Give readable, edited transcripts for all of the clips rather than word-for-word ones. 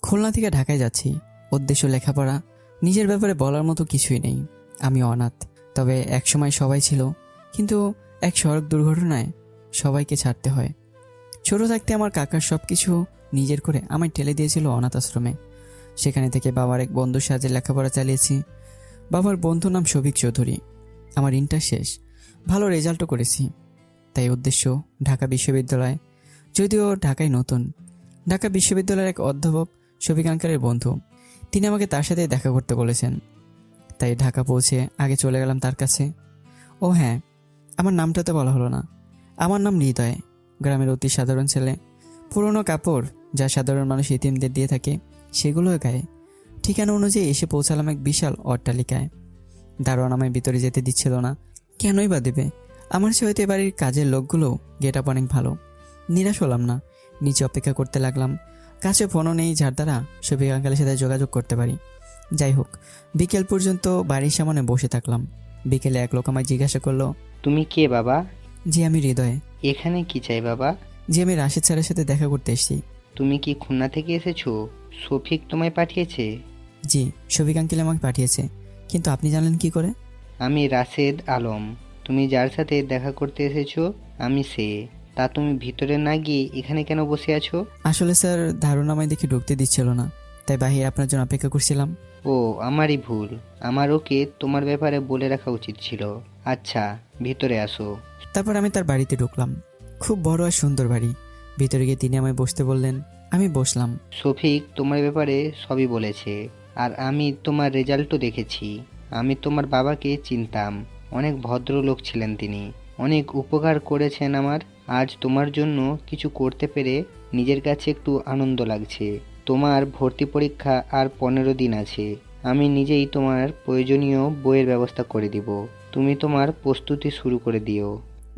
খুলনা থেকে ঢাকায় যাচ্ছি। উদ্দেশ্য লেখাপড়া, নিজের ব্যাপারে বলার মতো কিছুই নেই। আমি অনাথ, তবে একসময় সবাই ছিল, কিন্তু এক সড়ক দুর্ঘটনায় সবাইকে ছাড়তে হয়। ছোট থাকতে আমার কাকার সব কিছু নিজের করে আমায় ঠেলে দিয়েছিল অনাথ আশ্রমে। সেখানে থেকে বাবার এক বন্ধুর সাহায্যে লেখাপড়া চালিয়েছি। বাবার বন্ধুর নাম শফিক চৌধুরী। আমার ইন্টার শেষ, ভালো রেজাল্টও করেছি। তাই উদ্দেশ্য ঢাকা বিশ্ববিদ্যালয়। যদিও ঢাকায় নতুন, ঢাকা বিশ্ববিদ্যালয়ের এক অধ্যাপক শফিক আঙ্কেলের বন্ধু, তিনি আমাকে তার সাথে দেখা করতে বলেছেন। তাই ঢাকা পৌঁছে আগে চলে গেলাম তার কাছে। ও হ্যাঁ, আমার নামটা তো বলা হলো না। আমার নাম হৃদয়, গ্রামের অতি সাধারণ ছেলে। পুরনো কাপড় যা সাধারণ মানুষ ইতিমদের দিয়ে থাকে সেগুলো গায়ে। ঠিকানা অনুযায়ী এসে পৌঁছালাম এক বিশাল অট্টালিকায়। দারোয়ান আমায় ভিতরে যেতে দিচ্ছিল না। কেনই বা দেবে? আমার চেয়ে হয়তো বাড়ির কাজের লোকগুলো গেট আপ অনেক ভালো। নিরাশ হলাম না, নিচে অপেক্ষা করতে লাগলাম। কাছে ফোনও নেই যার দ্বারা শফিক আঙ্কেলের সাথে যোগাযোগ করতে পারি। যাই হোক, বিকেল পর্যন্ত বাড়ির সামনে বসে থাকলাম। বিকেলে এক লোক আমায় জিজ্ঞাসা করলো, তুমি কে বাবা? জি আমি হৃদয়। এখানে কি চাই বাবা? জি আমি রাশেদ স্যারের সাথে দেখা করতে এসেছি। তুমি কি খুলনা থেকে এসেছো? শফিক তোমায় পাঠিয়েছে? জি, শফিক আঙ্কেল আমাকে পাঠিয়েছে, কিন্তু আপনি জানলেন কি করে? আমি রাশেদ আলম। তুমি যার সাথে দেখা করতে এসেছো আমি সে। তা তুমি ভিতরে না গিয়ে এখানে কেন বসে আছো? আসলে স্যার ধারণা আমায় দেখে ঢুকতে দিচ্ছিল না, তাই বাহিরে আপনার জন্য অপেক্ষা করছিলাম। ও, আমারই ভুল। আমার ওকে তোমার ব্যাপারে বলে রাখা উচিত ছিল। আচ্ছা, ভিতরে আসো। তারপর আমি তার বাড়িতে ঢুকলাম। খুব বড় আর সুন্দর বাড়ি। ভিতরে গিয়ে তিনি আমায় বসতে বললেন, আমি বসলাম। শফিক তোমার ব্যাপারে সবই বলেছে, আর আমি তোমার রেজাল্টও দেখেছি। আমি তোমার বাবাকে চিনতাম, অনেক ভদ্রলোক ছিলেন তিনি, অনেক উপকার করেছেন আমার। আজ তোমার জন্য কিছু করতে পেরে নিজের কাছে একটু আনন্দ লাগছে। তোমার ভর্তি পরীক্ষা আর 15 দিন আছে। আমি নিজেই তোমার প্রয়োজনীয় বইয়ের ব্যবস্থা করে দিব। তুমি তোমার প্রস্তুতি শুরু করে দিও।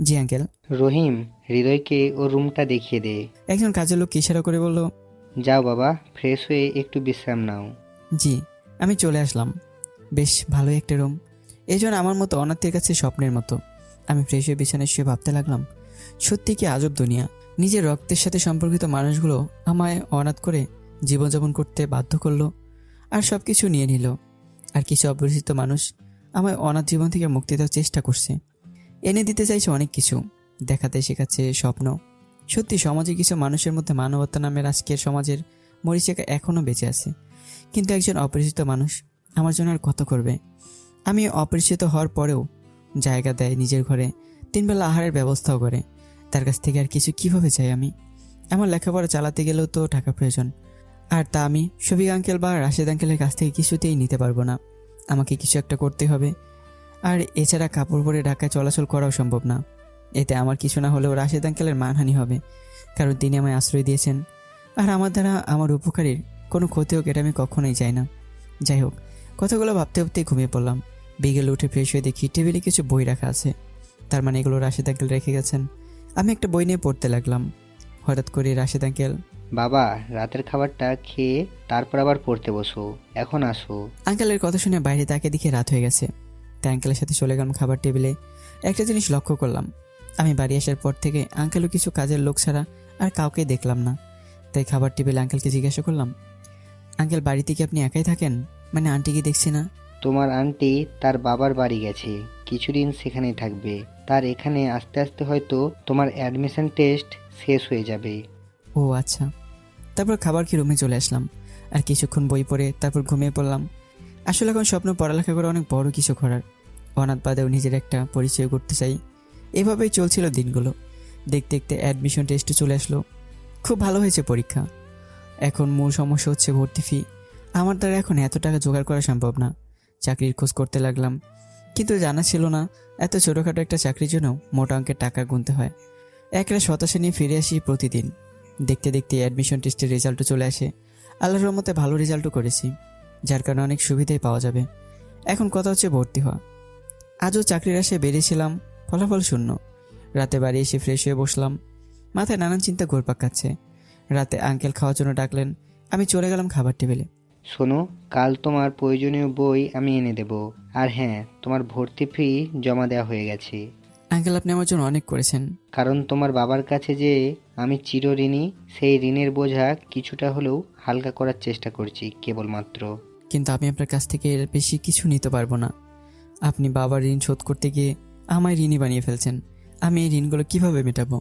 জি আঙ্কেল। রহিম, হৃদয়কে ওর রুমটা দেখিয়ে দে। একজন কাজের লোক ইশারা করে বলল, যাও বাবা, ফ্রেশ হয়ে একটু বিশ্রাম নাও। জি। আমি চলে আসলাম। বেশ ভালোই একটা রুম। এই জন্য আমার মতো অনাথের কাছে স্বপ্নের মতো। আমি ফ্রেশ হয়ে বিছানায় শুয়ে ভাবতে লাগলাম, সত্যি কি আজব দুনিয়া। নিজের রক্তের সাথে সম্পর্কিত মানুষগুলো আমায় অনাথ করে জীবনযাপন করতে বাধ্য করলো, আর সব কিছু নিয়ে নিল। আর কিছু অপরিচিত মানুষ আমায় অনাথ জীবন থেকে মুক্তি দেওয়ার চেষ্টা করছে। এনে দিতে চাইছে অনেক কিছু, দেখাতে শেখাচ্ছে স্বপ্ন। সত্যি সমাজে কিছু মানুষের মধ্যে মানবতা নামের আজকের সমাজের মরিচিকা এখনও বেঁচে আছে। কিন্তু একজন অপরিচিত মানুষ আমার জন্য আর কত করবে? আমি অপরিচিত হওয়ার পরেও জায়গা দেয় নিজের ঘরে, 3 বেলা আহারের ব্যবস্থাও করে। তার কাছ থেকে আর কিছু কিভাবে চাই আমি? আমার লেখাপড়া চালাতে গেলেও তো টাকা প্রয়োজন, আর তা আমি শফিক আঙ্কেল বা রাশেদ আঙ্কেলের কাছ থেকে কিছুতেই নিতে পারবো না। আমাকে কিছু একটা করতে হবে। আর এছাড়া কাপড় পরে ঢাকায় চলাচল করাও সম্ভব না। এতে আমার কিছু না হলেও রাশেদ আঙ্কেলের মানহানি হবে, কারণ তিনি আমায় আশ্রয় দিয়েছেন। আর আমার দ্বারা আমার উপকারীর কোনো ক্ষতি হোক, এটা আমি কখনোই চাই না। যাই হোক, কথাগুলো ভাবতে ভাবতেই ঘুমিয়ে পড়লাম। বিকেলে উঠে ফ্রেশ হয়ে দেখি টেবিলে কিছু বই রাখা আছে। তার মানে এগুলো রাশেদ আঙ্কেল রেখে গেছেন। আমি একটা বই নিয়ে পড়তে লাগলাম। হঠাৎ করে রাশেদ আঙ্কেল, বাবা, রাতের খাবারটা খেয়ে তারপর আবার পড়তে বসো। এখন আসো। আঙ্কেলের কথা শুনে বাইরে তাকে দেখে রাত হয়ে গেছে। তাই আঙ্কেলের সাথে চলে গেলাম খাবার টেবিলে। একটা জিনিস লক্ষ্য করলাম, আমি বাড়ি আসার পর থেকে আঙ্কেলও কিছু কাজের লোক ছাড়া আর কাউকে দেখলাম না। তাই খাবার টেবিলে আঙ্কেলকে জিজ্ঞাসা করলাম, আঙ্কেল বাড়িতে কি আপনি একাই থাকেন? মানে আন্টি কি দেখছি না? তোমার আন্টি তার বাবার বাড়ি গেছে, কিছুদিন সেখানেই থাকবে। তার এখানে আস্তে আস্তে হয়তো তোমার অ্যাডমিশন টেস্ট শেষ হয়ে যাবে। ও আচ্ছা। তারপর খাবার খেয়ে রুমে চলে আসলাম, আর কিছুক্ষণ বই পড়ে তারপর ঘুমিয়ে পড়লাম। আসলে এখন স্বপ্ন পড়ালেখা করে অনেক বড় কিছু করার। অনাথ বাদেও নিজের একটা পরিচয় করতে চাই। এভাবেই চলছিল দিনগুলো। দেখতে দেখতে অ্যাডমিশন টেস্টে চলে আসলো। খুব ভালো হয়েছে পরীক্ষা। এখন মূল সমস্যা হচ্ছে ভর্তি ফি। আমার দ্বারা এখন এত টাকা জোগাড় করা সম্ভব না। চাকরির খোঁজ করতে লাগলাম, কিন্তু জানা ছিল না এত ছোটোখাটো একটা চাকরির জন্য মোটা অঙ্কের টাকা গুনতে হয়। একলা হতাশা নিয়ে ফিরে আসি প্রতিদিন। দেখতে দেখতে অ্যাডমিশন টেস্টের রেজাল্টও চলে আসে। আল্লাহর রহমতে ভালো রেজাল্টও করেছি, যার কারণে অনেক সুবিধাই পাওয়া যাবে। এখন কথা হচ্ছে ভর্তি হওয়া। আজও চাকরির আশায় বেরিয়েছিলাম, ফলাফল শূন্য। রাতে বাড়ি এসে ফ্রেশ হয়ে বসলাম। মাথায় নানান চিন্তা ঘুরপাক খাচ্ছে। রাতে আঙ্কেল খাওয়ার জন্য ডাকলেন। আমি চলে গেলাম খাবার টেবিলে। শোনো, কাল তোমার প্রয়োজনীয় বই আমি এনে দেব। আর হ্যাঁ, তোমার ভর্তি ফি জমা দেওয়া হয়ে গেছে। আঙ্কেল আপনি আমার জন্য অনেক করেছেন। কারণ তোমার বাবার কাছে যে আমি চিরঋণী। সেই ঋণের বোঝা কিছুটা হলেও হালকা করার চেষ্টা করছি কেবলমাত্র। কিন্তু আমি আপনার কাছ থেকে এর বেশি কিছু নিতে পারবো না। আপনি বাবার ঋণ শোধ করতে গিয়ে আমায় ঋণী বানিয়ে ফেলছেন। আমি এই ঋণগুলো কিভাবে মেটাবো?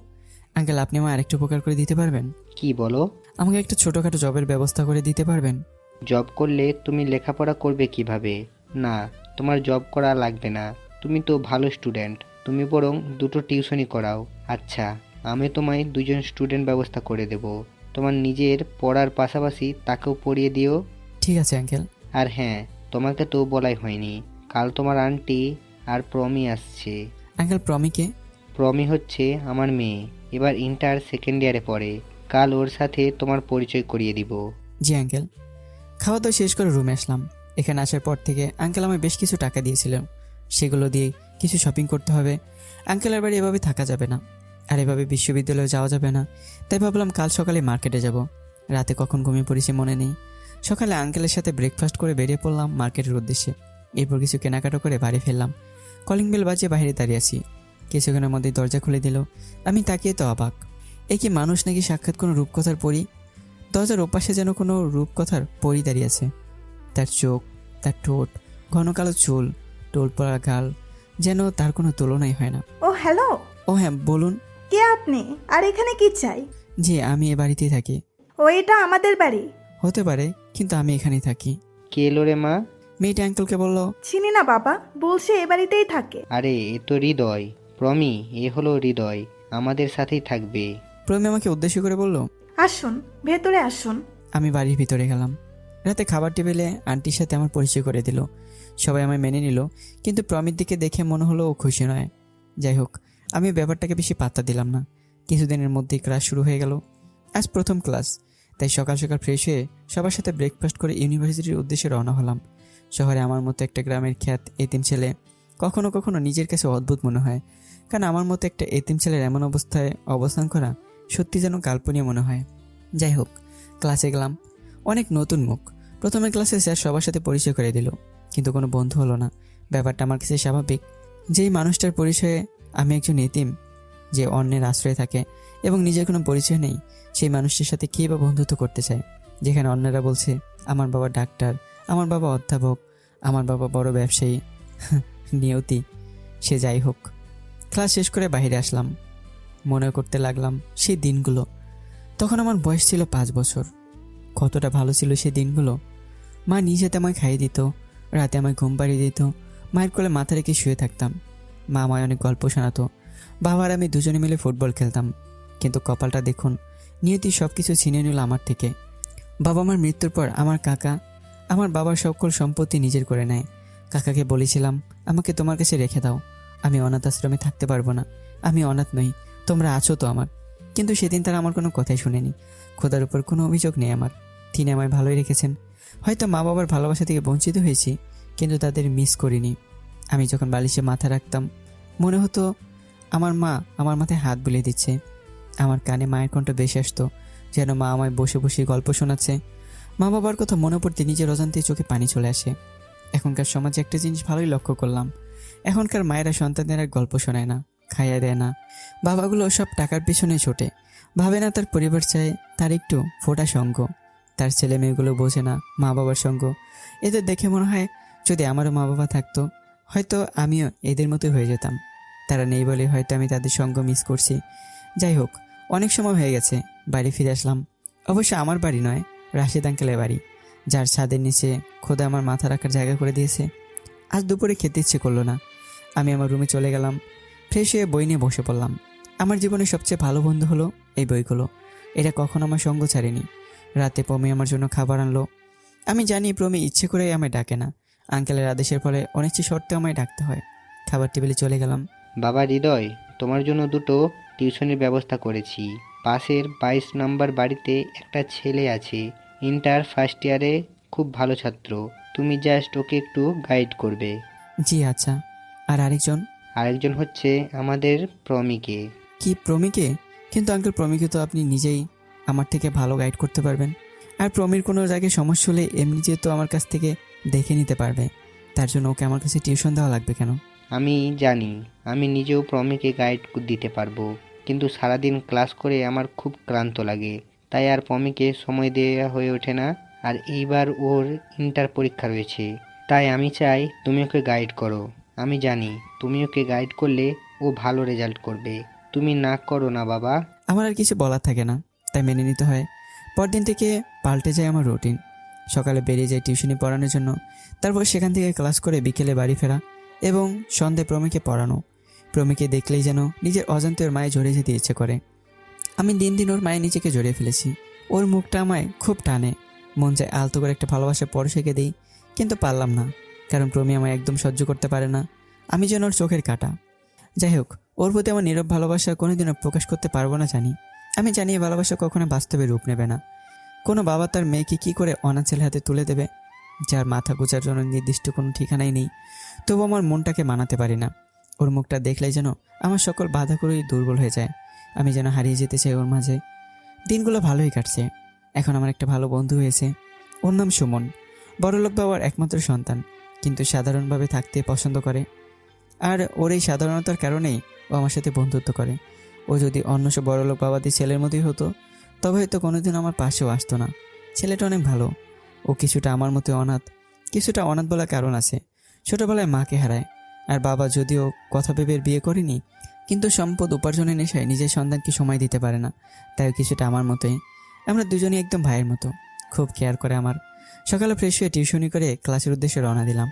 আঙ্কেল, আপনি আমায় আরেকটু উপকার করে দিতে পারবেন? কি বলো? আমাকে একটা ছোটোখাটো জবের ব্যবস্থা করে দিতে পারবেন? জব করলে তুমি লেখাপড়া করবে কিভাবে? না, তোমার জব করা লাগবে না। তুমি তো ভালো স্টুডেন্ট, তুমি বরং দুটো টিউশনি করাও। আচ্ছা, আমি তোমায় দুজন স্টুডেন্ট ব্যবস্থা করে দেব। তোমার নিজের পড়ার পাশাপাশি তাকেও পড়িয়ে দিও। ঠিক আছে আঙ্কেল। আর হ্যাঁ, তোমাকে তো বলাই হয়নি, কাল তোমার আন্টি আর প্রমি আসছে। আঙ্কেল, প্রমিকে? প্রমি হচ্ছে আমার মেয়ে, এবার ইন্টার সেকেন্ড ইয়ারে পড়ে। কাল ওর সাথে তোমার পরিচয় করিয়ে দিব। জি আঙ্কেল। খাওয়া দাওয়া শেষ করে রুমে আসলাম। এখানে আসার পর থেকে আঙ্কেল আমায় বেশ কিছু টাকা দিয়েছিল। সেগুলো দিয়ে কিছু শপিং করতে হবে। আঙ্কেলের বাড়ি এভাবে থাকা যাবে না, আর এভাবে বিশ্ববিদ্যালয়ে যাওয়া যাবে না। তাই ভাবলাম কাল সকালে মার্কেটে যাব। রাতে কখন ঘুমিয়ে পড়েছি মনে নেই। সকালে আঙ্কেলের সাথে ব্রেকফাস্ট করে বেরিয়ে পড়লাম মার্কেটের উদ্দেশ্যে। এরপর কিছু কেনাকাটা করে বাড়ি ফিরলাম। কলিং বেল বাজিয়ে বাইরে দাঁড়িয়ে আছি। কিছুক্ষণের মধ্যেই দরজা খুলে দিল। আমি তাকিয়ে তো অবাক। এ কি মানুষ নাকি সাক্ষাৎ কোনো রূপকথার পরী? দরজার ওপাশে যেন কোনো রূপকথার পরী দাঁড়িয়ে আছে। তার চোখ, তার ঠোঁট, ঘন কালো চুল, টোল পড়া গাল, যেন তার কোনো তুলনাই হয় না। ও হ্যালো, ও হ্যাঁ, বলুন। কে আপনি আর এখানে কি চাই? জি, আমি এ বাড়িতেই থাকি। ও এটা আমাদের বাড়ি। হতে পারে, কিন্তু আমি এখানেই থাকি। কে এলো রে মা? মেয়েটা আঙ্কেলকে বলল। চিনি না বাবা, বলছে এ বাড়িতেই থাকে। আরে এ তো হৃদয়। প্রমি, এ হলো হৃদয়, আমাদের সাথেই থাকবে। প্রমি আমাকে উদ্দেশ্য করে বলল। আসুন, ভেতরে আসুন। আমি বাড়ির ভিতরে গেলাম। রাতে খাবার টেবিলে আন্টির সাথে আমার পরিচয় করে দিল। সবাই আমায় মেনে নিল, কিন্তু প্রমির দিকে দেখে মনে হলো ও খুশি নয়। যাই হোক, আমি ব্যাপারটাকে বেশি পাত্তা দিলাম না। কিছুদিনের মধ্যেই ক্লাস শুরু হয়ে গেল। আজ প্রথম ক্লাস, তাই সকাল সকাল ফ্রেশ হয়ে সবার সাথে ব্রেকফাস্ট করে ইউনিভার্সিটির উদ্দেশ্যে রওনা হলাম। শহরে আমার মতো একটা গ্রামের খ্যাত এতিম ছেলে কখনো কখনো নিজের কাছে অদ্ভুত মনে হয়, কারণ আমার মতো একটা এতিম ছেলের এমন অবস্থায় অবস্থান করা সত্যি যেন কাল্পনিক মনে হয়। যাই হোক, ক্লাসে গেলাম। অনেক নতুন মুখ। প্রথমে ক্লাসে স্যার সবার সাথে পরিচয় করে দিল, কিন্তু কোনো বন্ধু হলো না। ব্যাপারটা আমার কাছে স্বাভাবিক। যেই মানুষটার পরিচয়ে আমি একজন এতিম, যে অন্যের আশ্রয়ে থাকে এবং নিজের কোনো পরিচয় নেই, সেই মানুষটির সাথে কে বা বন্ধুত্ব করতে চায়? যেখানে অন্যরা বলছে আমার বাবা ডাক্তার, আমার বাবা অধ্যাপক, আমার বাবা বড় ব্যবসায়ী। নিয়তি। সে যাই হোক, ক্লাস শেষ করে বাইরে আসলাম। মনে করতে লাগলাম সেই দিনগুলো। তখন আমার বয়স ছিল 5 বছর। কতটা ভালো ছিল সেই দিনগুলো। মা নিজেতে আমায় খাইয়ে দিত, রাতে আমায় ঘুম পাড়িয়ে দিত, মায়ের কোলে মাথা রেখে শুয়ে থাকতাম। মা আমায় অনেক গল্প শোনাতো। বাবা আর আমি দুজনে মিলে ফুটবল খেলতাম। কিন্তু কপালটা দেখুন, নিয়তি সব কিছু ছিনিয়ে নিল আমার থেকে। বাবা মার মৃত্যুর পর আমার কাকা আমার বাবার সকল সম্পত্তি নিজের করে নেয়। কাকাকে বলেছিলাম, আমাকে তোমার কাছে রেখে দাও, আমি অনাথ আশ্রমে থাকতে পারবো না, আমি অনাথ নই, তোমরা আছো তো আমার। কিন্তু সেদিন তারা আমার কোনো কথাই শুনেনি। খোদার উপর কোনো অভিযোগ নেই আমার। তিনি আমায় ভালোই রেখেছেন। হয়তো মা বাবার ভালোবাসা থেকে বঞ্চিত হয়েছি, কিন্তু তাদের মিস করিনি। আমি যখন বালিশে মাথা রাখতাম, মনে হতো আমার মা আমার মাথায় হাত বুলিয়ে দিচ্ছে। আমার কানে মায়ের কণ্ঠ বেশি আসতো, যেন মা আমায় বসে বসে গল্প শোনাচ্ছে। মা বাবার কথা মনে পড়তে নিজের অজান্তে চোখে পানি চলে আসে। এখনকার সমাজে একটা জিনিস ভালোই লক্ষ্য করলাম, এখনকার মায়েরা সন্তানদের আর গল্প শোনায় না, খাইয়ে দেয় না। বাবাগুলো সব টাকার পেছনে ছোটে, ভাবে না তার পরিবার চায় তার একটু ফোটা সঙ্গ। তার ছেলে মেয়েগুলো বোঝে না মা বাবার সঙ্গ। এদের দেখে মনে হয় যদি আমারও মা বাবা থাকতো, হয়তো আমিও এদের মতো হয়ে যেতাম। তারা নেই বলে হয়তো আমি তাদের সঙ্গ মিস করছি। যাই হোক, অনেক সময় হয়ে গেছে, বাড়ি ফিরে আসলাম। অবশ্য আমার বাড়ি নয়, রাশিদ আঙ্কেলের বাড়ি, যার ছাদের নিচে খোদা আমার মাথা রাখার জায়গা করে দিয়েছে। আজ দুপুরে খেতে ইচ্ছে করলো না। আমি আমার রুমে চলে গেলাম। ফ্রেশ হয়ে বই নিয়ে বসে পড়লাম। আমার জীবনের সবচেয়ে ভালো বন্ধু হলো এই বইগুলো। এটা কখনো আমার সঙ্গ ছাড়েনি। রাতে প্রমি আমার জন্য খাবার আনলো। আমি জানি প্রমি ইচ্ছে করেই আমায় ডাকে না। আঙ্কেলের আদেশের ফলে অনিচ্ছা সত্ত্বেও আমায় ডাকতে হয়। খাবার টেবিলে চলে গেলাম। বাবা হৃদয়, তোমার জন্য দুটো টিউশনের ব্যবস্থা করেছি। পাশের 22 নম্বর বাড়িতে একটা ছেলে আছে, ইন্টার ফার্স্ট ইয়ারে, খুব ভালো ছাত্র। তুমি জাস্ট ওকে একটু গাইড করবে। জি আচ্ছা। আর আরেকজন? আরেকজন হচ্ছে আমাদের প্রমিকে। কি, প্রমিকে? কিন্তু আঙ্কেল, প্রমিকে তো আপনি নিজেই আমার থেকে ভালো গাইড করতে পারবেন। আর প্রমির কোনো জায়গায় সমস্যা হলে এমনি যেহেতু আমার কাছ থেকে দেখে নিতে পারবে, তার জন্য ওকে আমার কাছে টিউশন দেওয়া লাগবে কেন? আমি জানি, আমি নিজেও প্রমিকে গাইড দিতে পারবো। কিন্তু সারাদিন ক্লাস করে আমার খুব ক্লান্ত লাগে, তাই আর পমিকে সময় দেওয়া হয়ে ওঠে না। আর এইবার ওর ইন্টার পরীক্ষা রয়েছে, তাই আমি চাই তুমি ওকে গাইড করো। আমি জানি তুমি ওকে গাইড করলে ও ভালো রেজাল্ট করবে। তুমি না করো না বাবা। আমার আর কিছু বলার থাকে না, তাই মেনে নিতে হয়। পরদিন থেকে পাল্টে যায় আমার রুটিন। সকালে বেরিয়ে যায় টিউশনি পড়ানোর জন্য, তারপর সেখান থেকে ক্লাস করে বিকেলে বাড়ি ফেরা এবং সন্ধ্যায় প্রমিকে পড়ানো। প্রমিকে দেখলেই যেন নিজের অজান্তে ওর মায়ে জড়িয়ে যেতে ইচ্ছে করে। আমি দিন দিন ওর মায়ে নিজেকে জড়িয়ে ফেলেছি। ওর মুখটা আমায় খুব টানে, মন চায় আলতো করে একটা ভালোবাসা পরে শেখে দিই, কিন্তু পারলাম না, কারণ প্রমি আমায় একদম সহ্য করতে পারে না। আমি যেন ওর চোখের কাঁটা। যাই হোক, ওর প্রতি আমার নীরব ভালোবাসা কোনোদিনও প্রকাশ করতে পারবো না জানি। আমি জানি এই ভালোবাসা কখনো বাস্তবে রূপ নেবে না। কোনো বাবা তার মেয়েকে কি করে অনাথ ছেলে হাতে তুলে দেবে, যার মাথা গোছার জন্য নির্দিষ্ট কোনো ঠিকানাই নেই। তবু আমার মনটাকে মানাতে পারি না। ওর মুখটা দেখলেই যেন আমার সকল বাধাগুলোই দুর্বল হয়ে যায়। আমি যেন হারিয়ে যেতে চাই ওর মাঝে। দিনগুলো ভালোই কাটছে। এখন আমার একটা ভালো বন্ধু হয়েছে। ওর নাম সুমন। বড়লোক বাবার একমাত্র সন্তান, কিন্তু সাধারণভাবে থাকতে পছন্দ করে। আর ওর এই সাধারণতার কারণেই ও আমার সাথে বন্ধুত্ব করে। ও যদি অন্য সব বড়লোক বাবাদের ছেলের মতোই হতো, তবে হয়তো কোনোদিন আমার পাশেও আসতো না। ছেলেটা অনেক ভালো। ও কিছুটা আমার মতো অনাথ। কিছুটা অনাথ বলার কারণ আছে, ছোটবেলায় মাকে হারায়। আর বাবা যদিও কথা ভেবে বিয়ে করেনি, কিন্তু সম্পদ উপার্জনের নেশায় নিজের সন্তানকে সময় দিতে পারে না। তাই কিছুটা আমার মতোই। আমরা দুজনেই একদম ভাইয়ের মতো। খুব কেয়ার করে আমার। সকালে ফ্রেশ হয়ে টিউশনি করে ক্লাসের উদ্দেশ্যে রওনা দিলাম।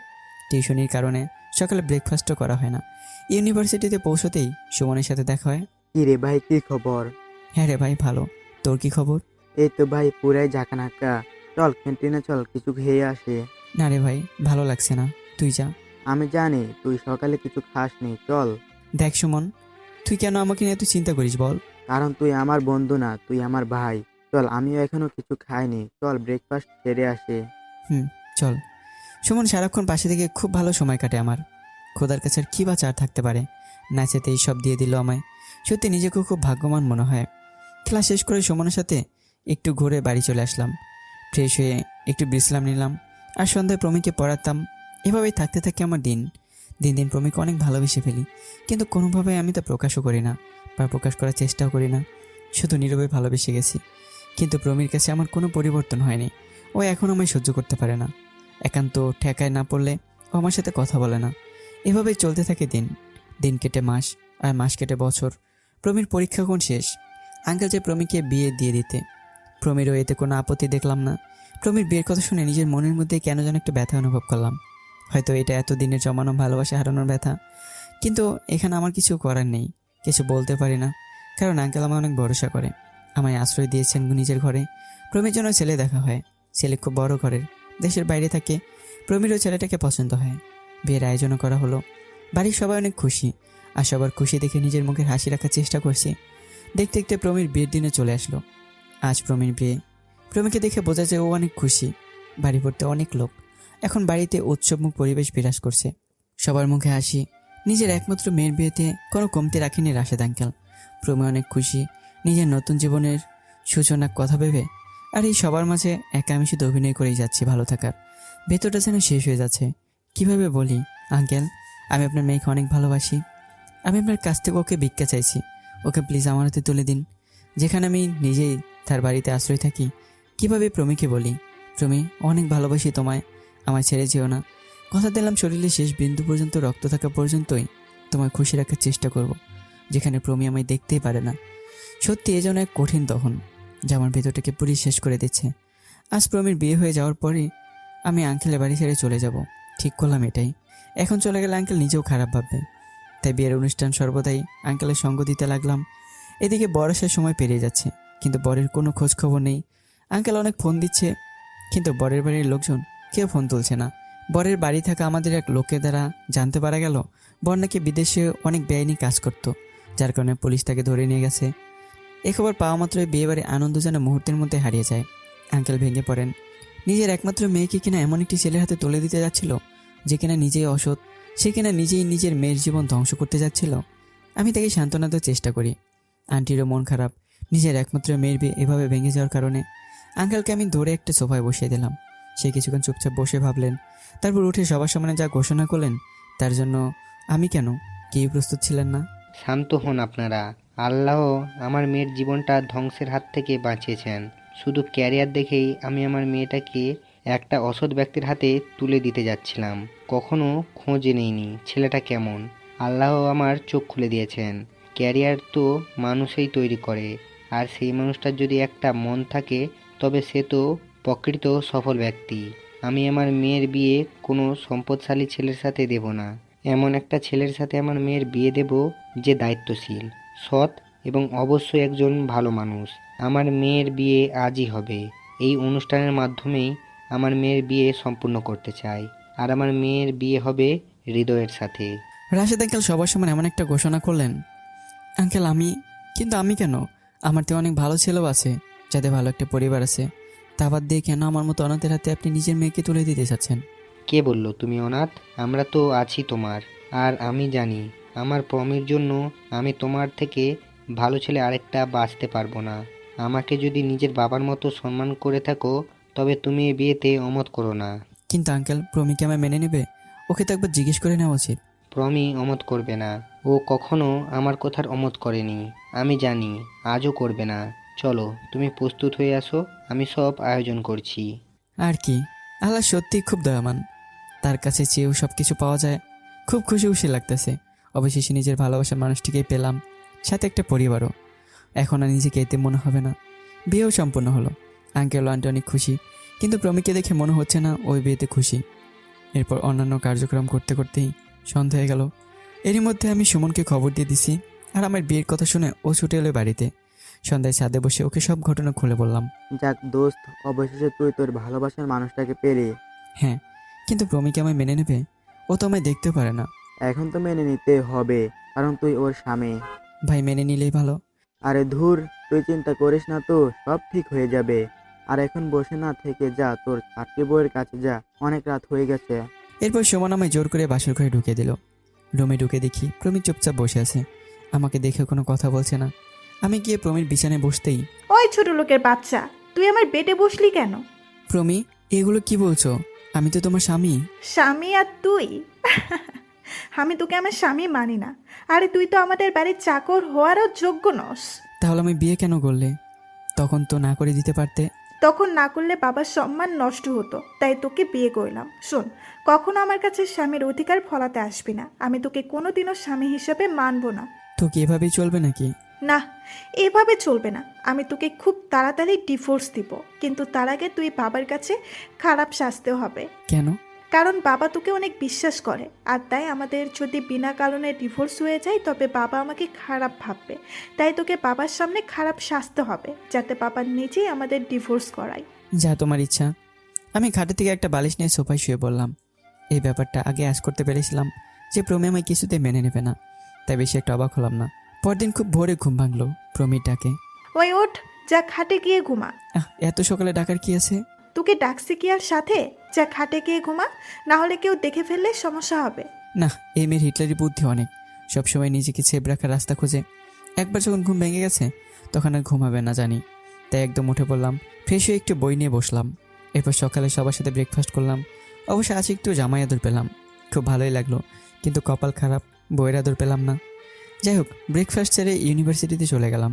টিউশনির কারণে সকালে ব্রেকফাস্টও করা হয় না। ইউনিভার্সিটিতে পৌঁছতেই সুমনের সাথে দেখা হয়। কি রে ভাই, কি খবর? হ্যাঁ রে ভাই, ভালো। তোর কি খবর? এই তো ভাই পুরাই ঝাঁকানাকা। চল ক্যান্টিনে চল, কিছু খেয়ে আসে। না রে ভাই, ভালো লাগছে না, তুই যা। আমি জানি তুই সকালে কিছু খাসনি, চল। দেখ সুমন, তুই কেন আমাকে নিয়ে এত চিন্তা করিস বল? কারণ তুই আমার বন্ধু না, তুই আমার ভাই। চল, আমিও এখনো কিছু খাইনি, চল ব্রেকফাস্ট সেরে আসে। চল। সুমন সারাক্ষণ পাশে থেকে খুব ভালো সময় কাটে আমার। খোদার কাছে আর কী বা চার থাকতে পারে, নাচেতে এই সব দিয়ে দিল আমায়। সত্যি নিজেকেও খুব ভাগ্যবান মনে হয়। খেলা শেষ করে সুমনের সাথে একটু ঘুরে বাড়ি চলে আসলাম। ফ্রেশ হয়ে একটু বিশ্রাম নিলাম, আর সন্ধ্যায় প্রমিকে পড়াতাম। এভাবেই থাকতে থাকতে আমার দিন দিন প্রমিকে অনেক ভালোবেসে ফেলি, কিন্তু কোনোভাবে আমি তা প্রকাশও করি না বা প্রকাশ করার চেষ্টাও করি না। শুধু নীরবে ভালোবেসে গেছি। কিন্তু প্রমির কাছে আমার কোনো পরিবর্তন হয়নি। ও এখন আমায় সহ্য করতে পারে না। একান্ত ঠেকায় না পড়লে ও আমার সাথে কথা বলে না। এভাবেই চলতে থাকে দিন। দিন কেটে মাস, আর মাস কেটে বছর। প্রমির পরীক্ষা কোন শেষ। আঙ্কেল যে প্রমিকে বিয়ে দিয়ে দিতে। প্রমিরও এতে কোনো আপত্তি দেখলাম না। প্রমির বিয়ের কথা শুনে নিজের মনের মধ্যে কেন যেন একটা ব্যথা অনুভব করলাম। হয়তো এটা এতদিনের জমানো ভালোবাসা হারানোর ব্যথা। কিন্তু এখানে আমার কিছু করার নেই, কিছু বলতে পারি না, কারণ আঙ্কেল আমায় অনেক ভরসা করে। আমায় আশ্রয় দিয়েছেন নিজের ঘরে। প্রমির জন্য ছেলে দেখা হয়। ছেলে খুব বড় ঘরের, দেশের বাইরে থাকে। প্রমিরও ছেলেটাকে পছন্দ হয়। বিয়ের আয়োজনও করা হলো। বাড়ির সবাই অনেক খুশি, আর সবার খুশি দেখে নিজের মুখের হাসি রাখার চেষ্টা করছি। দেখতে দেখতে প্রমির বিয়ের দিনে চলে আসলো। আজ প্রমির বিয়ে। প্রমিকে দেখে বোঝা যায় ও অনেক খুশি। বাড়ি ভর্তি অনেক লোক। এখন বাড়িতে উৎসবমুখ পরিবেশ বিরাজ করছে। সবার মুখে হাসি। নিজের একমাত্র মেয়ের বিয়েতে কোনো কমতি রাখেনি রাশেদ আঙ্কেল। প্রমি অনেক খুশি নিজের নতুন জীবনের সূচনার কথা ভেবে। আর এই সবার মাঝে একা আমি শুধু অভিনয় করেই যাচ্ছি ভালো থাকার। ভেতরটা যেন শেষ হয়ে যাচ্ছে। কিভাবে বলি, আঙ্কেল আমি আপনার মেয়েকে অনেক ভালোবাসি। আমি আপনার কাছ থেকে ওকে ভিক্ষা চাইছি। ওকে প্লিজ আমার হাতে তুলে দিন। যেখানে আমি নিজেই তার বাড়িতে আশ্রয় থাকি। কিভাবে প্রমিকে বলি, প্রমি অনেক ভালোবাসি তোমায়, আমায় ছেড়ে যেও না। কথা দিলাম শরীরে শেষ বিন্দু পর্যন্ত রক্ত থাকা পর্যন্তই তোমায় খুশি রাখার চেষ্টা করব, যেখানে প্রমি আমায় দেখতেই পারে না। সত্যি এ যেন এক কঠিন দহন, যা আমার ভেতরটাকে পুরি শেষ করে দিচ্ছে। আজ প্রমির বিয়ে হয়ে যাওয়ার পরই আমি আঙ্কেলের বাড়ি ছেড়ে চলে যাব। ঠিক করলাম এটাই। এখন চলে গেলে আঙ্কেল নিজেও খারাপ ভাববে। তাই বিয়ের অনুষ্ঠান সর্বদাই আঙ্কেলের সঙ্গ দিতে লাগলাম। এদিকে বয়সের সময় পেরিয়ে যাচ্ছে, কিন্তু বরের কোনো খোঁজ খবর নেই। আঙ্কেল অনেক ফোন দিচ্ছে, কিন্তু বরের বাড়ির লোকজন কেউ ফোন তুলছে না। বরের বাড়ি থাকা আমাদের এক লোকের দ্বারা জানতে পারা গেল বর নাকি বিদেশে অনেক বেআইনি কাজ করত, যার কারণে পুলিশ তাকে ধরে নিয়ে গেছে। এ খবর পাওয়া মাত্রই বিয়েবাড়ি আনন্দ যেন মুহূর্তের মধ্যে হারিয়ে যায়। আঙ্কেল ভেঙে পড়েন। নিজের একমাত্র মেয়েকে কিনা এমন একটি ছেলের হাতে তুলে দিতে যাচ্ছিল, যে কিনা নিজেই অসৎ, সে কিনা নিজেই নিজের মেয়ের জীবন ধ্বংস করতে যাচ্ছিল। আমি তাকে সান্ত্বনা দেওয়ার চেষ্টা করি। আন্টিরও মন খারাপ নিজের একমাত্র মেয়ের বিয়ে এভাবে ভেঙে যাওয়ার কারণে। আঙ্কেলকে আমি ধরে একটা সোফায় বসিয়ে দিলাম। সে কিছুক্ষণ চুপচাপ বসে ভাবলেন, তারপর উঠে সবার সামনে যা ঘোষণা করলেন তার জন্য আমি কেন কেউ প্রস্তুত ছিলেন না। শান্ত হন আপনারা। আল্লাহ আমার মেয়ের জীবনটা ধ্বংসের হাত থেকে বাঁচিয়েছেন। শুধু ক্যারিয়ার দেখেই আমি আমার মেয়েটাকে একটা অসৎ ব্যক্তির হাতে তুলে দিতে যাচ্ছিলাম। কখনো খোঁজ নেইনি ছেলেটা কেমন। আল্লাহ আমার চোখ খুলে দিয়েছেন। ক্যারিয়ার তো মানুষই তৈরি করে, আর সেই মানুষটার যদি একটা মন থাকে তবে সে তো প্রকৃত সফল ব্যক্তি। আমি আমার মেয়ের বিয়ে কোনো সম্পদশালী ছেলের সাথে দেব না। এমন একটা ছেলের সাথে আমার মেয়ের বিয়ে দেব যে দায়িত্বশীল, সৎ এবং অবশ্যই একজন ভালো মানুষ। আমার মেয়ের বিয়ে আজই হবে। এই অনুষ্ঠানের মাধ্যমেই আমার মেয়ের বিয়ে সম্পূর্ণ করতে চাই। আর আমার মেয়ের বিয়ে হবে হৃদয়ের সাথে। রাশেদ আঙ্কেল সবার সামনে এমন একটা ঘোষণা করলেন। আঙ্কেল কিন্তু আমি কেন? আমার তো অনেক ভালো ছেলেও আছে, যাদের ভালো একটা পরিবার আছে। তা বাদ দিয়ে কেন আমার মতো অনাথের হাতে আপনি নিজের মেয়েকে তুলে দিতে চাচ্ছেন? কে বলল তুমি অনাথ? আমরা তো আছি তোমার। আর আমি জানি আমার প্রমির জন্য আমি তোমার থেকে ভালো ছেলে আরেকটা বাঁচতে পারবো না। আমাকে যদি নিজের বাবার মতো সম্মান করে থাকো তবে তুমি এই বিয়েতে অমত করো না। কিন্তু আঙ্কেল, প্রমিকে আমায় মেনে নেবে? ওকে তো একবার জিজ্ঞেস করে নেওয়া উচিত। প্রমি অমত করবে না। ও কখনো আমার কথার অমত করেনি। আমি জানি আজও করবে না। চলো তুমি প্রস্তুত হয়ে আসো, আমি সব আয়োজন করছি। আর কি, আল্লাহ সত্যি খুব দয়াবান। তার কাছে চেয়েও সব কিছু পাওয়া যায়। খুব খুশি খুশি লাগতেছে। অবশেষে নিজের ভালোবাসার মানুষটিকেই পেলাম, সাথে একটা পরিবারও। এখন আর নিজেকে এতে মনে হবে না। বিয়েও সম্পূর্ণ হলো। আঙ্কেল আন্টি অনেক খুশি, কিন্তু প্রমিকে দেখে মনে হচ্ছে না ওই বিয়েতে খুশি। এরপর অন্যান্য কার্যক্রম করতে করতেই সন্ধ্যা হয়ে গেল। এরই মধ্যে আমি সুমনকে খবর দিয়ে দিছি, আর আমার বিয়ের কথা শুনে ও ছুটে এলো বাড়িতে। সন্ধ্যায় ছাদে বসে ওকে সব ঘটনা খুলে বললাম। যাক দোস্ত, অবশেষে তুই তোর ভালোবাসার মানুষটাকে পেলি। হ্যাঁ, কিন্তু প্রমিকে আমায় মেনে নেবে? ও তো আমায় দেখতেও পারে না। এখন তো মেনে নিতে হবে, কারণ তুই ওর স্বামী। ভাই, মেনে নিলেই ভালো। আরে ধুর, তুই চিন্তা করিস না তো, সব ঠিক হয়ে যাবে। আর এখন বসে না থেকে যা তোর ছাত্রী বউয়ের কাছে যা, অনেক রাত হয়ে গেছে। এরপর সুমন আমায় জোর করে বাসর ঘরে ঢুকিয়ে দিল। রুমে ঢুকে দেখি প্রমি চুপচাপ বসে আছে। আমাকে দেখে কোনো কথা বলছে না। আমি গিয়ে প্রমির বিছানায় বসতেই, ওই ছোট লোকের বাচ্চা, তুই আমার বেডে বসলি কেন? প্রমি, এগুলো কি বলছো? আমি তো তোমার স্বামী। স্বামী আর তুই? আমি তোকে আমার স্বামী মানি না। আরে তুই তো আমাদের বাড়ির চাকর হওয়ারও যোগ্য নস। তাহলে আমি বিয়ে কেন করলে? তখন তো না করে দিতে পারতে। তখন না করলে বাবার সম্মান নষ্ট হতো, তাই তোকে বিয়ে করলাম। শোন, কখনো আমার কাছে স্বামীর অধিকার ফলাতে আসবি না। আমি তোকে কোনোদিনও স্বামী হিসেবে মানবো না। তো কি এভাবেই চলবে নাকি? না, এভাবে চলবে না। আমি তোকে খুব তাড়াতাড়ি ডিভোর্স দিব, কিন্তু তার আগে তুই বাবার কাছে খারাপ শাস্তি হবে। কেন? কারণ বাবা তোকে অনেক বিশ্বাস করে, আর তাই আমাদের যদি বিনা কারণে ডিভোর্স হয়ে যায় তবে বাবা আমাকে খারাপ ভাববে। তাই তোকে বাবার সামনে খারাপ শাস্তি হবে, যাতে বাবা নিজেই আমাদের ডিভোর্স করায়। যা তোমার ইচ্ছা। আমি খাটে থেকে একটা বালিশ নিয়ে সোফায় শুয়ে বললাম। এই ব্যাপারটা আগে আজ করতে পেরেছিলাম যে প্রমি আমায় কিছুতে মেনে নেবে না, তাই বেশি একটা অবাক হলাম না। পরদিন খুব ভোরে ঘুম ভাঙলো প্রমির ডাকে। ওই ওঠ, যা খাটে গিয়ে ঘুমা। এত সকালে ডাকার কি আছে? তোকে ডাকছি কি আর সাথে? যা খাটে গিয়ে ঘুমা, না হলে কেউ দেখে ফেললে সমস্যা হবে। না, এই মেয়ের হিটলারি বুদ্ধি অনেক। সবসময় নিজেকে ছেপ রাখার রাস্তা খোঁজে। একবার যখন ঘুম ভেঙে গেছে তখন আর ঘুমাবে না জানি। তাই একদম উঠে পড়লাম, ফ্রেশ হয়ে একটু বই নিয়ে বসলাম। এরপর সকালে সবার সাথে ব্রেকফাস্ট করলাম। অবশ্য আজ একটু জামাই আদর পেলাম, খুব ভালোই লাগলো। কিন্তু কপাল খারাপ, বইয়ের আদর পেলাম না। যাই হোক, ব্রেকফাস্ট ছেড়ে ইউনিভার্সিটিতে চলে গেলাম।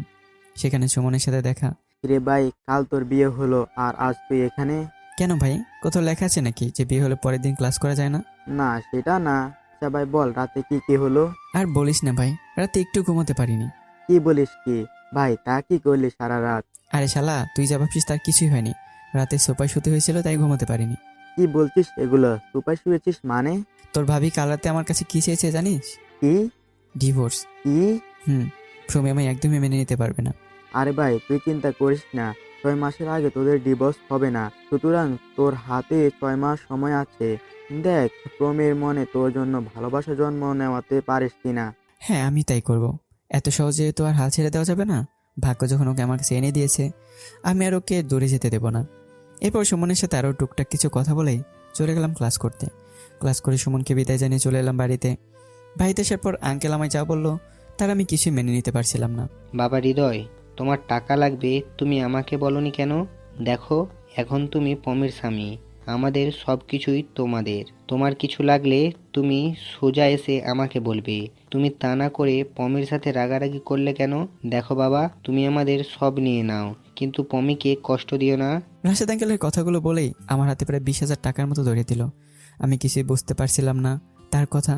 সেখানে সুমনের সাথে দেখা। রে ভাই, কাল তোর বিয়ে হলো আর আজ তুই এখানে? কেন ভাই, কোথাও লেখা আছে নাকি যে বিয়ে হলে পরের দিন ক্লাস করা যায় না? না, সেটা না। আচ্ছা ভাই বল, রাতে কি কি হলো? আর বলিস না ভাই, রাতে একটু ঘুমোতে পারিনি। কি বলিস কি ভাই, তা কি করলি সারা রাত? আরে শালা, তুই যা ভাবছিস তার কিছুই হয়নি। রাতে সোফায় শুতে হয়েছিল, তাই ঘুমোতে পারিনি। কি বলছিস এগুলো? সুপার শুয়েছিস মানে? তোর ভাবি কাল রাতে আমার কাছে কি চেয়েছে জানিস? কি ডিভোর্স। কি? প্রমি আমায় একদমই মেনে নিতে পারবে না। আরে ভাই, তুই চিন্তা করিস না, 6 মাসের আগে তোদের ডিভোর্স হবে না। সুতরাং তোর হাতে 6 মাস সময় আছে। দেখ, প্রমের মনে তোর জন্য ভালোবাসা জন্ম নেওয়াতে পারিস কিনা। হ্যাঁ, আমি তাই করব। এত সহজে তো আর হাল ছেড়ে দেওয়া যাবে না। ভাগ্য যখন ওকে আমার কাছে এনে দিয়েছে, আমি আর ওকে দূরে যেতে দেবো না। এরপর সুমনের সাথে আরও টুকটাক কিছু কথা বলেই চলে গেলাম ক্লাস করতে। ক্লাস করে সুমনকে বিদায় জানিয়ে চলে এলাম বাড়িতে। বাড়িতে আসার পর আঙ্কেল আমায় যা বললো তার আমি কিছুই মেনে নিতে পারছিলাম না। বাবা হৃদয়, তোমার টাকা লাগবে, তুমি আমাকে বলনি কেন? দেখো, এখন তুমি প্রমির স্বামী, আমাদের সব কিছুই তোমাদের। তোমার কিছু লাগলে তুমি সোজা এসে আমাকে বলবে। তুমি তা না করে পমির সাথে রাগারাগি করলে কেন? দেখো বাবা, তুমি আমাদের সব নিয়ে নাও, কিন্তু পমিকে কষ্ট দিও না। রাশেদ আঙ্কেলের কথাগুলো বলেই আমার হাতে প্রায় 20,000 টাকার মতো ধরে দিল। আমি কিছুই বুঝতে পারছিলাম না তার কথা।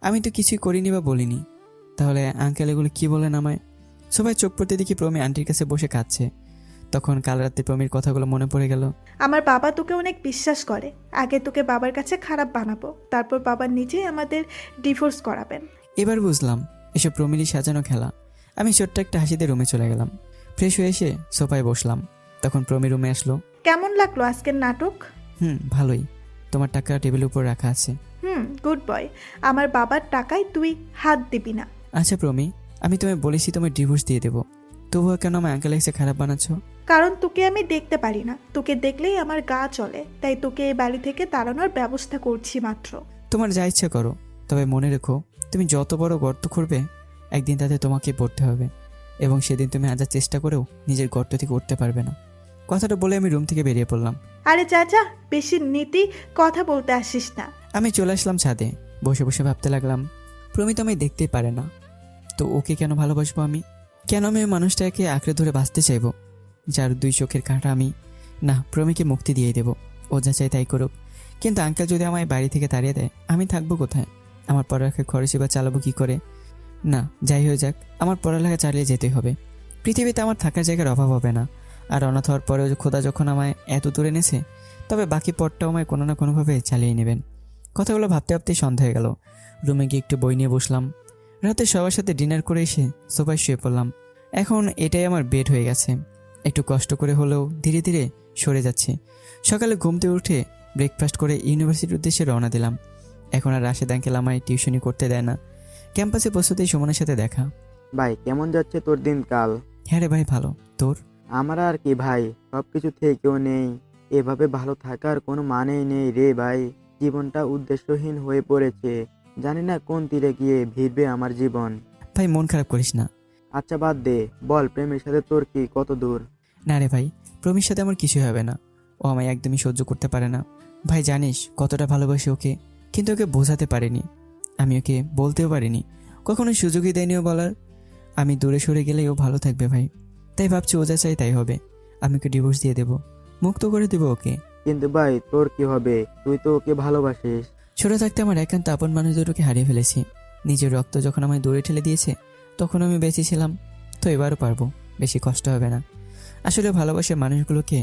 আমি তো কিছুই করিনি বা বলিনি, তাহলে আঙ্কেল এগুলো কি বলেন আমায়? সবাই চোখ পড়তে দেখি প্রমি আন্টির কাছে বসে খাচ্ছে। তখন কাল রাতে প্রমির কথাগুলো মনে পড়ে গেল। আমার বাবা তোকে অনেক বিশ্বাস করে। আগে তোকে বাবার কাছে খারাপ বানাবো, তারপর বাবা নিজেই আমাদের ডিভোর্স করাবেন। এবার বুঝলাম এসব প্রমিরই সাজানো খেলা। আমি ছোট্ট একটা হাসিতে রুমে চলে গেলাম। ফ্রেশ হয়ে এসে সোফায় বসলাম। তখন প্রমি রুমে আসলো। কেমন লাগলো আজকের নাটক? ভালোই। তোমার টাকা টেবিলের উপর রাখা আছে। Good boy. আমার বাবার টাকায় তুই হাত দিবি না। আচ্ছা প্রমি, আমি তোমায় বলেছি তোমায় ডিভোর্স দিয়ে দেবো, তবুও কেন আমার আঙ্কেল এসে খারাপ বানাচ্ছ? কারণ তোকে আমি দেখতে পারি না, তোকে দেখলেই আমার গা চলে, তাই তোকে এই বাড়ি থেকে তাড়ানোর ব্যবস্থা করছি মাত্র। তোমার যা ইচ্ছা করো, তবে মনে রেখো তুমি যত বড় গর্ত করবে একদিন তাতে তোমাকে পড়তে হবে, এবং সেদিন তুমি হাজার চেষ্টা করেও নিজের গর্ত থেকে উঠতে পারবে না। কথাটা বলে আমি রুম থেকে বেরিয়ে পড়লাম। আরে চাচা, বেশি নীতি কথা বলতে আসিস না। আমি চলে আসলাম ছাদে। বসে বসে ভাবতে লাগলাম, প্রমি তো আমায় দেখতেই পারে না, তো ওকে কেন ভালোবাসবো আমি? কেন আমি ওই মানুষটাকে আঁকড়ে ধরে বাঁচতে চাইবো, যার 2 চোখের কাঁটা আমি? না, প্রমিকে মুক্তি দিয়ে দেবো, ও যা চাই তাই করুক। কিন্তু আঙ্কেল যদি আমায় বাড়ি থেকে তাড়িয়ে দেয়, আমি থাকবো কোথায়? আমার পড়ালেখার খরচই বা চালাবো কী করে? না, যাই হয়ে যাক, আমার পড়ালেখা চালিয়ে যেতেই হবে। পৃথিবীতে আমার থাকার জায়গার অভাব হবে না। আর অনাথ হওয়ার পরেও খোদা যখন আমায় এত দূরে এনেছে, তবে বাকি পথটাও আমায় কোনো না কোনোভাবে চালিয়ে নেবেন। কথাগুলো ভাবতে ভাবতেই সন্ধ্যা হয়ে গেল। রুমে গিয়ে একটু বই নিয়ে বসলাম। রাতে সবার সাথে ডিনার করে এসে সোফায় শুয়ে পড়লাম। এখন এটাই আমার বেড হয়ে গেছে। একটু কষ্ট করে হলেও ধীরে ধীরে সরে যাচ্ছে। সকালে ঘুম থেকে উঠে ব্রেকফাস্ট করে ইউনিভার্সিটির উদ্দেশ্যে রওনা দিলাম। এখন আর রাশেদ আঙ্কেল আমায় টিউশনি করতে দেয় না। ক্যাম্পাসে পৌঁছতেই সুমনের সাথে দেখা। ভাই কেমন যাচ্ছে তোর দিনকাল? হ্যাঁ রে ভাই, ভালো। তোর? আমার আর কি ভাই, সব কিছু থেকেও নেই। এভাবে ভালো থাকার কোনো মানেই নেই রে ভাই। জীবনটা উদ্দেশ্যহীন হয়ে পড়েছে। জানি না কোন তীরে গিয়ে ভিড়বে আমার জীবন। ভাই মন খারাপ করিস না। আচ্ছা বাদ দে, বল প্রেমের সাথে তোর কি কত দূর? না রে ভাই, প্রমির সাথে আমার কিছুই হবে না। ও আমায় একদমই সহ্য করতে পারে না। ভাই জানিস কতটা ভালোবাসি ওকে, কিন্তু ওকে বোঝাতে পারিনি। আমি ওকে বলতেও পারিনি, কখনো সুযোগই দেয়নি ও বলার। আমি দূরে সরে গেলেই ও ভালো থাকবে ভাই। তাই ভাবছি ও যা চাই তাই হবে। আমি ওকে ডিভোর্স দিয়ে দেবো, মুক্ত করে দেবো ওকে। কিন্তু ভাই তোর কি হবে? তুই তো ওকে ভালোবাসিস। ছোট থাকতে আমার একান্ত আপন মানুষ দুটোকে হারিয়ে ফেলেছি। নিজের রক্ত যখন আমায় দূরে ঠেলে দিয়েছে, তখন আমি বেঁচে ছিলাম। তো এবারও পারবো, বেশি কষ্ট হবে না। আসলে ভালোবাসার মানুষগুলোকে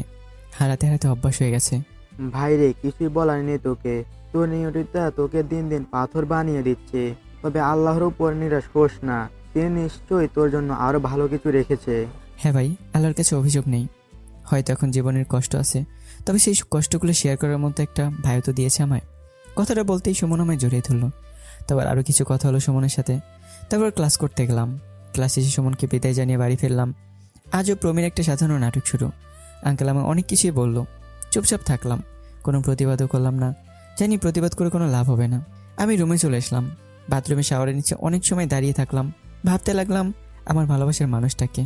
হারাতে হারাতে অভ্যাস হয়ে গেছে। ভাই রে, কিছুই বলার নেই তোকে। তোর নিয়তিটা তোকে দিন দিন পাথর বানিয়ে দিচ্ছে। তবে আল্লাহর উপর নিরাশ হোস না, তিনি নিশ্চয়ই তোর জন্য আরো ভালো কিছু রেখেছে। হ্যাঁ ভাই, আল্লাহর কাছে অভিযোগ নেই। হয়তো এখন জীবনের কষ্ট আছে, তবে সেই কষ্টগুলো শেয়ার করার মতো একটা ভাইও তো দিয়েছে আমায়। কথাটা বলতেই সুমন আমায় জড়িয়ে ধরলো। তারপর আরও কিছু কথা হলো সুমনের সাথে। তারপর ক্লাস করতে গেলাম। ক্লাস শেষে সুমনকে বিদায় জানিয়ে বাড়ি ফিরলাম। আজও প্রমির একটা সাধারণ নাটক শুরু। আঙ্কেল আমায় অনেক কিছুই বললো। চুপচাপ থাকলাম, কোনো প্রতিবাদও করলাম না। জানি প্রতিবাদ করে কোনো লাভ হবে না। আমি রুমে চলে আসলাম। বাথরুমে শাওয়ারের নিচে অনেক সময় দাঁড়িয়ে থাকলাম। ভাবতে লাগলাম আমার ভালোবাসার মানুষটাকে।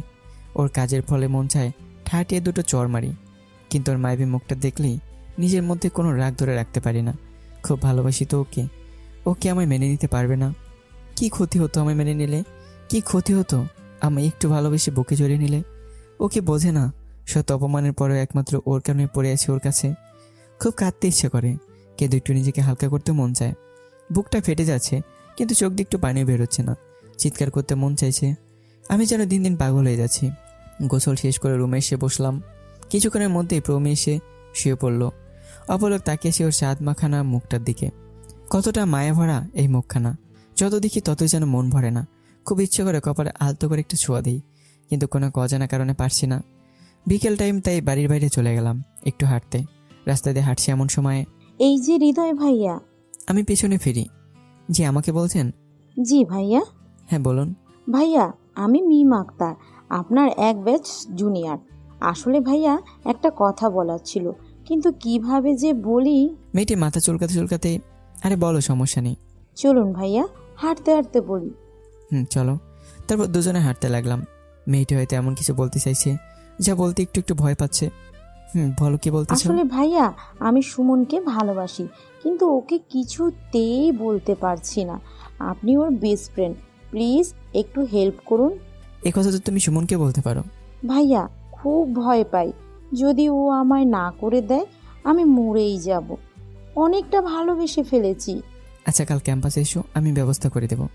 ওর কাজের ফলে মন চায় ঠাটিয়ে 2টো চড় মারি, কিন্তু ওর মায়াবী মুখটা দেখলেই নিজের মধ্যে কোনো রাগ ধরে রাখতে পারি না। খুব ভালোবাসি তো ওকে। ওকে আমায় মেনে নিতে পারবে না। কি ক্ষতি হতো আমায় মেনে নিলে? কি ক্ষতি হতো আমায় একটু ভালোবেসে বুকে জড়িয়ে নিলে? ওকে বোঝে না শত অপমানের পরেও একমাত্র ওর কারণে পড়ে আছে ওর কাছে। খুব কাঁদতে ইচ্ছে করে, কেঁদে একটু নিজেকে হালকা করতে মন চায়। বুকটা ফেটে যাচ্ছে, কিন্তু চোখ দিয়ে একটু পানিও বেরোচ্ছে না। চিৎকার করতে মন চাইছে। আমি যেন দিন দিন পাগল হয়ে যাচ্ছি। গোসল শেষ করে রুমে এসে বসলাম। কিছুক্ষণের মধ্যেই প্রমি এসে শুয়ে পড়ল। অপলক তাকিয়েছে ওর স্বাদ মাখানা মুখটার দিকে। কতটা মায়া ভরা এই মুখখানা। যত দেখি ততই যেন মন ভরে না। খুব ইচ্ছে করে কপালে আলতো করে একটু ছোঁয়া দিই, কিন্তু কোনো অজানা কারণে পারছি না। বিকেল টাইম, তাই বাড়ির বাইরে চলে গেলাম একটু হাঁটতে। রাস্তা দিয়ে হাঁটছি এমন সময় এই যে হৃদয় ভাইয়া। আমি পেছনে ফিরি। জি, আমাকে বলছেন? জি ভাইয়া। হ্যাঁ বলুন। ভাইয়া, আমি মিম আক্তার, আপনার এক ব্যাচ জুনিয়র। আসলে ভাইয়া একটা কথা বলার ছিল, কিন্তু কিভাবে যে বলি। মেয়েটি মাথা চুলকাতে চুলকাতে, আরে বলো, সমস্যা নেই। চলুন ভাইয়া, হাঁটতে হাঁটতে বলি। চলো। তারপর দুজনে হাঁটতে লাগলাম। মেয়েটি হয়তো এমন কিছু বলতে চাইছে যা বলতে একটু একটু ভয় পাচ্ছে। বলো কি বলতেছো? আসলে ভাইয়া, আমি সুমনকে ভালোবাসি, কিন্তু ওকে কিছুতেই বলতে পারছি না। আপনি ওর বেস্ট ফ্রেন্ড, প্লিজ একটু হেল্প করুন। এই কথা তো তুমি সুমনকে বলতে পারো। ভাইয়া, খুব ভয় পাই, যদি ও আমায় না করে দেয় আমি মরেই যাব। অনেকটা ভালোবেসে ফেলেছি। আচ্ছা, কাল ক্যাম্পাসে এসো, আমি ব্যবস্থা করে দেবো।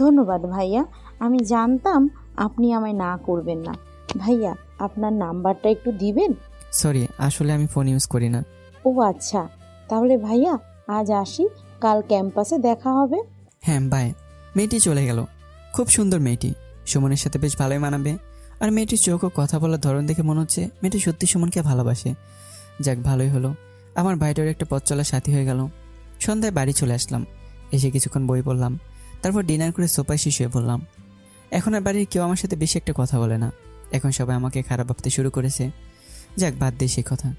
ধন্যবাদ ভাইয়া, আমি জানতাম আপনি আমায় না করবেন না। ভাইয়া, আপনার নাম্বারটা একটু দিবেন? সরি, আসলে আমি ফোন ইউজ করি না। ও আচ্ছা, তাহলে ভাইয়া আজ আসি, কাল ক্যাম্পাসে দেখা হবে। হ্যাঁ, বাই। মেয়েটি চলে গেল। খুব সুন্দর মেয়েটি, সুমনের সাথে বেশ ভালোই মানাবে। আর মেয়েটির চোখ ও কথা বলার ধরন দেখে মনে হচ্ছে মেয়েটি সত্যি সুমনকে ভালোবাসে। যাক, ভালোই হলো, আমার ভাইটার একটা পথ চলার সাথী হয়ে গেল। সন্ধ্যায় বাড়ি চলে আসলাম। এসে কিছুক্ষণ বই পড়লাম, তারপর ডিনার করে সোফায় শুয়ে পড়লাম। এখন আর বাড়ির কেউ আমার সাথে বেশি একটা কথা বলে না। এখন সবাই আমাকে খারাপ ভাবতে শুরু করেছে। যাক, বাদ দিয়ে সেই কথা।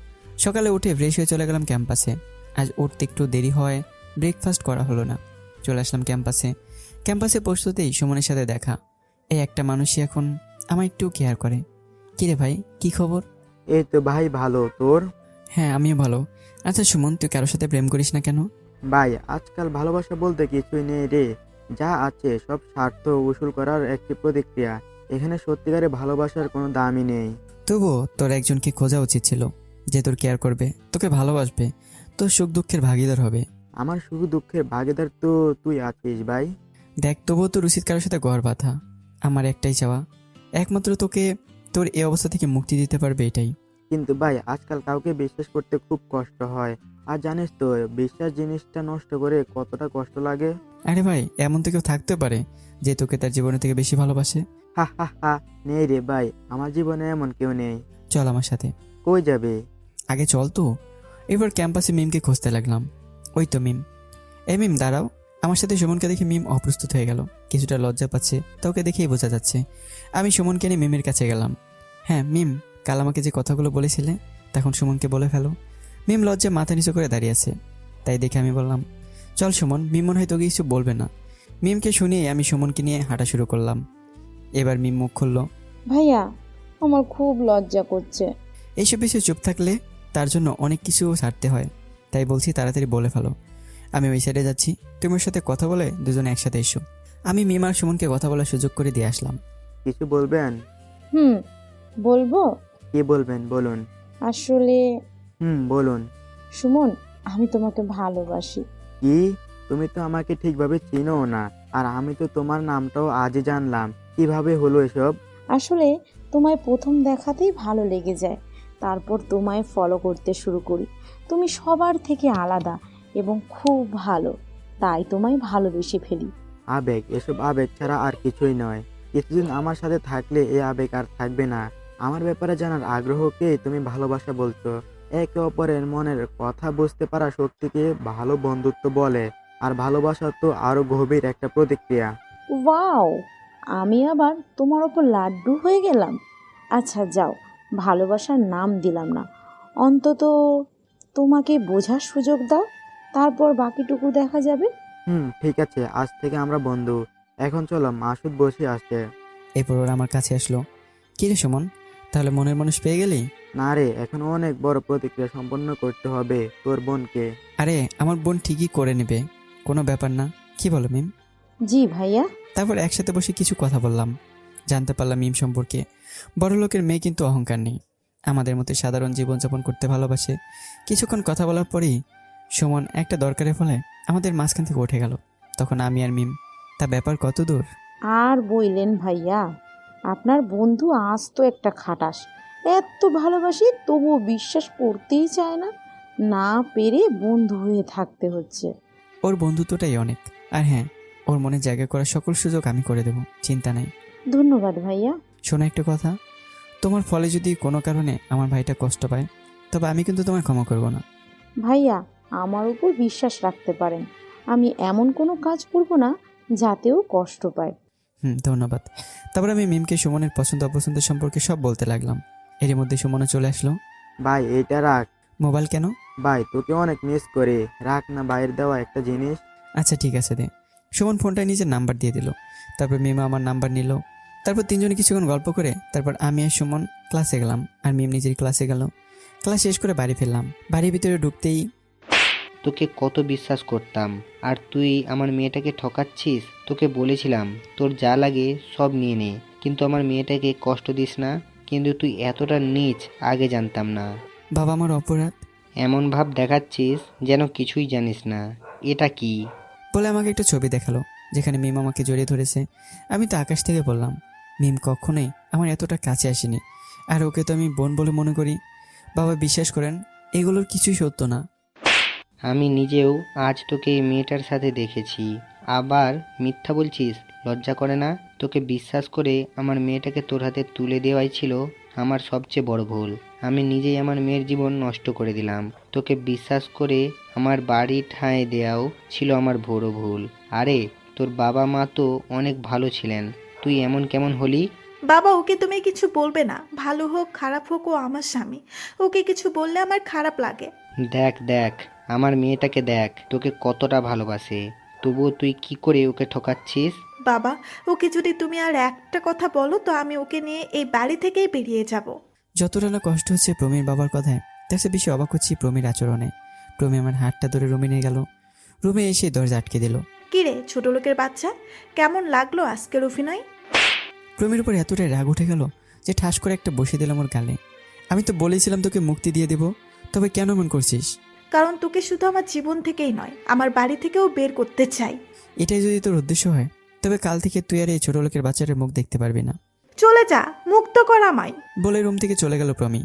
সকালে উঠে ফ্রেশ হয়ে চলে গেলাম ক্যাম্পাসে। আজ উঠতে একটু দেরি হয়, ব্রেকফাস্ট করা হলো না। চলে আসলাম ক্যাম্পাসে। ক্যাম্পাসে পৌঁছতেই সুমনের সাথে দেখা। এই একটা মানুষই এখন আমার একটু কেয়ার করে। কিরে ভাই, কি খবর? এই তো ভাই, ভালো। তোর? হ্যাঁ, আমিও ভালো। আচ্ছা সুমন, তুই কারোর সাথে প্রেম করিস না কেন? ভাই, আজকাল ভালোবাসা বলতে কিছুই নেই রে। যা আছে সব স্বার্থ উসুল করার একটি প্রতিক্রিয়া। এখানে সত্যিকারে ভালোবাসার কোনো দামই নেই। তবুও তোর একজনকে খোঁজা উচিত ছিল, যে তোর কেয়ার করবে, তোকে ভালোবাসবে, তোর সুখ দুঃখের ভাগিদার হবে। আমার সুখ দুঃখের ভাগিদার তো তুই আছিস ভাই। দেখ, তবুও তোর উচিত কারোর সাথে ঘর বাঁধা। আমার একটাই চাওয়া, একমাত্র তোকে তোর এই অবস্থা থেকে মুক্তি দিতে পারবে এটাই। কিন্তু ভাই, আজকাল কাউকে বিশ্বাস করতে খুব কষ্ট হয়। আর জানিস তো, বিশ্বাস জিনিসটা নষ্ট করে কতটা কষ্ট লাগে। আরে ভাই, এমন তো কেউ থাকতে পারে যে তোকে তার জীবনের থেকে বেশি ভালোবাসে। হা হা হা, নেই রে ভাই, আমার জীবনে এমন কেউ নেই। চল আমার সাথে। কই যাবে? আগে চল তো। এবার ক্যাম্পাসে মিমকে খুঁজতে লাগলাম। ওই তো মিম। এই মিম, দাঁড়াও। আমার সাথে সুমনকে দেখে মিম অপ্রস্তুত হয়ে গেল, কিছুটা লজ্জা পাচ্ছে, তোকে দেখেই বোঝা যাচ্ছে। আমি সুমনকে নিয়ে মিমের কাছে গেলাম। হ্যাঁ মিম, কাল আমাকে যে কথাগুলো বলেছিলে তখন সুমনকে বলে ফেলো। মিম লজ্জায় মাথা নিচু করে দাঁড়িয়ে আছে। তাই দেখে আমি বললাম, চল সুমন, মিম মনে হয় তোকে কিছু বলবে না। মিমকে শুনিয়ে আমি সুমনকে নিয়ে হাঁটা শুরু করলাম। এবার মিম মুখ খুললো। ভাইয়া, আমার খুব লজ্জা করছে। এইসব বিষয়ে চুপ থাকলে তার জন্য অনেক কিছু ছাড়তে হয়। তাই বলছি, তাড়াতাড়ি বলে ফেলো। আমি ওই সাইডে যাচ্ছি, তুমি ওর সাথে কথা বলে দুজনে একসাথে এসো। আমি মিম আর সুমনকে কথা বলার সুযোগ করে দিয়ে আসলাম। কিছু বলবেন? হুম, বলবো। কি বলবেন বলুন। আসলে বলুন। সুমন, আমি তোমাকে ভালোবাসি। কি? তুমি তো আমাকে ঠিকভাবে চিনো না, আর আমি তো তোমার নামটাও আজই জানলাম। কিভাবে হলো এসব? আসলে তোমায় প্রথম দেখাতেই ভালো লেগে যায়, তারপর তোমায় ফলো করতে শুরু করি। তুমি সবার থেকে আলাদা এবং খুব ভালো, তাই তোমায় ভালোবেসে ফেলি। আবেগ, এসব আবেগ ছাড়া আর কিছুই নয়। কিছুদিন আমার সাথে থাকলে এই আবেগ আর থাকবে না। আমার ব্যাপারে জানার আগ্রহকে তুমি ভালোবাসা বলছো। একে অপরের মনের কথা বুঝতে পারা শক্তিকে ভালো বন্ধুত্ব বলে। আর ভালোবাসা তো আরো গভীর একটা প্রতিক্রিয়া। ওয়াও, আমি আবার তোমার ওপর লাড্ডু হয়ে গেলাম। আচ্ছা যাও, ভালোবাসার নাম দিলাম না, অন্তত তোমাকে বোঝার সুযোগ দাও, তারপর বাকিটুকু দেখা যাবে। ঠিক আছে, আজ থেকে আমরা বন্ধু। এখন চলো, মাসুদ বসে আসছে। এরপর ওরা আমার কাছে আসলো। কি রে সুমন, তাহলে মনের মানুষ পেয়ে গেলি? না রে, এখন অনেক বড় প্রতিক্রিয়া সম্পন্ন করতে হবে তোর বোনকে। আরে আমার বোন ঠিকই করে নেবে, কোনো ব্যাপার না। কি বলো মিম? জি ভাইয়া। তারপর একসাথে বসে কিছু কথা বললাম। জানতে পারলাম মিম সম্পর্কে। বড় লোকের মেয়ে কিন্তু অহংকার নেই, আমাদের মতো সাধারণ জীবনযাপন করতে ভালোবাসে। কিছুক্ষণ কথা বলার পরেই সুমন একটা দরকারের ফলে আমাদের মাঝখান থেকে উঠে গেল। তখন আমি আর মিম, তা ব্যাপার কত দূর। আর বইলেন ভাইয়া, আপনার বন্ধু আজ তো একটা খাটাস। এত ভালোবাসি তবুও বিশ্বাস করতেই চায় না, না পেরে বন্ধু হয়ে থাকতে হচ্ছে। ওর বন্ধুত্বটাই অনেক। আর হ্যাঁ, ওর মনে জায়গা করার সকল সুযোগ আমি করে দেব, চিন্তা নাই। ধন্যবাদ ভাইয়া। শোনো একটা কথা, তোমার ফলে যদি কোনো কারণে আমার ভাইটা কষ্ট পায়, তবে আমি কিন্তু তোমার ক্ষমা করব না। ভাইয়া, আমার উপর বিশ্বাস রাখতে পারেন, আমি এমন কোনো কাজ করব না যাতেও কষ্ট পায়। ধন্যবাদ। তারপর আমি মিমকে সুমনের পছন্দ অপছন্দ সম্পর্কে সব বলতে লাগলাম। এর মধ্যে সুমনও চলে আসলো। ভাই, এটা রাখ। মোবাইল কেন? ভাই, তোকে অনেক মিস করে। রাখ না, বাইরে দেওয়া একটা জিনিস। আচ্ছা ঠিক আছে দে। সুমন ফোনটায় নিজের নাম্বার দিয়ে দিল। তারপর মিমা আমার নাম্বার নিল। তারপর তিনজনে কিছুক্ষণ গল্প করে তারপর আমি আর সুমন ক্লাসে গেলাম, আর মিম নিজের ক্লাসে গেল। ক্লাস শেষ করে বাড়ি ফিরলাম। বাড়ির ভিতরে ঢুকতেই তোকে কত বিশ্বাস করতাম, আর তুই আমার মেয়েটাকে ঠকাচ্ছিস। তোকে বলেছিলাম তোর যা লাগে সব নিয়ে নে, কিন্তু আমার মেয়েটাকে কষ্ট দিস না। কিন্তু তুই এতটা নীচ আগে জানতাম না। বাবা আমার অপরাধ এমন ভাব দেখাচ্ছিস যেন কিছুই জানিস না। এটা কি? বলে আমাকে একটা ছবি দেখালো যেখানে মিম আমাকে জড়িয়ে ধরেছে। আমি তো আকাশ থেকে বললাম, মিম কখনোই আমার এতটা কাছে আসেনি, আর ওকে তো আমি বোন বলে মনে করি। বাবা বিশ্বাস করেন, এগুলোর কিছুই সত্য না। আমি নিজেও আজ তোকে এই মেয়েটার সাথে দেখেছি, আবার মিথ্যা বলছিস? লজ্জা করে না? তোকে বিশ্বাস করে আমার মেয়েটাকে তোর হাতে তুলে দেওয়াই ছিল আমার সবচেয়ে বড় ভুল। আমি নিজেই আমার মেয়ের জীবন নষ্ট করে দিলাম। তোকে বিশ্বাস করে আমার বাড়ি ঠাঁই দেওয়াও ছিল আমার বড় ভুল। আরে তোর বাবা মা তো অনেক ভালো ছিলেন, তুই এমন কেমন হলি? বাবা, ওকে তুমি কিছু বলবে না। ভালো হোক খারাপ হোক, ও আমার স্বামী। ওকে কিছু বললে আমার খারাপ লাগে। দেখ দেখ, আমার মেয়েটাকে দেখ, তোকে কতটা ভালোবাসে, তবুও তুই কি করে ওকে ঠকাচ্ছিস? বাবা, ওকে যদি তুমি আর একটা কথা বলো তো আমি ওকে নিয়ে এই বাড়ি থেকেই বেরিয়ে যাব। যতটা না কষ্ট হচ্ছে প্রমীর বাবার কথায়, তার চেয়ে বেশি অবাক হচ্ছি প্রমীর আচরণে। প্রমী আমার হাতটা ধরে রুমে নিয়ে গেল। রুমে এসে দরজা আটকে দিল। কিরে ছোট লোকের বাচ্চা, কেমন লাগলো আজকের অভিনয়? প্রমীর উপর এতটাই রাগ উঠে গেল যে ঠাস করে একটা বসে দিলাম ওর গালে। আমি তো বলেছিলাম তোকে মুক্তি দিয়ে দেব, তবে কেন এমন করছিস? কারণ তোকে শুধু আমার জীবন থেকেই নয়, আমার বাড়ি থেকেও বের করতে চাই। এটাই যদি তোর উদ্দেশ্য হয়, তবে কাল থেকে তুই আর এই ছোট লোকের বাচ্চাটার মুখ দেখতে পারবি না। চলে যা, মুক্ত কর আমায়। বলে রুম থেকে চলে গেল প্রমী।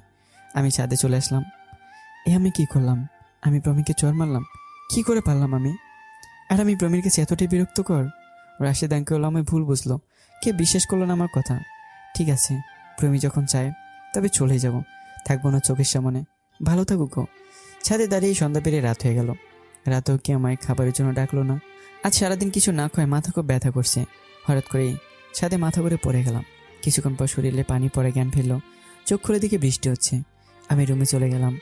আমি ছাদে চলে আসলাম। আমি কি করলাম? আমি প্রমীকে চর মারলাম? কি করে পারলাম আমি? আর আমি প্রমীর কাছে এতটাই বিরক্তকর। রাশেদ আঙ্কেল আমায় ভুল বুঝলো, কে বিশ্বাস করলো না আমার কথা। ঠিক আছে, প্রমী যখন চায় তবে চলে যাব, থাকবো না চোখের সামনে। ভালো থাকুক গো। ছাদে দাঁড়িয়ে সন্ধ্যা পেরিয়ে রাত হয়ে গেল। রাতেও কি আমায় খাবারের জন্য ডাকলো না। আজ সারাদিন কিছু না খায় মাথা খুব ব্যথা করছে। হঠাৎ করেই ছাদে মাথা করে পড়ে গেলাম। কিছুক্ষণ পর শরীরে পানি পড়ে জ্ঞান ফিরল। চোখ খুলে দিকে বৃষ্টি হচ্ছে। আমি রুমে চলে গেলাম।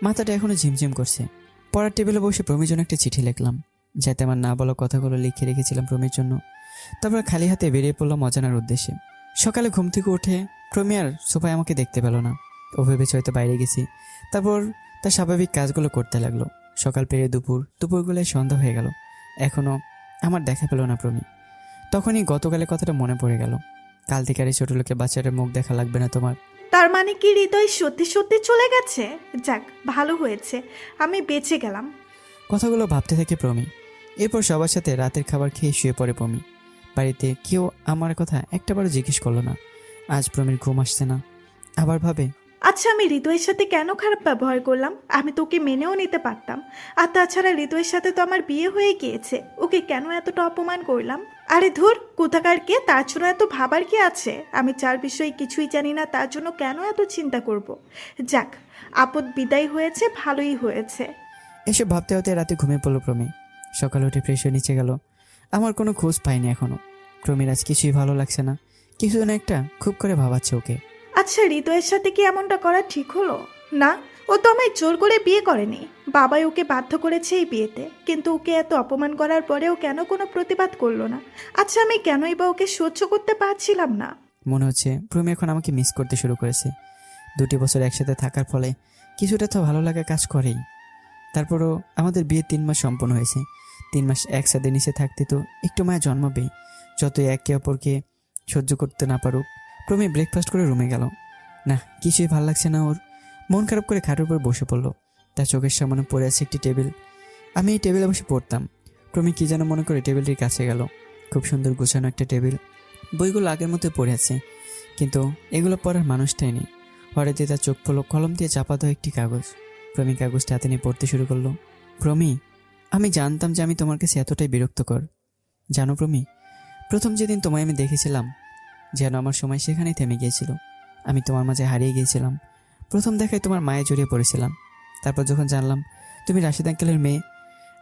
মাথাটা এখনো ঝিমঝিম করছে। পড়ার টেবিলে বসে প্রমীর জন্য একটা চিঠি লিখলাম, যাতে আমার না বলা কথাগুলো লিখে রেখেছিলাম প্রমীর জন্য। তারপর খালি হাতে বেরিয়ে পড়লাম অজানার উদ্দেশ্যে। সকালে ঘুম থেকে উঠে প্রমী আর সোফায় আমাকে দেখতে পেল না। ও ভেবেছে হয়তো বাইরে গেছি। তারপর তার স্বাভাবিক কাজগুলো করতে লাগলো। সকাল পেরিয়ে দুপুরগুলোয় সন্ধ্যা হয়ে গেল, এখনও আমার দেখা পেল না প্রমী। তখনই গতকালের কথাটা মনে পড়ে গেল। কাল থেকে আর এই ছোট লোকের বাচ্চাটার মুখ দেখা লাগবে না তোমার। তার মানে কি হৃদয় সত্যি সত্যি চলে গেছে? যাক, ভালো হয়েছে, আমি বেঁচে গেলাম। কথাগুলো ভাবতে থাকে প্রমী। এরপর সবার সাথে রাতের খাবার খেয়ে শুয়ে পড়ে প্রমী। বাড়িতে কেউ আমার কথা একটাবারও জিজ্ঞেস করলো না। আজ প্রমীর ঘুম আসছে না। আবার ভাবে, আচ্ছা, আমি হৃদয়ের সাথে কেন খারাপ ব্যবহার করলাম? আমি তোকে মেনেও নিতে পারতাম। আর তাছাড়া হৃদয়ের সাথে তো আমার বিয়ে হয়ে গিয়েছে, ওকে কেন এতটা অপমান করলাম? আরে ধুর, কোথাকার কে, তার জন্য এত ভাবার কি আছে? আমি যার বিষয়ে কিছুই জানি না তার জন্য কেন এত চিন্তা করব? যাক, আপদ বিদায় হয়েছে, ভালোই হয়েছে। এসব ভাবতে ভাবতে রাতে ঘুমিয়ে পড়লো প্রমী। সকালে উঠে ফ্রেশ হয়ে নিচে গেল। আমার কোনো খোঁজ পাইনি এখনো। প্রমীর আজ কিছুই ভালো লাগছে না। কিছু যেন একটা খুব করে ভাবাচ্ছে ওকে। আচ্ছা, হৃদয়ের সাথে কি এমনটা করা ঠিক হলো? না, ও তো আমায় জোর করে বিয়ে করেনি। বাবাই ওকে বাধ্য করেছে এই বিয়েতে, কিন্তু ওকে এত অপমান করার পরেও কেন কোনো প্রতিবাদ করলো না? আচ্ছা, আমি কেনই বা ওকে সহ্য করতে পারছিলাম না? মনে হচ্ছে প্রমী এখন আমাকে মিস করতে শুরু করেছে। 2 বছর একসাথে থাকার ফলে কিছুটা তো ভালো লাগা কাজ করেই। তারপরও আমাদের বিয়ে 3 মাস সম্পন্ন হয়েছে। 3 মাস একসাথে নিচে থাকতে তো একটু মায়া জন্মাবেই, যতই একে অপরকে সহ্য করতে না পারুক। প্রমী ব্রেকফাস্ট করে রুমে গেল। না, কিছুই ভাল লাগছে না ওর। মন খারাপ করে খাটের উপর বসে পড়লো। তার চোখের সামনে পড়ে আছে একটি টেবিল। আমি এই টেবিলে বসে পড়তাম। প্রমী কী যেন মনে করে টেবিলটির কাছে গেল। খুব সুন্দর গোছানো একটা টেবিল। বইগুলো আগের মতো পড়ে আছে, কিন্তু এগুলো পড়ার মানুষটাই নেই। হঠাৎ তার চোখ পড়লো কলম দিয়ে চাপা দেওয়া একটি কাগজ। প্রমী কাগজটা হাতে নিয়ে পড়তে শুরু করলো। প্রমী, আমি জানতাম যে আমি তোমার কাছে এতটাই বিরক্তকর। জানো প্রমী, প্রথম যেদিন তোমায় আমি দেখেছিলাম, যেন আমার সময় সেখানেই থেমে গিয়েছিল। আমি তোমার মাঝে হারিয়ে গিয়েছিলাম। প্রথম দেখায় তোমার মায়ে জড়িয়ে পড়েছিলাম। তারপর যখন জানলাম তুমি রাশিদ আঙ্কেলের মেয়ে,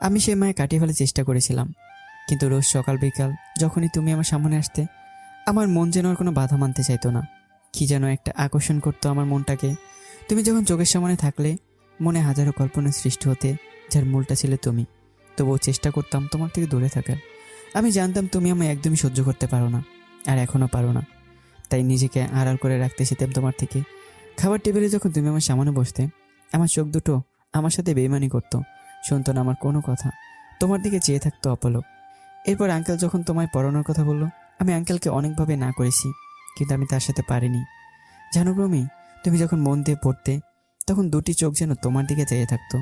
আমি সেই মায়ে কাটিয়ে ফেলার চেষ্টা করেছিলাম। কিন্তু রোজ সকাল বিকাল যখনই তুমি আমার সামনে আসতে, আমার মন যেন আর কোনো বাধা মানতে চাইতো না। কি যেন একটা আকর্ষণ করতো আমার মনটাকে। তুমি যখন চোখের সামনে থাকলে মনে হাজারো কল্পনার সৃষ্টি হতে, যার মূলটা ছিলে তুমি। তবুও চেষ্টা করতাম তোমার থেকে দূরে থাকার। আমি জানতাম তুমি আমায় একদমই সহ্য করতে পারো না, আর এখনও পারো না। তাই নিজেকে আড়াল করে রাখতে চেতাম তোমার থেকে। খাবার টেবিলে যখন তুমি আমার সামনে বসতে, আমার চোখ দুটো আমার সাথে বেইমানি করতো, শুনতো না আমার কোনো কথা, তোমার দিকে চেয়ে থাকতো অপলক। এরপর আঙ্কেল যখন তোমায় পড়ানোর কথা বললো, আমি আঙ্কেলকে অনেকভাবে না করেছি, কিন্তু আমি তার সাথে পারিনি। জানো প্রমি, তুমি যখন মন দিয়ে পড়তে, তখন দুটি চোখ যেন তোমার দিকে চেয়ে থাকতো।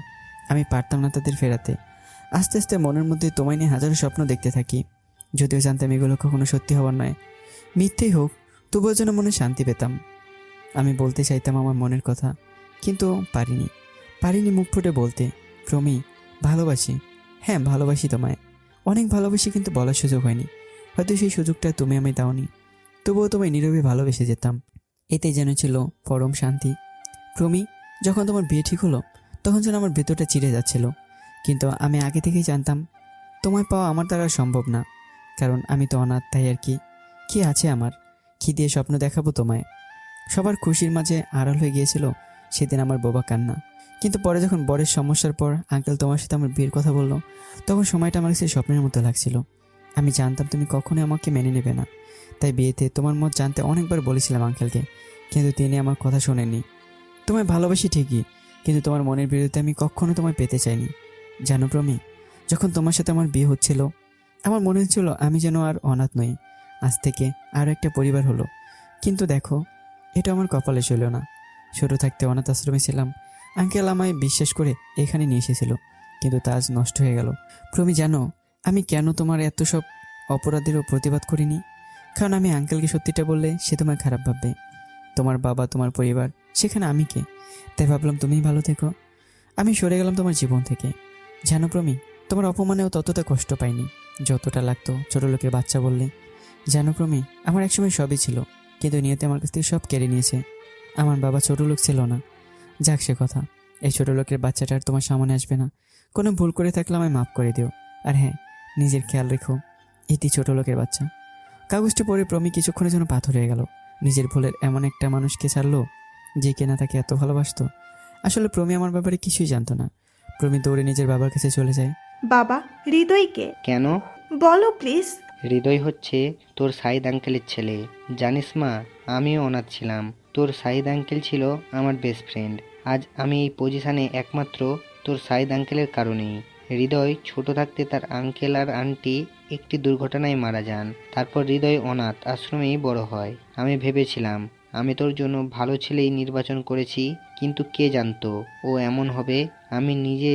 আমি পারতাম না তাদের ফেরাতে। আস্তে আস্তে মনের মধ্যে তোমায় নিয়ে হাজারো স্বপ্ন দেখতে থাকি, যদিও জানতাম এগুলো কখনো সত্যি হবার নয়, মিথ্যেই হোক, তবুও যেন মনে শান্তি পেতাম। আমি বলতে চাইতাম আমার মনের কথা, কিন্তু পারিনি মুখ ফুটে বলতে। প্রমি, ভালোবাসি, হ্যাঁ ভালোবাসি তোমায়, অনেক ভালোবাসি, কিন্তু বলার সুযোগ হয়নি। হয়তো সেই সুযোগটা তুমি আমায় দাওনি, তবুও তোমায় নীরবে ভালোবেসে যেতাম। এতে যেন ছিল পরম শান্তি। প্রমি, যখন তোমার বিয়ে ঠিক হলো, তখন যেন আমার ভেতরটা চিড়ে যাচ্ছিল, কিন্তু আমি আগে থেকেই জানতাম তোমায় পাওয়া আমার দ্বারা সম্ভব না, কারণ আমি তো অনাথ। তাই আর কি আছে আমার, কি দিয়ে স্বপ্ন দেখাবো তোমায়? সবার খুশির মাঝে আড়াল হয়ে গিয়েছিল সেদিন আমার বোবা কান্না। কিন্তু পরে যখন বরের সমস্যার পর আঙ্কেল তোমার সাথে আমার বিয়ের কথা বললো, তখন সময়টা আমার কাছে স্বপ্নের মতো লাগছিল। আমি জানতাম তুমি কখনোই আমাকে মেনে নেবে না, তাই বিয়েতে তোমার মত জানতে অনেকবার বলেছিলাম আঙ্কেলকে, কিন্তু তিনি আমার কথা শোনেননি। তোমায় ভালোবাসি ঠিকই, কিন্তু তোমার মনের বিরুদ্ধে আমি কখনো তোমায় পেতে চাইনি। জানো প্রমি, যখন তোমার সাথে আমার বিয়ে হচ্ছিল, আমার মনে হচ্ছিল আমি যেন আর অনাথ নই, আজ থেকে আরও একটা পরিবার হলো। কিন্তু দেখো, এটা আমার কপালে ছিল না। ছোটো থাকতে অনাথ আশ্রমে ছিলাম, আঙ্কেল আমায় বিশ্বাস করে এখানে নিয়ে এসেছিল, কিন্তু তা আজ নষ্ট হয়ে গেল। প্রমি জানো, আমি কেন তোমার এত সব অপরাধেরও প্রতিবাদ করিনি? কারণ আমি আঙ্কেলকে সত্যিটা বললে সে তোমায় খারাপ ভাববে। তোমার বাবা, তোমার পরিবার, সেখানে আমি কে? তাই ভাবলাম তুমিই ভালো থেকো। আমি সরে গেলাম তোমার জীবন থেকে। জানো প্রমি, তোমার অপমানেও ততটা কষ্ট পাইনি যতটা লাগতো ছোটো লোকের বাচ্চা বললে। জানো প্রমি, আমার একসময় সবই ছিল, কিন্তু নিয়তি আমার কাছ থেকে সব কেড়ে নিয়েছে। আমার বাবা ছোটো লোক ছিল না, যাক সে কথা। এই ছোটো লোকের বাচ্চাটা আর তোমার সামনে আসবে না। কোনো ভুল করে থাকলে আমায় মাফ করে দিও। আর হ্যাঁ, নিজের খেয়াল রেখো। এটি ছোটো লোকের বাচ্চা। কাগজটা পরে প্রমি কিছুক্ষণের জন্য পাথর হয়ে গেল। নিজের ভুলের এমন একটা মানুষকে ছাড়লো যে কিনা তাকে এত ভালোবাসতো। আসলে প্রমি আমার ব্যাপারে কিছুই জানতো না। প্রমি দৌড়ে নিজের বাবার কাছে চলে যায়। বাবা, হৃদয়কে কেন? বলো প্লিজ। হৃদয় হচ্ছে তোর সাইদ আঙ্কেলের ছেলে। জানিস মা, আমিও অনাথ ছিলাম। তোর সাইদ আঙ্কেল ছিল আমার বেস্ট ফ্রেন্ড। আজ আমি এই পজিশনে একমাত্র তোর সাইদ আঙ্কেলের কারণেই। হৃদয় ছোট থাকতে তার আঙ্কেল আর আন্টি একটি দুর্ঘটনায় মারা যান। তারপর হৃদয় অনাথ আশ্রমেই বড় হয়। আমি ভেবেছিলাম আমি তোর জন্য ভালো ছেলেই নির্বাচন করেছি, কিন্তু কে জানতো ও এমন হবে। আমি নিজে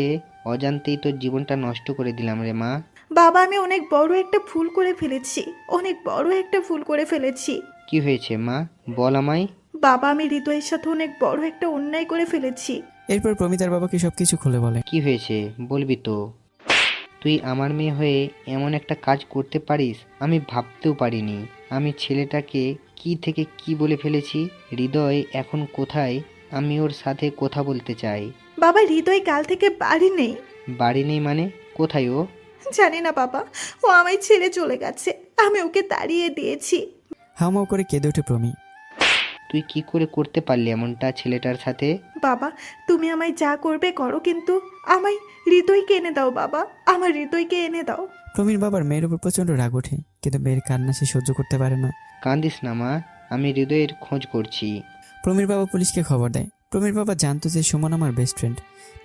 অজান্তেই তোর জীবনটা নষ্ট করে দিলাম রে মা। বাবা, আমি অনেক বড় একটা ভুল করে ফেলেছি, অনেক বড় একটা ভুল করে ফেলেছি। কি হয়েছে মা, বল আমায়। বাবা, আমি হৃদয়ের সাথে অনেক বড় একটা অন্যায় করে ফেলেছি। এরপর প্রমি তার বাবাকে সবকিছু খুলে বলে। কি হয়েছে বলবি তো? তুই আমার মেয়ে হয়ে এমন একটা কাজ করতে পারিস আমি ভাবতেও পারিনি। আমি ছেলেটাকে কি থেকে কি বলে ফেলেছি। হৃদয় এখন কোথায়? আমি ওর সাথে কথা বলতে চাই। বাবা, হৃদয় কাল থেকে বাড়ি নেই। বাড়ি নেই মানে? কোথায় ও? জানি না বাবা, ও আমায় ছেড়ে চলে গেছে, আমি ওকে তাড়িয়ে দিয়েছি। হাউমাউ করে কেঁদে ওঠে প্রমি। তুই কি করে করতে পারলি এমনটা ছেলেটার সাথে? বাবা, তুমি আমায় যা করবে করো, কিন্তু আমায় হৃদয়কে এনে দাও বাবা, আমার হৃদয়কে এনে দাও। প্রমির বাবার মেয়ের উপর প্রচণ্ড রাগ ওঠে, কিন্তু মেয়ের কান্না সে সহ্য করতে পারে না। কান্দিস না মা, আমি হৃদয়ের খোঁজ করছি। প্রমির বাবা পুলিশকে খবর দেয়। প্রমির বাবা জানতো যে সুমন আমার বেস্ট ফ্রেন্ড,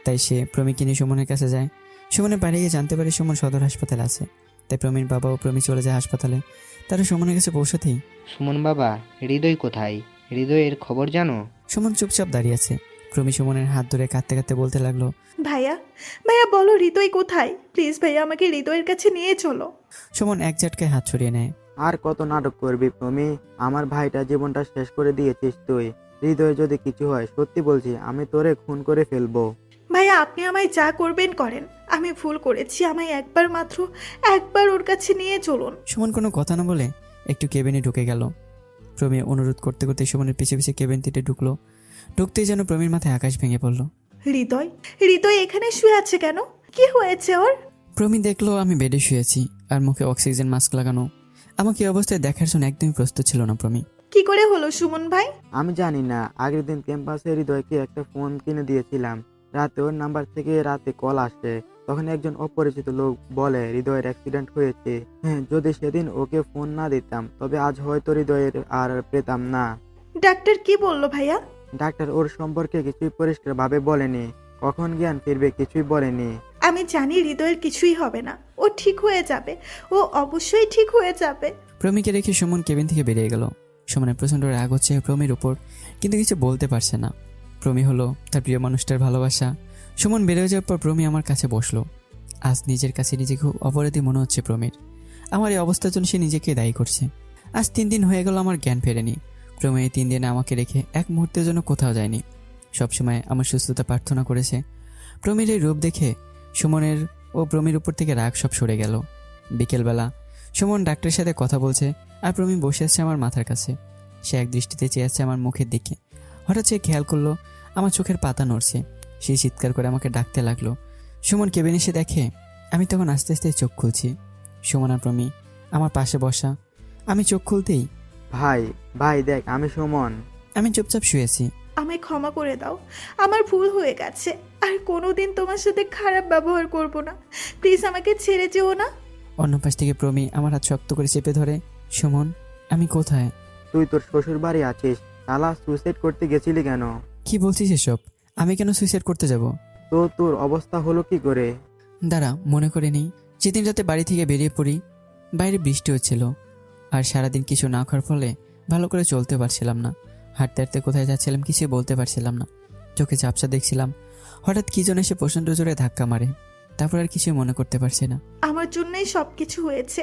তাই সে প্রমিকে নিয়ে সুমনের কাছে যায়। সুমনের বাড়ি গিয়ে জানতে পারে সুমন সদর হাসপাতালে আছে। তাই প্রমির বাবা ও প্রমি চলে যায় হাসপাতালে। তারা সুমনের কাছে পৌঁছাতেই সুমন বাবা, হৃদয় কোথায়? হৃদয়ের খবর জানো? সুমন চুপচাপ দাঁড়িয়ে আছে। প্রমি সুমনের হাত ধরে কাঁদতে কাঁদতে বলতে লাগলো, ভাইয়া, ভাইয়া বলো হৃদয় কোথায়, প্লিজ ভাইয়া আমাকে হৃদয়ের কাছে নিয়ে চলো। সুমন এক ঝটকায় হাত ছড়িয়ে নেয়। আর কত নাটক করবি প্রমি? আমার ভাইটা জীবনটা শেষ করে দিয়েছিস তুই। হৃদয় যদি কিছু হয়, সত্যি বলছি আমি তোরে খুন করে ফেলবো। ভাইয়া, আপনি আমায় যা করবেন করেন, আমি ভুল করেছি, আমায় একবার ওর কাছে নিয়ে চলুন। সুমন কোনো কথা না বলে একটু কেবিনে ঢুকে গেল। প্রমি অনুরোধ করতে করতে সুমনের পিছে পিছে কেবিনটিতে ঢুকলো। ঢুকতেই যেন প্রমির মাথায় আকাশ ভেঙে পড়লো। হৃদয়, হৃদয় এখানে শুয়ে আছে কেন? কি হয়েছে ওর? প্রমি দেখলো আমি বেডে শুয়েছি আর মুখে অক্সিজেন মাস্ক লাগানো। আমাকে এই অবস্থায় দেখার জন্য একদমই প্রস্তুত ছিল না প্রমি। কি করে হলো সুমন ভাই? আমি জানি না, আগের দিন ক্যাম্পাসে হৃদয়কে একটা ফোন কিনে দিয়েছিলাম। রাতে ওর নাম্বার থেকে রাতে কল আসে। তখন একজন অপরিচিত লোক বলে হৃদয়ের অ্যাক্সিডেন্ট হয়েছে। হ্যাঁ, যদি সেদিন ওকে ফোন না দিতাম তবে আজ হয়তো হৃদয়ের আর পেতাম না। ডাক্তার কি বললো ভাইয়া? ডাক্তার ওর সম্পর্কে কিছুই পরিষ্কারভাবে বলেনি, কখন জ্ঞান ফিরবে কিছুই বলেনি। আমি জানি হৃদয়ের কিছুই হবে না, ও ঠিক হয়ে যাবে, ও অবশ্যই ঠিক হয়ে যাবে। প্রমিকে রেখে সুমন কেবিন থেকে বেরিয়ে গেল। সুমনের প্রচণ্ড রাগ হচ্ছে প্রমির উপর, কিন্তু কিছু বলতে পারছে না। প্রমি হলো তার প্রিয় মানুষটার ভালোবাসা। সুমন বেরিয়ে যাওয়ার পর প্রমি আমার কাছে বসলো। আজ নিজের কাছে নিজেকে খুব অপরাধী মনে হচ্ছে প্রমির। আমার এই অবস্থার জন্য সে নিজেকে দায়ী করছে। আজ 3 দিন হয়ে গেল আমার জ্ঞান ফেরেনি। প্রমি এই 3 দিনে আমাকে রেখে এক মুহূর্তের জন্য কোথাও যায়নি। সবসময় আমার সুস্থতা প্রার্থনা করেছে। প্রমির এই রূপ দেখে সুমনের ও প্রমির উপর থেকে রাগ সব সরে গেল। বিকেলবেলা সুমন ডাক্তারের সাথে কথা বলছে, আর প্রমি বসে আছে আমার মাথার কাছে। সে এক দৃষ্টিতে চেয়ে আছে আমার মুখের দিকে। হঠাৎ সে খেয়াল করলো আমার চোখের পাতা নড়ছে। সে চিৎকার করে আমাকে ডাকতে লাগলো। সুমন কেবিন এসে দেখে আমি তখন আস্তে আস্তে চোখ খুলছি। সুমন আর প্রমি আমার পাশে বসা। আমি চোখ খুলতেই ভাই, ভাই দেখ, আমি সুমন। আমি চুপচাপ শুয়েছি। আমায় ক্ষমা করে দাও, আমার ভুল হয়ে গেছে, আর কোনোদিন তোমার সাথে খারাপ ব্যবহার করব না। প্লিজ আমাকে ছেড়ে যেও না। অন্য পাশ থেকে প্রমি আমার হাত শক্ত করে চেপে ধরে। সুমন, আমি কোথায়? তুই তোর শ্বশুর বাড়ি আছিস। শালা সুইসাইড করতে গেছিলি কেন? কি বলছিস এসব? আমি কেন সুইসাইড করতে যাব? তো তোর অবস্থা হলো কি করে? দাঁড়া, মনে করে নেই। যেদিন রাতে বাড়ি থেকে বেরিয়ে পড়ি, বাইরে বৃষ্টি হচ্ছিল, আর সারাদিন কিছু না খাওয়ার ফলে ভালো করে চলতে পারছিলাম না। হাঁটতে হাঁটতে কোথায় যাচ্ছিলাম কিছুই বলতে পারছিলাম না। চোখে ঝাপসা দেখছিলাম। হঠাৎ কি জন এসে প্রচণ্ড জোরে ধাক্কা মারে। তারপর আর কিছুই মনে করতে পারছি না। আমার জন্যই সব কিছু হয়েছে,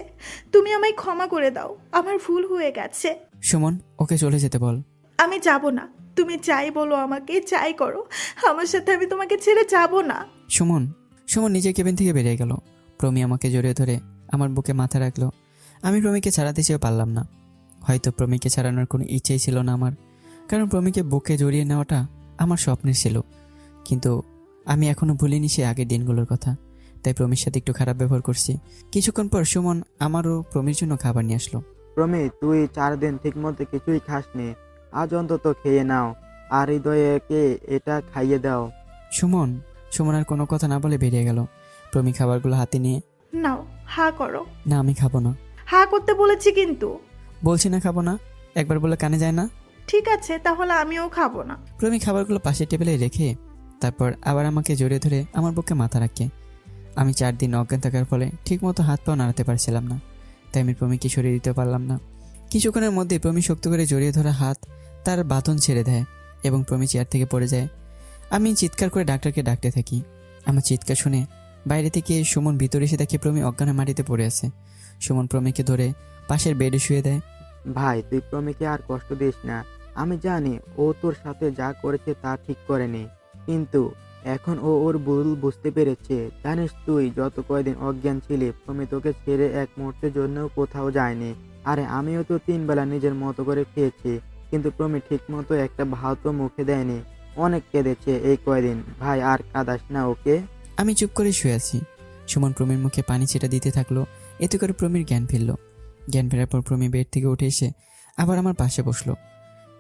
তুমি আমায় ক্ষমা করে দাও, আমার ভুল হয়ে গেছে। সুমন, ওকে চলে যেতে বল। আমি যাব না, তুমি যাই বলো আমাকে, যাই করো, আমার সাথে আমি তোমাকে ছেড়ে যাব না। সুমন সুমন নিজের কেবিন থেকে বেরিয়ে গেল। প্রমি আমাকে জড়িয়ে ধরে আমার বুকে মাথা রাখলো। আমি প্রমিকে ছাড়াতে চেয়েও পারলাম না। হয়তো প্রমিকে ছাড়ানোর কোনো ইচ্ছেই ছিল না আমার, কারণ প্রমিকে বুকে জড়িয়ে নেওয়াটা আমার স্বপ্নের ছিল। কিন্তু আমি এখনো ভুলিনি সে আগের দিনগুলোর কথা। তাই প্রমির সাথে একটু খারাপ ব্যবহার করছি। কিছুক্ষণ পর সুমন আমারও প্রমির জন্য খাবার নিয়ে আসলো। প্রমি, তুই 4 দিন ঠিক মতো কিছুই খাসনি, আজ অন্তত খেয়ে নাও, আর হৃদয়কে এটা খাইয়ে দাও। সুমন আর কোনো কথা না বলে বেরিয়ে গেল। প্রমি খাবারগুলো হাতে নিয়ে, নাও, হা করো। না আমি খাবো না। হা করতে বলেছি কিন্তু। বলছি না খাবো না, একবার বলে কানে যায় না। ঠিক আছে, তাহলে আমিও খাবো না। প্রমি খাবারগুলো পাশের টেবিলে রেখে তারপর আবার আমাকে জড়িয়ে ধরে আমার বুকে মাথা রাখে। আমি 4 দিন অজ্ঞান থাকার ফলে ঠিকমতো হাত পাও নাড়াতে পারছিলাম না, তাই আমি প্রমিকে সরিয়ে দিতে পারলাম না। কিছুক্ষণের মধ্যে প্রমি শক্ত করে জড়িয়ে ধরা হাত তার বাঁধন ছেড়ে দেয় এবং প্রমি চেয়ার থেকে পড়ে যায়। আমি চিৎকার করে ডাক্তারকে ডাকতে থাকি। আমার চিৎকার শুনে বাইরে থেকে সুমন ভিতরে এসে দেখে প্রমি অজ্ঞানে মাটিতে পড়ে আছে। সুমন প্রমিকে ধরে পাশের বেডে শুয়ে দেয়। ভাই, তুই প্রমিকে আর কষ্ট দিস না। আমি জানি ও তোর সাথে যা করেছে তা ঠিক করেনি, কিন্তু এখন ও ওর ভুল বুঝতে পেরেছে। জানিস, তুই যত কয়দিন অজ্ঞান ছিলি, প্রমি তোকে ছেড়ে এক মুহূর্তের জন্য কোথাও যায়নি। আরে আমিও তো 3 বেলা নিজের মতো করে খেয়েছি, কিন্তু প্রমি ঠিক মতো একটা ভাতও মুখে দেয়নি। অনেক কেঁদেছে এই কয়দিন। ভাই, আর কাঁদাস না ওকে। আমি চুপ করে শুয়ে আছি। সুমন প্রমির মুখে পানি ছেটা দিতে থাকলো। এতে করে প্রমির জ্ঞান ফিরল। জ্ঞান ফেরার পর প্রমি বেড থেকে উঠে এসে আবার আমার পাশে বসলো।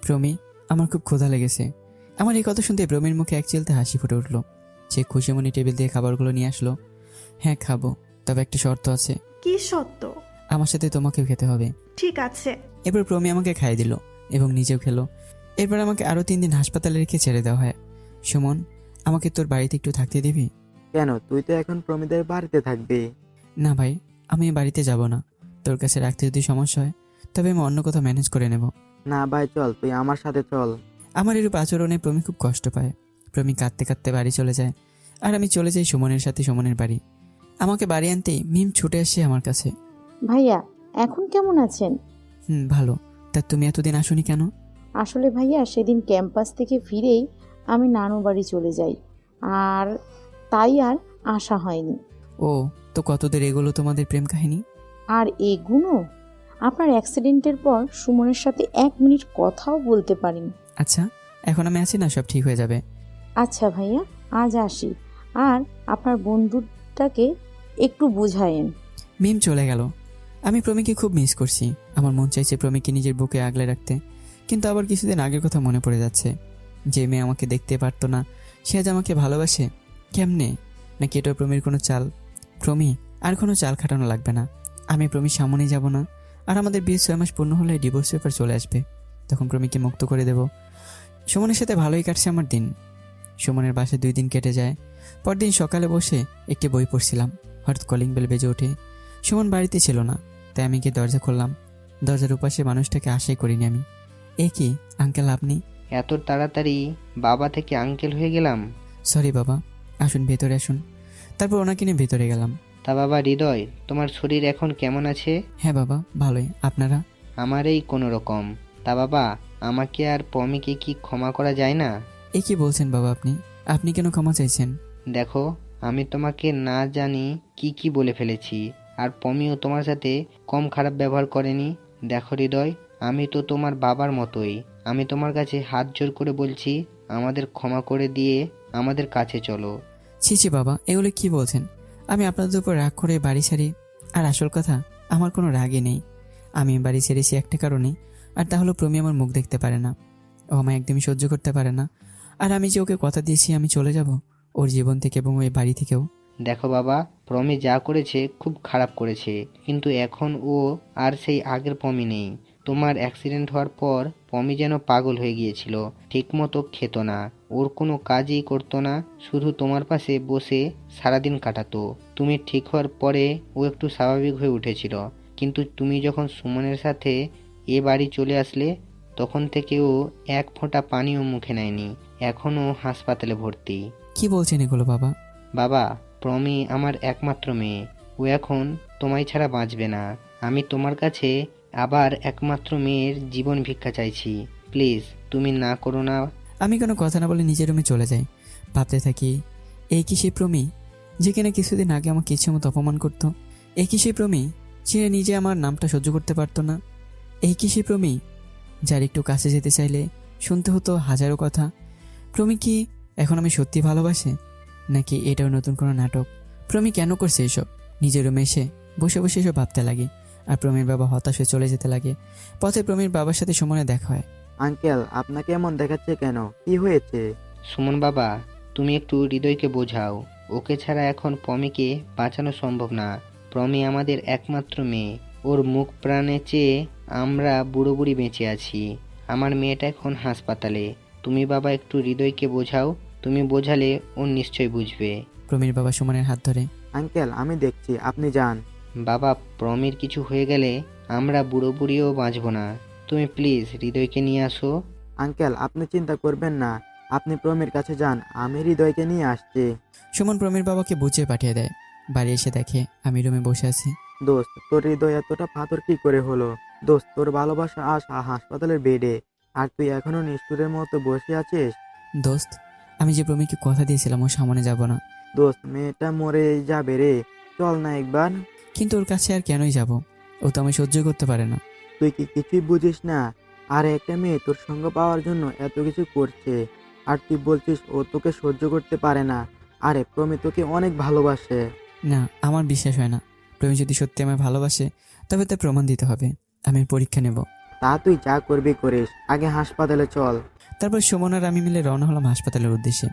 প্রমি, আমার খুব ক্ষুধা লেগেছে। আমার এই কথা শুনতে প্রমির মুখে এক চিলতে হাসি ফুটে উঠলো। সে খুশি মনে টেবিল দিয়ে খাবারগুলো নিয়ে আসলো। হ্যাঁ খাবো, তবে একটা শর্ত আছে। কি সত্য? আমার সাথে তোমাকেও খেতে হবে। ঠিক আছে। এরপর প্রমি আমাকে খাইয়ে দিল এবং নিজেও খেলো। এরপর আমাকে আরও 3 দিন হাসপাতালে রেখে ছেড়ে দেওয়া হয়। সুমন, আমাকে তোর বাড়িতে একটু থাকতে দিবি? কেন, তুই তো এখন প্রমিদের বাড়িতে থাকবি। না ভাই, আমি বাড়িতে যাব না। তোর কাছে রাখতে যদি সমস্যা হয় তবে আমি অন্য কোথাও ম্যানেজ করে নেব। না ভাই, চল, তুই আমার সাথে চল। আমার এরূপ আচরণে প্রমি খুব কষ্ট পায়। প্রমি কাঁদতে কাঁদতে বাড়ি চলে যায়, আর আমি চলে যাই সুমনের সাথে সুমনের বাড়ি। আমাকে বাড়ি আনতেই মিম ছুটে আসে আমার কাছে। ভাইয়া, এখন কেমন আছেন? ভালো। তা তুমি এতদিন আসোনি কেন? আসলে ভাইয়া, সেদিন ক্যাম্পাস থেকে ফিরেই আমি নানু বাড়ি চলে যাই, আর তাই আর আসা হয়নি। ও, তো কতদের এগোলো তোমাদের প্রেম কাহিনী? আর এগুলো আপনার অ্যাক্সিডেন্টের পর সুমনের সাথে 1 মিনিট কথাও বলতে পারিনি। আচ্ছা, এখন আমি আছি না, সব ঠিক হয়ে যাবে। আচ্ছা ভাইয়া, আজ আসি, আর আপনার বন্ধুটাকে একটু বুঝায়েন। মিম চলে গেল। আমি প্রমিকে খুব মিস করছি। আমার মন চাইছে প্রমিকে নিজের বুকে আগলে রাখতে, কিন্তু আবার কিছুদিন আগের কথা মনে পড়ে যাচ্ছে। যে মেয়ে আমাকে দেখতে পারতো না, সে আজ আমাকে ভালোবাসে। কেমনে? নাকি এটা প্রমির কোনো চাল? প্রমি, আর কোনো চাল খাটানো লাগবে না। আমি প্রমির সামনেই যাব না। আর আমাদের বিয়ে 6 মাস পূর্ণ হলে ডিভোর্স পেপার চলে আসবে। তখন প্রমিকে মুক্ত করে দেব। সুমনের সাথে ভালোই কাটছে আমার দিন। সুমনের বাসায় 2 দিন কেটে যায়। পরদিন সকালে বসে একটি বই পড়ছিলাম, হঠাৎ কলিং বেল বেজে ওঠে। সুমন বাড়িতে ছিল না, তাই আমি গিয়ে দরজা খুললাম। দরজার উপাশে মানুষটাকে আশাই করিনি আমি। এ কি আঙ্কেল, আপনি? এত তাড়াতাড়ি বাবা থেকে আঙ্কেল হয়ে গেলাম? সরি বাবা, আসুন ভেতরে আসুন। তারপর ওনাকে নিয়ে ভেতরে গেলাম। তা বাবা হৃদয়, তোমার শরীর এখন কেমন আছে? হ্যাঁ বাবা, ভালোই। আপনারা? আমার এই কোনো রকম। তা বাবা, আমাকে আর পমিকে কি ক্ষমা করা যায় না? এ কি বলছেন বাবা আপনি? আপনি কেন ক্ষমা চাইছেন? দেখো, আমি তোমাকে না জানি কি কি বলে ফেলেছি, আর পমিও তোমার সাথে কম খারাপ ব্যবহার করেনি। দেখো হৃদয়, আমি তো তোমার বাবার মতোই। আমি তোমার কাছে হাত জোর করে বলছি, আমাদের ক্ষমা করে দিয়ে আমাদের কাছে চলো। ছি ছি বাবা, এগুলো কি বলছেন? আমি আপনাদের উপর রাগ করে বাড়ি ছাড়ি? আর আসল কথা, আমার কোনো রাগই নেই। আমি বাড়ি ছেড়েছি একটা কারণে, আর তা হলো প্রমি আমার মুখ দেখতে পারে না। ও আমায় একদমই সহ্য করতে পারে না। আর আমি যে ওকে কথা দিয়েছি আমি চলে যাব ওর জীবন থেকে এবং ওই বাড়ি থেকেও। দেখো বাবা, প্রমি যা করেছে খুব খারাপ করেছে, কিন্তু এখন ও আর সেই আগের পমি নেই। তোমার অ্যাক্সিডেন্ট হওয়ার পর পমি যেন পাগল হয়ে গিয়েছিল, ঠিকমতো খেত না, ওর কোনো কাজই করতো না, শুধু তোমার পাশে বসে সারাদিন কাটাতো। তুমি ঠিক হওয়ার পরে ও একটু স্বাভাবিক হয়ে উঠেছিল, কিন্তু তুমি যখন সুমনের সাথে এ বাড়ি চলে আসলে তখন থেকে ও এক ফোঁটা পানিও মুখে নেয়নি। এখনও হাসপাতালে ভর্তি। কি বলছেন এগুলো বাবা? বাবা, প্রমি আমার একমাত্র মেয়ে, ও এখন তোমায় ছাড়া বাঁচবে না। আমি তোমার কাছে আবার একমাত্র মেয়ের জীবন ভিক্ষা চাইছি, প্লিজ তুমি না করো না। আমি কোনো কথা না বলে নিজের রুমে চলে যাই। ভাবতে থাকি, এই কি সেই প্রমি যে কিনা কিছুদিন আগে আমাকে ইচ্ছে মতো অপমান করতো? এই কি সেই প্রমি যে নিজে আমার নামটা সহ্য করতে পারতো না? এই কি সেই প্রমি যার একটু কাছে যেতে চাইলে শুনতে হতো হাজারো কথা? প্রমি কি এখন আমি সত্যি ভালোবাসে, নাকি এটাও নতুন কোনো নাটক? প্রমি কেন করছে এসব? নিজের রুমে এসে বসে বসে এসব ভাবতে লাগে। আর প্রমির বাবা হতাশ হয়ে চলে যেতে লাগে। পথে প্রমির বাবার সাথে সুমনের দেখা হয়। আঙ্কেল, আপনাকে এমন দেখাচ্ছে কেন? কি হয়েছে? সুমন বাবা, তুমি একটু হৃদয়কে বোঝাও, ওকে ছাড়া এখন পমিকে বাঁচানো সম্ভব না। প্রমি আমাদের একমাত্র মেয়ে, ওর মুখ প্রাণে চেয়ে আমরা বুড়ো বুড়ি বেঁচে আছি। আমার মেয়েটা এখন হাসপাতালে। তুমি বাবা একটু হৃদয়কে বোঝাও, তুমি বোঝালে ও নিশ্চয় বুঝবে। প্রমির বাবা সুমনের হাত ধরে। আঙ্কেল, আমি দেখছি, আপনি যান। বাবা, প্রমির কিছু হয়ে গেলে আমরা বুড়ো বুড়িও বাঁচব না। তুমি প্লিজ হৃদয়কে নিয়ে আসো। আঙ্কেল, আপনি চিন্তা করবেন না, আপনি প্রমির কাছে যান, আমি হৃদয়কে নিয়ে আসছি। সুমন প্রমির বাবাকে বুঝিয়ে পাঠিয়ে দেয়। বাড়ি এসে দেখে আমি রুমে বসে আছি। দোস্ত, তোর হৃদয় এতটা পাথর কি করে হলো? দোস্ত, তোর ভালোবাসা আজ হাসপাতালের বেডে, আর তুই এখনো নিষ্ঠুরের মতো বসে আছিস। দোস্ত, আমি যে প্রমিকে কথা দিয়েছিলাম ও সামনে যাব না, দোস্ত, মেয়েটা মরে যাবে রে, চল না একবার। কিন্তু ওর কাছে আর কেনই যাব? ও তো আমি সহ্য করতে পারে না। তুই কি কিছুই বুঝিস না? আর একটা মেয়ে তোর সঙ্গ পাওয়ার জন্য এত কিছু করছে, আর তুই বলছিস ও তোকে সহ্য করতে পারে না? আরে প্রমি তোকে অনেক ভালোবাসে। না, আমার বিশ্বাস হয় না। প্রমি যদি সত্যি আমায় ভালোবাসে তবে তার প্রমাণ দিতে হবে। আমি পরীক্ষা নেব। তা তুই যা করবি করিস, আগে হাসপাতালে চল। তারপর সুমন আর আমি মিলে রওনা হলাম হাসপাতালের উদ্দেশ্যে।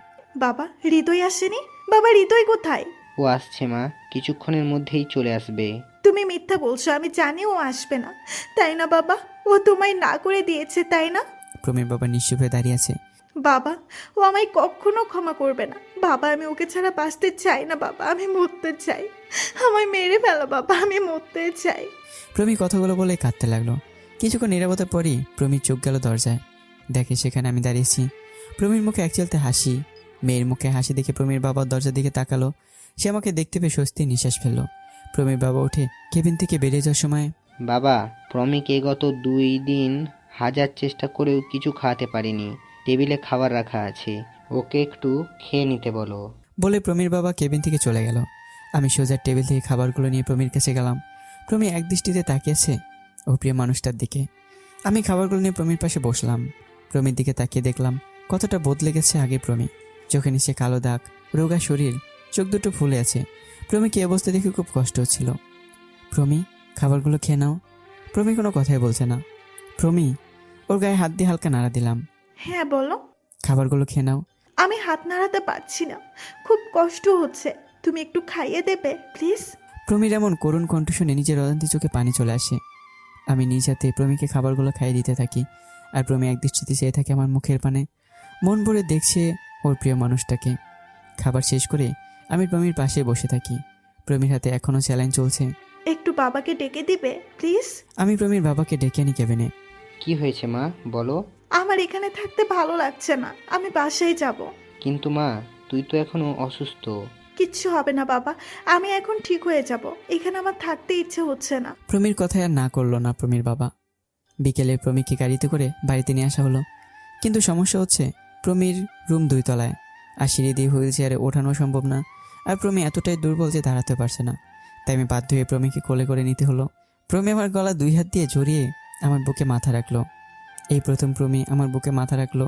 বাবা, হৃদয় আসেনি? বাবা, হৃদয় কোথায়? ও আসছে মা, কিছুক্ষণের মধ্যেই চলে আসবে। তুমি মিথ্যা বলছো, আমি জানি ও আসবে না, তাই না বাবা? ও তোমায় না করে দিয়েছে, তাই না? প্রমির বাবা নিশ্চুপ হয়ে দাঁড়িয়ে আছে। বাবা, ও আমায় কখনো ক্ষমা করবে না। বাবা, আমি ওকে ছাড়া বাঁচতে চাই না বাবা, আমি মরতে চাই। আমায় মেরে ফেলো বাবা, আমি মরতে চাই। প্রমি কথাগুলো বলে কাঁদতে লাগলো। কিছুক্ষণ নিরাপত্তার পরই প্রমির চোখ গেল দরজায়। দেখে সেখানে আমি দাঁড়িয়েছি। প্রমির মুখে এক চলতে হাসি। মেয়ের মুখে হাসি দেখে প্রমির বাবা দরজার দিকে তাকালো। সে আমাকে দেখতে পেয়ে স্বস্তি নিঃশ্বাস ফেললো। প্রমির বাবা উঠে কেবিন থেকে বেরিয়ে যাওয়ার সময়, বাবা, প্রমিকে গত 2 দিন হাজার চেষ্টা করেও কিছু খাওয়াতে পারিনি। টেবিলে খাবার রাখা আছে, ওকে একটু খেয়ে নিতে বলো। বলে প্রমির বাবা কেবিন থেকে চলে গেল। আমি সোজা টেবিল থেকে খাবারগুলো নিয়ে প্রমির কাছে গেলাম। প্রমি এক দৃষ্টিতে তাকিয়েছে ও প্রিয় মানুষটার দিকে। আমি খাবারগুলো নিয়ে প্রমির পাশে বসলাম। প্রমির দিকে তাকিয়ে দেখলাম কতটা বদলে গেছে আগে প্রমি। চোখে নিচে কালো দাগ, রোগা শরীর, চোখ দুটো ফুলে আছে। প্রমিকে এই অবস্থা দেখে খুব কষ্ট হচ্ছিল। প্রমি, খাবারগুলো খেয়ে নাও। প্রমি কোনো কথাই বলছে না। প্রমি, ওর গায়ে হাত দিয়ে হালকা নাড়া দিলাম। হ্যাঁ বলো। খাবারগুলো খেয়ে নাও। আমি হাত নাড়াতে পারছি না, খুব কষ্ট হচ্ছে, তুমি একটু খাইয়ে দেবে প্লিজ? প্রমির এমন করুণ কণ্ঠ শুনে নিজের অজান্তে চোখে পানি চলে আসে। আমি নিজ হাতে প্রমিকে খাবারগুলো খাইয়ে দিতে থাকি। আর প্রমি এক দৃষ্টিতে চেয়ে থাকে আমার মুখের পানে। মন ভরে দেখছে ওর প্রিয় মানুষটাকে। খাবার শেষ করে আমি প্রমির পাশে বসে থাকি। প্রমির হাতে এখনও স্যালাইন চলছে। একটু বাবাকে ডেকে দিবে প্লিজ? আমি প্রমির বাবাকে ডেকে আনি কেবিনে। কি হয়েছে মা, বলো। আমার এখানে থাকতে ভালো লাগছে না, আমি বাসায় যাব। কিন্তু মা, তুই তো এখনো অসুস্থ। কিচ্ছু হবে না বাবা, আমি এখন ঠিক হয়ে যাব। এখানে আমার থাকতে ইচ্ছে হচ্ছে না। প্রমির কথায় আর না করলো না প্রমির বাবা। বিকেলে প্রমিকে গাড়িতে করে বাড়িতে নিয়ে আসা হলো। কিন্তু সমস্যা হচ্ছে প্রমির রুম 2 তলায়, আর সিঁড়ি দিয়ে হুইল চেয়ারে ওঠানো সম্ভব না। আর প্রমি এতটাই দুর্বল যে দাঁড়াতে পারছে না। তাই আমি বাধ্য হয়ে প্রমিকে কোলে করে নিতে হলো। প্রমি আমার গলা 2 হাত দিয়ে জড়িয়ে আমার বুকে মাথা রাখলো। এই প্রথম প্রমি আমার বুকে মাথা রাখলো।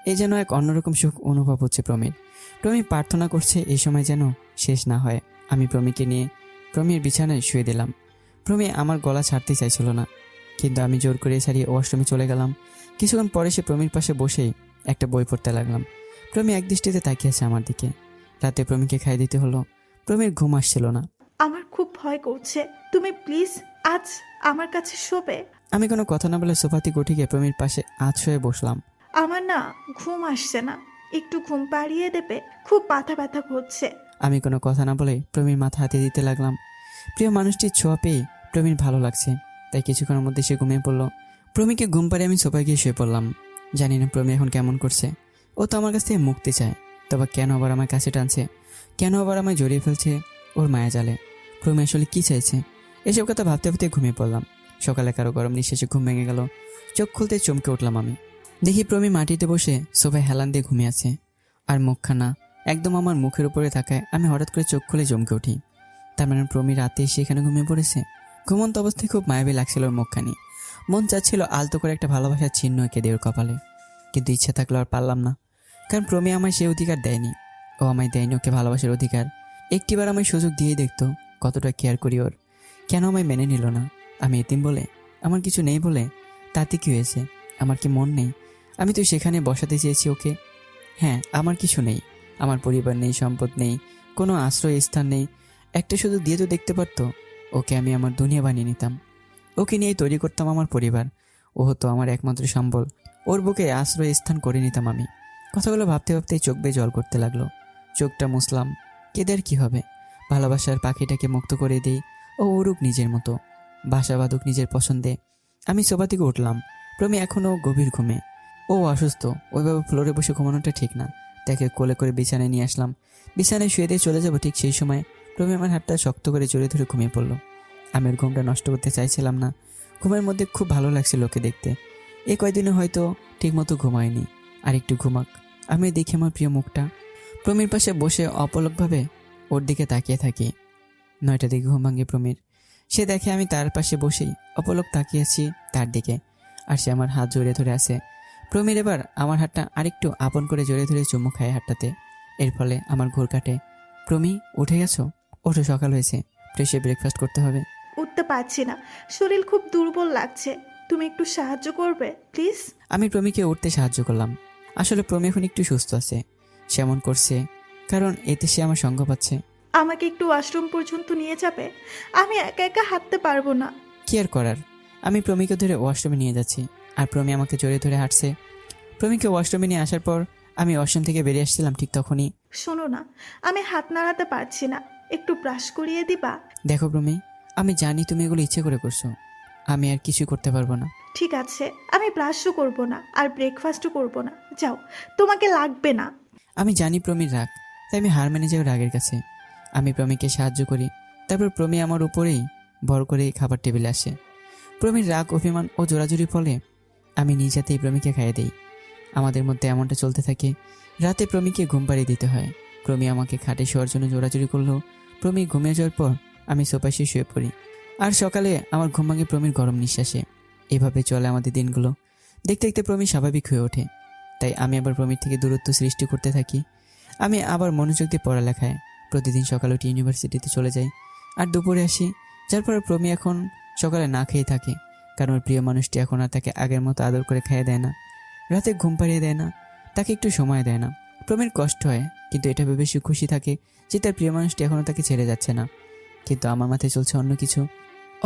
এই যেন এক অন্যরকম সুখ অনুভব হচ্ছে প্রমির। প্রমি প্রার্থনা করছে এই সময় যেন শেষ না হয়। আমি প্রমিকে নিয়ে প্রমির বিছানায় শুয়ে দিলাম। প্রমি আমার গলা ছাড়তে চাইছিল না, কিন্তু আমি জোর করে ছাড়িয়ে ওয়াশরুমে চলে গেলাম। কিছুক্ষণ পরে সে প্রমির পাশে বসেই একটা বই পড়তে লাগলাম। প্রমি একদৃষ্টিতে তাকিয়েছে আমার দিকে। রাতে প্রমিকে খাইয়ে দিতে হলো। প্রমির ঘুম আসছিল না। আমার খুব ভয় করছে, তুমি প্লিজ আজ আমার কাছে শোবে। আমি কোনো কথা না বলে সোফা থেকে উঠে গিয়ে প্রমির পাশে হয়ে বসলাম। আমার না ঘুম আসছে না, একটু ঘুম পাড়িয়ে দেবে, খুব মাথা ব্যথা করছে। আমি কোনো কথা না বলে প্রমির মাথা হাতে দিতে লাগলাম। প্রিয় মানুষটির ছোঁয়া পেয়ে প্রমির ভালো লাগছে, তাই কিছুক্ষণের মধ্যে সে ঘুমিয়ে পড়লো। প্রমিকে ঘুম পাড়িয়ে আমি সোফায় গিয়ে শুয়ে পড়লাম। জানি না প্রমি এখন কেমন করছে। ও তো আমার কাছ থেকে মুক্তি চায়, তবে কেন আবার আমার কাছে টানছে, কেন আবার আমায় জড়িয়ে ফেলছে ওর মায়া জালে। প্রমি আসলে কী চাইছে, এসব কথা ভাবতে ভাবতে ঘুমিয়ে পড়লাম। সকালে কারো গরম নিঃশ্বাসে ঘুম ভেঙে গেল। চোখ খুলতে চমকে উঠলাম আমি। দেখি প্রমি মাটিতে বসে সোফায় হেলান দিয়ে ঘুমিয়ে আছে, আর মুখখানা একদম আমার মুখের উপরে থাকায় আমি হঠাৎ করে চোখ খুলে চমকে উঠি। তার মানে প্রমি রাতে এসে এখানে ঘুমিয়ে পড়েছে। ঘুমন্ত অবস্থায় খুব মায়াবী লাগছিল ওর মুখখানি। মন চাচ্ছিল আলতো করে একটা ভালোবাসার চিহ্ন এঁকে দিয়ে ওর কপালে, কিন্তু ইচ্ছা থাকলেও আর পারলাম না। কারণ প্রমি আমায় সেই অধিকার দেয়নি, ও আমায় দেয়নি ওকে ভালোবাসার অধিকার। একটিবার আমায় সুযোগ দিয়েই দেখতো কতটা কেয়ার করি ওর। কেন আমায় মেনে নিল না? আমি এতিম বলে, আমার কিছু নেই বলে? তাতে কি হয়েছে? আমার কি মন নেই? আমি তো সেখানে বসাতে চেয়েছি ওকে। হ্যাঁ, আমার কিছু নেই, আমার পরিবার নেই, সম্পদ নেই, কোনো আশ্রয় স্থান নেই। একটা শুধু দিয়ে তো দেখতে পারতো। ওকে আমি আমার দুনিয়া বানিয়ে নিতাম, ওকে নিয়েই তৈরি করতাম আমার পরিবার। ও হতো আমার একমাত্র সম্বল, ওর বুকে আশ্রয় স্থান করে নিতাম আমি। কথাগুলো ভাবতে ভাবতে চোখ বেয়ে জল করতে লাগলো। চোখটা মুছলাম। কেদের কি হবে? ভালোবাসার পাখিটাকে মুক্ত করে দিই, ও উড়ুক নিজের মতো, বাসা বাঁধুক নিজের পছন্দে। আমি সোফা থেকে উঠলাম। প্রমি এখনও গভীর ঘুমে। ও অসুস্থ, ওইভাবে ফ্লোরে বসে ঘুমানোটা ঠিক না। তাকে কোলে করে বিছানায় নিয়ে আসলাম। বিছানায় শুয়ে দিয়ে চলে যাবো, ঠিক সেই সময় প্রমি আমার হাতটা শক্ত করে জড়িয়ে ধরে ঘুমিয়ে পড়লো। আমি ওর ঘুমটা নষ্ট করতে চাইছিলাম না। ঘুমের মধ্যে খুব ভালো লাগছিল ওকে দেখতে। এই কয়দিনে হয়তো ঠিকমতো ঘুমায়নি, আর একটু ঘুমাক। আমি দেখি আমার প্রিয় মুখটা। প্রমির পাশে বসে অপলকভাবে ওর দিকে তাকিয়ে থাকি। 9টার দিকে ঘুম ভাঙে প্রমির। সে দেখে আমি তার পাশে বসেই অপলক তাকিয়েছি তার দিকে, আর সে আমার হাত জড়িয়ে ধরে আছে। প্রমির এবার আমার হাতটা আরেকটু আপন করে জড়িয়ে ধরে চুমু খায় হাতটাতে। এর ফলে আমার ঘোর কাটে। প্রমি, উঠে গেছো? ওঠো, সকাল হয়েছে, ফ্রেশে ব্রেকফাস্ট করতে হবে। উঠতে পারছি না, শরীর খুব দুর্বল লাগছে, তুমি একটু সাহায্য করবে প্লিজ? আমি প্রমিকে উঠতে সাহায্য করলাম। আসলে প্রমি এখন একটু সুস্থ আছে। সে এমন করছে কারণ এতে সে আমার সঙ্গ পাচ্ছে। আমাকে একটু ওয়াশরুম পর্যন্ত নিয়ে যাবে? আমি একা একা হাঁটতে পারবো না। কি আর করার, আমি প্রমিকে ধরে ওয়াশরুমে নিয়ে যাচ্ছি, আর প্রমি আমাকে জড়িয়ে ধরে হাঁটছে। প্রমিকে ওয়াশরুমে নিয়ে আসার পর আমি ওয়াশরুম থেকে বেরিয়ে আসছিলাম, ঠিক তখনই। শোনো না, আমি হাত নাড়াতে পারছি না, একটু ব্রাশ করিয়ে দিবা? দেখো প্রমি, আমি জানি তুমি এগুলো ইচ্ছে করে করছো, আমি আর কিছু করতে পারবো না। ঠিক আছে, আমি ব্রাশও করবো না আর ব্রেকফাস্টও করবো না, যাও, তোমাকে লাগবে না। আমি জানি প্রমির রাগ, তাই আমি হার মেনে যাই ওর রাগের কাছে। আমি প্রমিকে সাহায্য করি, তারপর প্রমি আমার উপরেই ভর করে খাবার টেবিলে আসে। প্রমির রাগ, অভিমান ও জোরাজুরির ফলে আমি নিজ হাতেই প্রমিকে খাইয়ে দিই। আমাদের মধ্যে এমনটা চলতে থাকে। রাতে প্রমিকে ঘুম পাড়িয়ে দিতে হয়। প্রমি আমাকে খাটে শোয়ার জন্য জোরাজুরি করলো। প্রমি ঘুমিয়ে যাওয়ার পর আমি সোফায় শুয়ে পড়ি, আর সকালে আমার ঘুম ভাঙে প্রমির গরম নিঃশ্বাসে। এভাবে চলে আমাদের দিনগুলো। দেখতে দেখতে প্রমি স্বাভাবিক হয়ে ওঠে, তাই আমি আবার প্রমির থেকে দূরত্ব সৃষ্টি করতে থাকি। আমি আবার মনোযোগ দিয়ে পড়ালেখায় প্রতিদিন সকালে উঠে ইউনিভার্সিটিতে চলে যাই, আর দুপুরে আসি। যার পরে প্রমি এখন সকালে না খেয়ে থাকে, কারণ ওর প্রিয় মানুষটি এখন আর তাকে আগের মতো আদর করে খাইয়ে দেয় না, রাতে ঘুম পাড়িয়ে দেয় না, তাকে একটু সময় দেয় না। প্রমির কষ্ট হয়, কিন্তু এটা ভেবে সে খুশি থাকে যে তার প্রিয় মানুষটি এখনও তাকে ছেড়ে যাচ্ছে না। কিন্তু আমার মাথায় চলছে অন্য কিছু।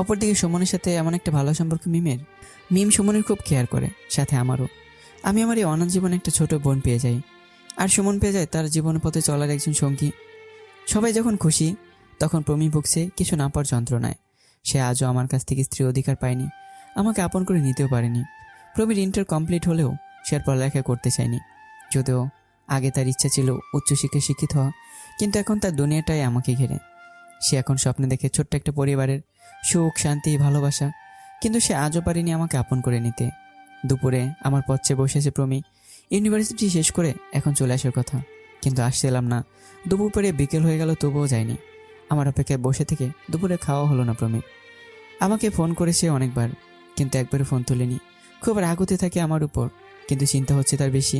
অপরদিকে সুমনের সাথে এমন একটা ভালো সম্পর্ক মিমের। মিম সুমনের খুব কেয়ার করে, সাথে আমারও। আমি আমার এই অনাথ জীবনে একটা ছোট বোন পেয়ে যাই, আর সুমন পেয়ে যায় তার জীবন পথে চলার একজন সঙ্গী। সবাই যখন খুশি, তখন প্রমি ভুগছে কিছু না পাওয়ার যন্ত্রণায়। সে আজও আমার কাছ থেকে স্ত্রী অধিকার পায়নি, আমাকে আপন করে নিতেও পারেনি। প্রমির ইন্টার কমপ্লিট হলেও সে আর পড়ালেখা করতে চায়নি। যদিও আগে তার ইচ্ছা ছিল উচ্চশিক্ষায় শিক্ষিত হওয়া, কিন্তু এখন তার দুনিয়াটাই আমাকে ঘিরে। সে এখন স্বপ্নে দেখে ছোট্ট একটা পরিবারের সুখ, শান্তি, ভালোবাসা, কিন্তু সে আজও পারেনি আমাকে আপন করে নিতে। দুপুরে আমার পথে বসেছে প্রমি। ইউনিভার্সিটি শেষ করে এখন চলে আসার কথা, কিন্তু আসছিলাম না। দুপুর পরে বিকেল হয়ে গেল, তবুও যায়নি। আমার অপেক্ষায় বসে থেকে দুপুরে খাওয়া হলো না প্রমি। আমাকে ফোন করেছে অনেকবার, কিন্তু একবারও ফোন তোলেনি। খুব রাগ হতে থাকে আমার উপর, কিন্তু চিন্তা হচ্ছে তার বেশি।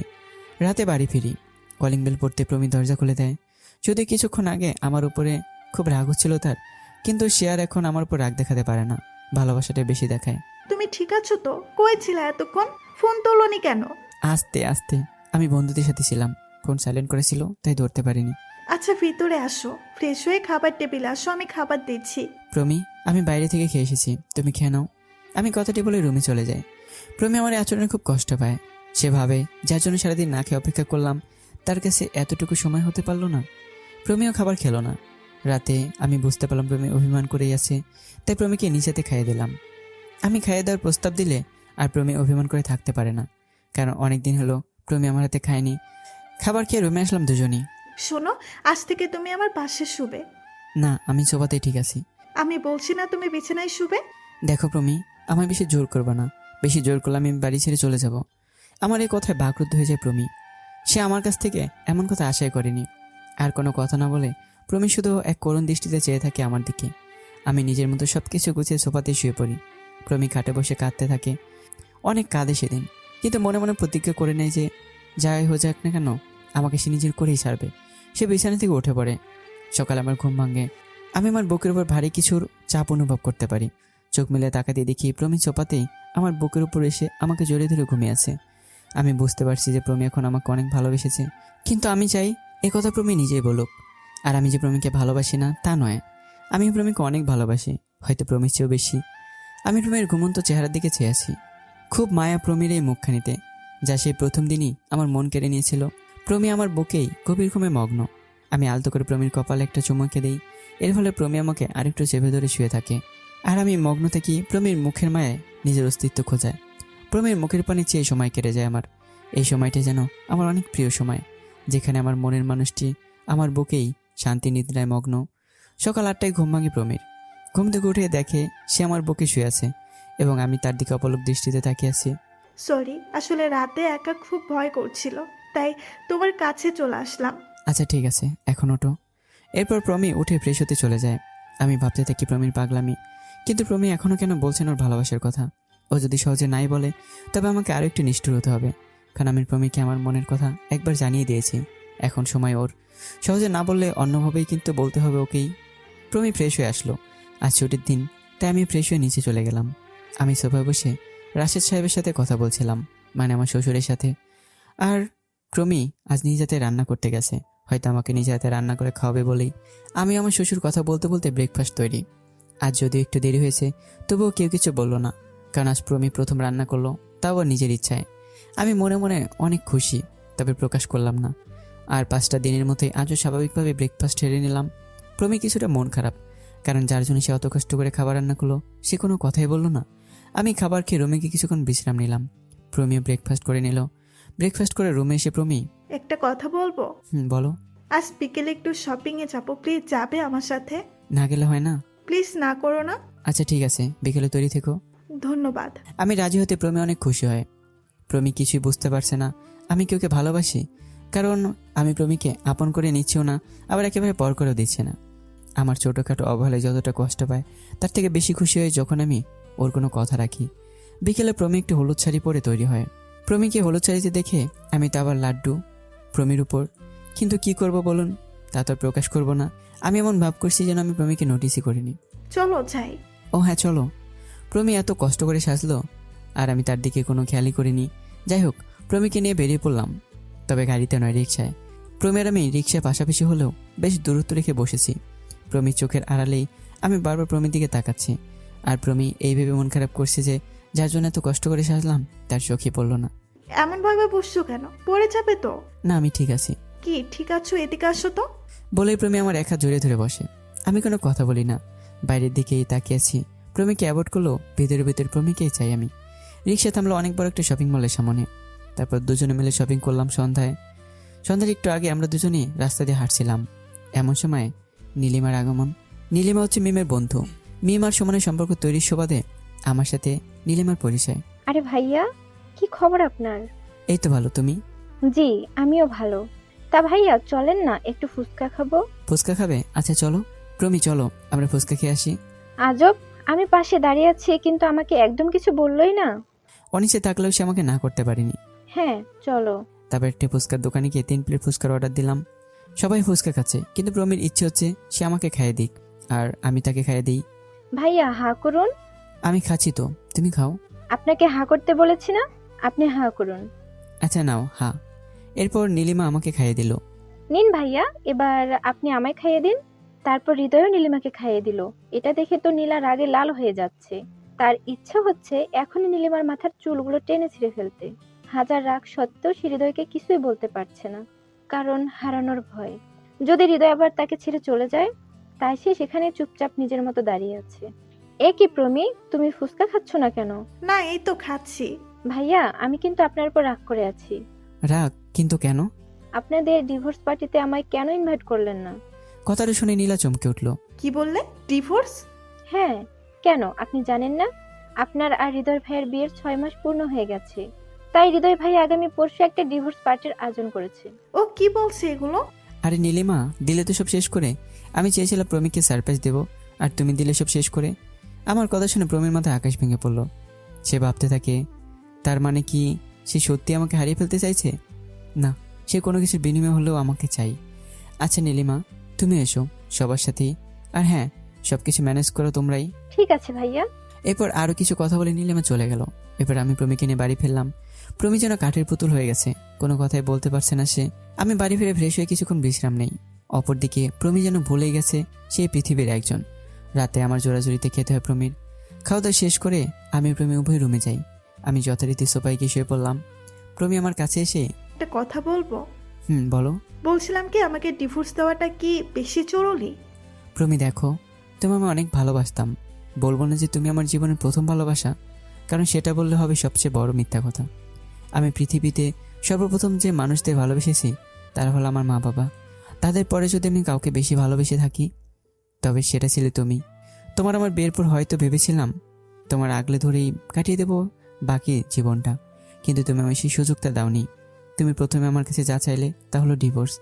রাতে বাড়ি ফিরি, কলিং বেল পড়তে প্রমি দরজা খুলে দেয়। যদি কিছুক্ষণ আগে আমার উপরে খুব রাগ হচ্ছিল তার, কিন্তু সে আর এখন আমার উপর রাগ দেখাতে পারে না, ভালোবাসাটা বেশি দেখায়। তুমি ঠিক আছো তো? কই ছিলে এতক্ষণ? ফোন তোলনি কেন? আস্তে আস্তে, আমি বন্ধুদের সাথে ছিলাম, ফোন সাইলেন্ট করেছিল তাই ধরতে পারিনি। আচ্ছা ভিতরে আসো, ফ্রেশ হয়ে খাবার টেবিলে আসো, আমি খাবার দিচ্ছি। প্রমি, আমি বাইরে থেকে খেয়ে এসেছি, তুমি খেয়ে নাও। আমি কথাটি বলে রুমে চলে যাই। প্রমি আমার আচরণে খুব কষ্ট পায়। সে ভাবে যার জন্য সারাদিন না খেয়ে অপেক্ষা করলাম, তার কাছে এতটুকু সময় হতে পারলো না। প্রমিও খাবার খেলো না। রাতে আমি বুঝতে পারলাম প্রমি অভিমান করেই আছে, তাই প্রমিকে নিচেতে খাইয়ে দিলাম। আমি খাইয়ে দেওয়ার প্রস্তাব দিলে আর প্রমি অভিমান করে থাকতে পারে না, কারণ অনেক দিন হলো প্রমি আমার হাতে খায়নি। খাবার খেয়ে রুমে আসলাম দুজনই। শোনো, আজ থেকে তুমি আমার পাশে শুবে। না, আমি সোফাতেই ঠিক আছি। আমি বলছি না তুমি বিছানায় শুবে? দেখো প্রমি, আমার বেশি জোর করবে না। বেশি জোর করলে আমি বাড়ি ছেড়ে চলে যাব। আমার এই কথায় বাকরুদ্ধ হয়ে যায় প্রমি। সে আমার কাছ থেকে এমন কথা আশাই করেনি। আর কোনো কথা না বলে প্রমি শুধু এক করুণ দৃষ্টিতে চেয়ে থাকে আমার দিকে। আমি নিজের মতো সব কিছু গুছিয়ে সোফাতে শুয়ে পড়ি। প্রমি খাটে বসে কাঁদতে থাকে। অনেক কাঁদে সেদিন, কিন্তু মনে মনে প্রতিজ্ঞা করে নেয় যে যাই হয়ে যাক না কেন, আমাকে সে নিজের করেই ছাড়বে। সে বিছানা থেকে উঠে পড়ে। সকালে আমার ঘুম ভাঙে। আমি আমার বুকের উপর ভারী কিছুর চাপ অনুভব করতে পারি। চোখ মেলে তাকাতে দেখি প্রমি সোফাতেই আমার বুকের উপর এসে আমাকে জড়িয়ে ধরে ঘুমিয়ে আছে। আমি বুঝতে পারছি যে প্রমি এখন আমাকে অনেক ভালোবেসেছে, কিন্তু আমি চাই একথা প্রমি নিজেই বলুক। আর আমি যে প্রমিকে ভালোবাসি না তা নয়, আমি প্রমিকে অনেক ভালোবাসি, হয়তো প্রমির চেয়েও বেশি। আমি প্রমির ঘুমন্ত চেহারার দিকে চেয়ে আছি। খুব মায়া প্রমির এই মুখখানিতে, যা সেই প্রথম দিনই আমার মন কেড়ে নিয়েছিল। প্রমি আমার বুকেই গভীর ঘুমে মগ্ন। আমি আলতো করে প্রমির কপালে একটা চুমুকে দিই। এর ফলে প্রমি আমাকে আরেকটু চেপে ধরে শুয়ে থাকে, আর আমি মগ্ন থাকি প্রমির মুখের মায়ায় নিজের অস্তিত্ব খোঁজায়। প্রমির মুখের পানে চেয়ে সময় কেটে যায় আমার। এই সময়টা যেন আমার অনেক প্রিয় সময়, যেখানে আমার মনের মানুষটি আমার বুকেই শান্তি নিদ্রায় মগ্ন। সকাল 8টায় ঘুম ভাঙে প্রমির। ঘুম থেকে উঠে দেখে সে আমার বুকে শুয়ে আছে এবং আমি তার দিকে অপলক দৃষ্টিতে তাকিয়ে আছি। সরি, আসলে রাতে একা খুব ভয় করছিল, তাই তোমার কাছে চলে আসলাম। আচ্ছা ঠিক আছে, এখন ওঠো। এরপর প্রমি উঠে ফ্রেশ হতে চলে যায়। আমি ভাবতে থাকি প্রমির পাগলামি, কিন্তু প্রমি এখনও কেন বলছেন ওর ভালোবাসার কথা। ও যদি সহজে নাই বলে, তবে আমাকে আরও একটু নিষ্ঠুর হতে হবে, কারণ আমি প্রমিকে আমার মনের কথা একবার জানিয়ে দিয়েছি। এখন সময় ওর। সহজে না বললে অন্যভাবেই কিন্তু বলতে হবে ওকেই। প্রমি ফ্রেশ হয়ে আসলো। আজ ছুটির দিন, তাই আমি ফ্রেশ হয়ে নিচে চলে গেলাম। আমি সোফায় বসে রাশেদ সাহেবের সাথে কথা বলছিলাম, মানে আমার শ্বশুরের সাথে। আর প্রমি আজ নিজ হাতে রান্না করতে গেছে, হয়তো আমাকে নিজে হাতে রান্না করে খাওয়াবে বলেই আমি আমার শ্বশুর কথা বলতে বলতে ব্রেকফাস্ট তৈরি। আজ যদিও একটু দেরি হয়েছে, তবুও কেউ কিছু বললো না, কারণ আজ প্রমি প্রথম রান্না করলো, তাও আর নিজের ইচ্ছায়। আমি মনে মনে অনেক খুশি, তবে প্রকাশ করলাম না। আর 5টা দিনের মতোই আজও স্বাভাবিকভাবে ব্রেকফাস্ট সেরে নিলাম। প্রমি কিছুটা মন খারাপ, কারণ যার জন্য সে অত কষ্ট করে খাবার রান্না করলো সে কোনো কথাই বললো না। আমি খাবার খেয়ে রুমে গিয়ে কিছুক্ষণ বিশ্রাম নিলাম। প্রমিও ব্রেকফাস্ট করে নিল। ব্রেকফাস্ট করে রুমে এসে প্রমি, একটা কথা বলবো? বলো। আজ বিকেলে একটু শপিংয়ে যাবো, প্লিজ যাবে আমার সাথে? না গেলে হয় না? প্লিজ না করো না। আচ্ছা ঠিক আছে, বিকেলে তৈরি থেকো। ধন্যবাদ। আমি রাজি হতে প্রমি অনেক খুশি হয়। প্রমি কিছুই বুঝতে পারছে না আমি কেউকে ভালোবাসি, কারণ আমি প্রমিকে আপন করে নিচ্ছিও না, আবার একেবারে পর করেও দিচ্ছে না। আমার ছোটোখাটো অবহেলায় যতটা কষ্ট পায়, তার থেকে বেশি খুশি হয় যখন আমি ওর কোনো কথা রাখি। বিকেলে প্রমি একটু হলুদ শাড়ি পরে তৈরি হয়। প্রমিকে হলুদ শাড়িতে দেখে আমি তো আবার লাড্ডু প্রমির উপর। কিন্তু কি করব বলুন, তা তো প্রকাশ করব না। আমি এমন ভাব করছি যেন আমি প্রমিকে নোটিসই করিনি। চলো যাই। ও হ্যাঁ চলো। প্রমি এত কষ্ট করে সাজলো, আর আমি তার দিকে কোনো খেয়ালই করিনি। যাই হোক, প্রমিকে নিয়ে বেরিয়ে পড়লাম, তবে গাড়িতে নয়, রিক্সায়। প্রমি আর আমি রিক্সায় পাশাপাশি হলেও বেশ দূরত্ব রেখে বসেছি। প্রমির চোখের আড়ালেই আমি বারবার প্রমির দিকে তাকাচ্ছি, আর প্রমি এই ভেবে মন খারাপ করছে যে যার জন্য এত কষ্ট করে সাজলাম তার চোখে পড়লো না। এমনভাবে বসছো কেন? পড়ে যাবে তো। না, আমি ঠিক আছি। কি ঠিক আছো? এদিকে আসো তো। বলেই প্রমি আমার এক হাত জড়িয়ে ধরে বসে। আমি কোনো কথা বলি না, বাইরের দিকেই তাকিয়েছি। প্রমিকে অ্যাভয়েড করলো, ভিতরে ভিতরে প্রমিকেই চাই আমি। রিক্সা থামলো অনেক বড় একটা শপিং মলের সামনে। তারপর দুজনে মিলে শপিং করলাম সন্ধ্যার একটু আগে আমরা দুজনেই রাস্তা দিয়ে হাঁটছিলাম। এমন সময় নীলিমার আগমন। নীলিমা হচ্ছে মিমের বন্ধু। মিম আর সুমনের সম্পর্ক তৈরির সুবাদে আমার সাথে নীলিমার পরিচয়। আরে ভাইয়া, কি খবর আপনার? এই তো ভালো, তুমি? জি, আমিও ভালো। তা ভাইয়া চলেন না, একটু ফুচকা খাবো। ফুচকা খাবে? আচ্ছা চলো। প্রমি চলো আমরা ফুচকা খেয়ে আসি। আজব, আমি পাশে দাঁড়িয়ে আছি কিন্তু আমাকে একদম কিছু বললোই না। অনিচে থাকলেও সে আমাকে না করতে পারিনি। হ্যাঁ চলো। তারপর একটা ফুচকার দোকানে গিয়ে 3 প্লেট ফুচকার অর্ডার দিলাম। সবাই ফুচকা খাচ্ছে, কিন্তু প্রমির ইচ্ছে হচ্ছে সে আমাকে খাইয়ে দিক আর আমি তাকে খাইয়ে দিই। ভাইয়া হা করুন। আমি খাচ্ছি তো, তুমি খাও। আপনাকে হা করতে বলেছি না, আপনি হা করুন। আচ্ছা নাও, হ্যাঁ। এরপর নীলিমা আমাকে খাইয়ে দিল। নিন ভাইয়া, এবার আপনি আমায় খাইয়ে দিন। তারপর হৃদয়ও নীলিমাকে খাইয়ে দিল। এটা দেখে তো নীলা রাগে লাল হয়ে যাচ্ছে। তার ইচ্ছা হচ্ছে এখনই নীলিমার মাথার চুলগুলো টেনে ছিঁড়ে ফেলতে। হাজার রাগ সত্ত্বেও সে হৃদয়কে কিছুই বলতে পারছে না, কারণ হারানোর ভয়। যদি হৃদয় আবার তাকে ছেড়ে চলে যায়, তাই সে সেখানে চুপচাপ নিজের মতো দাঁড়িয়ে আছে। এ কি প্রমি, তুমি ফুচকা খাচ্ছ না কেন? না, এই তো খাচ্ছি। ভাইয়া, আমি কিন্তু আপনার উপর রাগ করে আছি। রাগ? কিন্তু কেন? আপনাদের ডিভোর্স পার্টিতে আমায় কেন ইনভাইট করলেন না? কথাটা শুনে নীলা চমকে উঠল। কি বললে? ডিভোর্স? হ্যাঁ, কেন আপনি জানেন না? আপনার আর হৃদয় ভাইয়ের বিয়ের 6 মাস পূর্ণ হয়ে গেছে। তাই হৃদয় ভাই আগামী পরশু একটা ডিভোর্স পার্টির আয়োজন করেছে। ও কি বলছে এগুলো? আরে নীলিমা, দিলে তো সব শেষ করে। আমি চেয়েছিলাম প্রমিকে সারপ্রাইজ দেবো, আর তুমি দিলে সব শেষ করে। আমার কথা শুনে প্রমির মাথায় আকাশ ভেঙে পড়ল। সে ভাবতে থাকে, তার মানে কি সে সত্যি আমাকে হারিয়ে ফেলতে চাইছে? না, সে কোনো কিছুর বিনিময় হলেও আমাকে চাই। আচ্ছা নীলিমা, তুমি এসো সবার সাথেই। আর হ্যাঁ, সব কিছু ম্যানেজ করো তোমরাই। ঠিক আছে ভাইয়া। এরপর আরও কিছু কথা বলে নীলিমা চলে গেল। এরপর আমি প্রমিকে নিয়ে বাড়ি ফিরলাম। প্রমি যেন কাঠের পুতুল হয়ে গেছে, কোনো কথাই বলতে পারছে না সে। আমি বাড়ি ফিরে ফ্রেশ হয়ে কিছুক্ষণ বিশ্রাম নেই। অপরদিকে প্রমি যেন ভুলেই গেছে সে পৃথিবীর একজন। রাতে আমার জোড়াজুড়িতে খেতে হয় প্রমির। খাওয়া দাওয়া শেষ করে আমি প্রমি উভয় রুমে যাই। আমি যথারীতি সোফায় গিয়ে শুয়ে পড়লাম। প্রমি আমার কাছে এসে, একটা কথা বলবো? বলো। বলছিলাম কি, আমাকে ডিভোর্স দেওয়াটা কি বেশি জরুরি? প্রমি দেখো, তুমি আমি অনেক ভালোবাসতাম। বলবো না যে তুমি আমার জীবনের প্রথম ভালোবাসা, কারণ সেটা বললে হবে সবচেয়ে বড় মিথ্যা কথা। আমি পৃথিবীতে সর্বপ্রথম যে মানুষদের ভালোবেসেছি তারা হলো আমার মা বাবা। তাদের পরে যদি আমি কাউকে বেশি ভালোবেসে থাকি, তবে সেটা ছিলে তুমি। তোমার আমার বিয়ের পর হয়তো ভেবেছিলাম তোমার আগলে ধরেই কাটিয়ে দেবো বাকি জীবনটা, কিন্তু তুমি আমি সেই সুযোগটা দাওনি। তুমি প্রথমে আমার কাছে যা চাইলে তা হলো ডিভোর্স।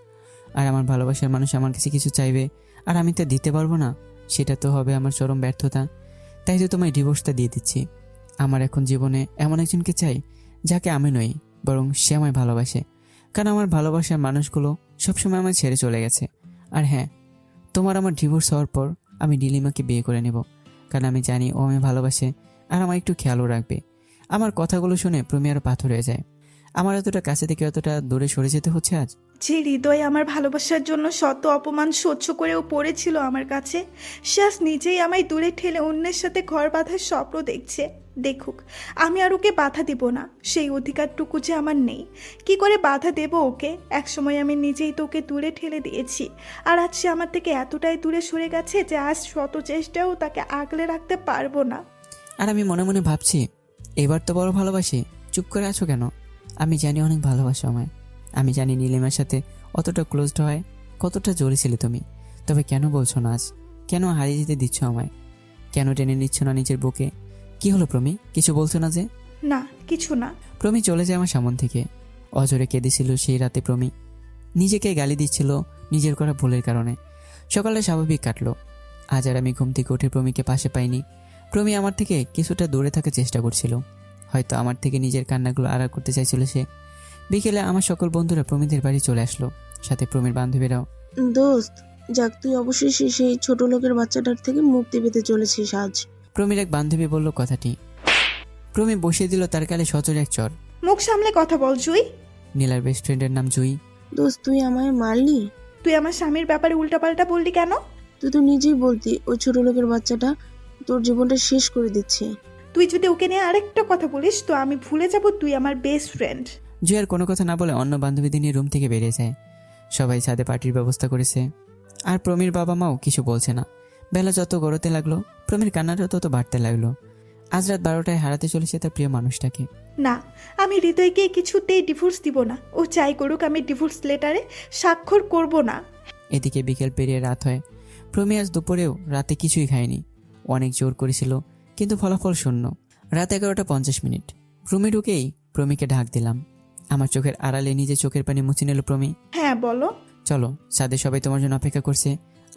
আর আমার ভালোবাসার মানুষ আমার কাছে কিছু চাইবে আর আমি তা দিতে পারবো না, সেটা তো হবে আমার চরম ব্যর্থতা। তাই তো তোমায় ডিভোর্সটা দিয়ে দিচ্ছি। আমার এখন জীবনে এমন একজনকে চাই যাকে আমি নই, বরং সে আমায় ভালোবাসে। কারণ আমার ভালোবাসার মানুষগুলো সবসময় আমায় ছেড়ে চলে গেছে। আর হ্যাঁ, তোমার আমার ডিভোর্স হওয়ার পর আমি নীলিমাকে বিয়ে করে নেব, কারণ আমি জানি ও আমায় ভালোবাসে আর আমার একটু খেয়ালও রাখবে। আমার কথাগুলো শুনে প্রমি আরও পাথর হয়ে যায়। আমার এতটা কাছে থেকে এতটা দূরে সরে যেতে হচ্ছে আজ। যে হৃদয় আমার ভালোবাসার জন্য শত অপমান সহ্য করেও পড়েছিল আমার কাছে, সে আজ নিজেই আমায় দূরে ঠেলে অন্যের সাথে ঘর বাঁধার স্বপ্ন দেখছে। দেখুক, আমি আর ওকে বাধা দিব না। সেই অধিকারটুকু যে আমার নেই, কি করে বাধা দেব ওকে? একসময় আমি নিজেই তো ওকে দূরে ঠেলে দিয়েছি, আর আজ সে আমার থেকে এতটাই দূরে সরে গেছে যে আজ শত চেষ্টাও তাকে আগলে রাখতে পারবো না। আর আমি মনে মনে ভাবছি, এবার তো বড় ভালোবাসি, চুপ করে আছো কেন? আমি জানি অনেক ভালোবাসো আমায়। আমি জানি নীলিমার সাথে অতটা ক্লোজড হয়, কতটা জোরে ছিলে তুমি। তবে কেন বলছো না আজ? কেন হারিয়ে যেতে দিচ্ছ আমায়? কেন টেনে নিচ্ছ না নিজের বুকে? কি হলো প্রমি, কিছু বলছো না যে? না, কিছু না। প্রমি চলে যায় আমার সামন থেকে। অজরে কেঁদেছিল সেই রাতে প্রমি। নিজেকে গালি দিচ্ছিল নিজের করা ভুলের কারণে। সকালে স্বাভাবিক কাটলো। আজ আর আমি ঘুম থেকে উঠে প্রমিকে পাশে পাইনি। প্রমি আমার থেকে কিছুটা দূরে থাকার চেষ্টা করছিল। হয়তো আমার থেকে নিজের কান্নাগুলো আড়াল করতে চাইছিল সে। বিকেলে আমার সকল বন্ধুরা প্রমিদের বাড়ি চলে আসলো, সাথে প্রমির বান্ধবীরাও। দোস্ত, যাক তুই অবশ্যই সেই ছোট লোকের বাচ্চাটার থেকে মুক্তি পেতে চলেছিস আজ। প্রমির এক বান্ধবী বলল কথাটি। প্রমি বসিয়ে দিল তার গালে সজোরে এক চর। মুখ সামলে কথা বল জুই। নীলার বেস্ট ফ্রেন্ডের নাম জুই। দোস্ত, তুই আমায় মারলি? তুই আমার স্বামীর ব্যাপারে উল্টাপাল্টা বললি কেন? তুই তো নিজেই বলতি ওই ছোট লোকের বাচ্চাটা তোর জীবনটা শেষ করে দিচ্ছে। তুই যদি ওকে নিয়ে আরেকটা কথা বলিস তো আমি ভুলে যাব তুই আমার বেস্ট ফ্রেন্ড। জুয়ার কোনো কথা না বলে অন্য বান্ধবীদের নিয়ে রুম থেকে বেরিয়ে যায়। সবাই ছাদে পার্টির ব্যবস্থা করেছে, আর প্রমীর বাবা মাও কিছু বলছে না। বেলা যত গড়তে লাগলো, প্রমীর কান্নাটা তত বাড়তে লাগলো। আজ রাত 12টায় হারাতে চলেছে তার প্রিয় মানুষটাকে। না, আমি হৃদয়কে কিছুতেই ডিভোর্স দিব না। ও চাই করুক, আমি ডিভোর্স লেটারে স্বাক্ষর করব না। এদিকে বিকেল পেরিয়ে রাত হয়। প্রমি আজ দুপুরেও রাতে কিছুই খায়নি। অনেক জোর করেছিল, কিন্তু ফলাফল শূন্য। রাত 11:50। রুমে ঢুকেই প্রমিকে ঢাক দিলাম। আমার চোখের আড়ালে নিজে চোখের পানি মুছে নিল প্রমি। হ্যাঁ বলো। চলো, ছাদে সবাই তোমার জন্য অপেক্ষা করছে।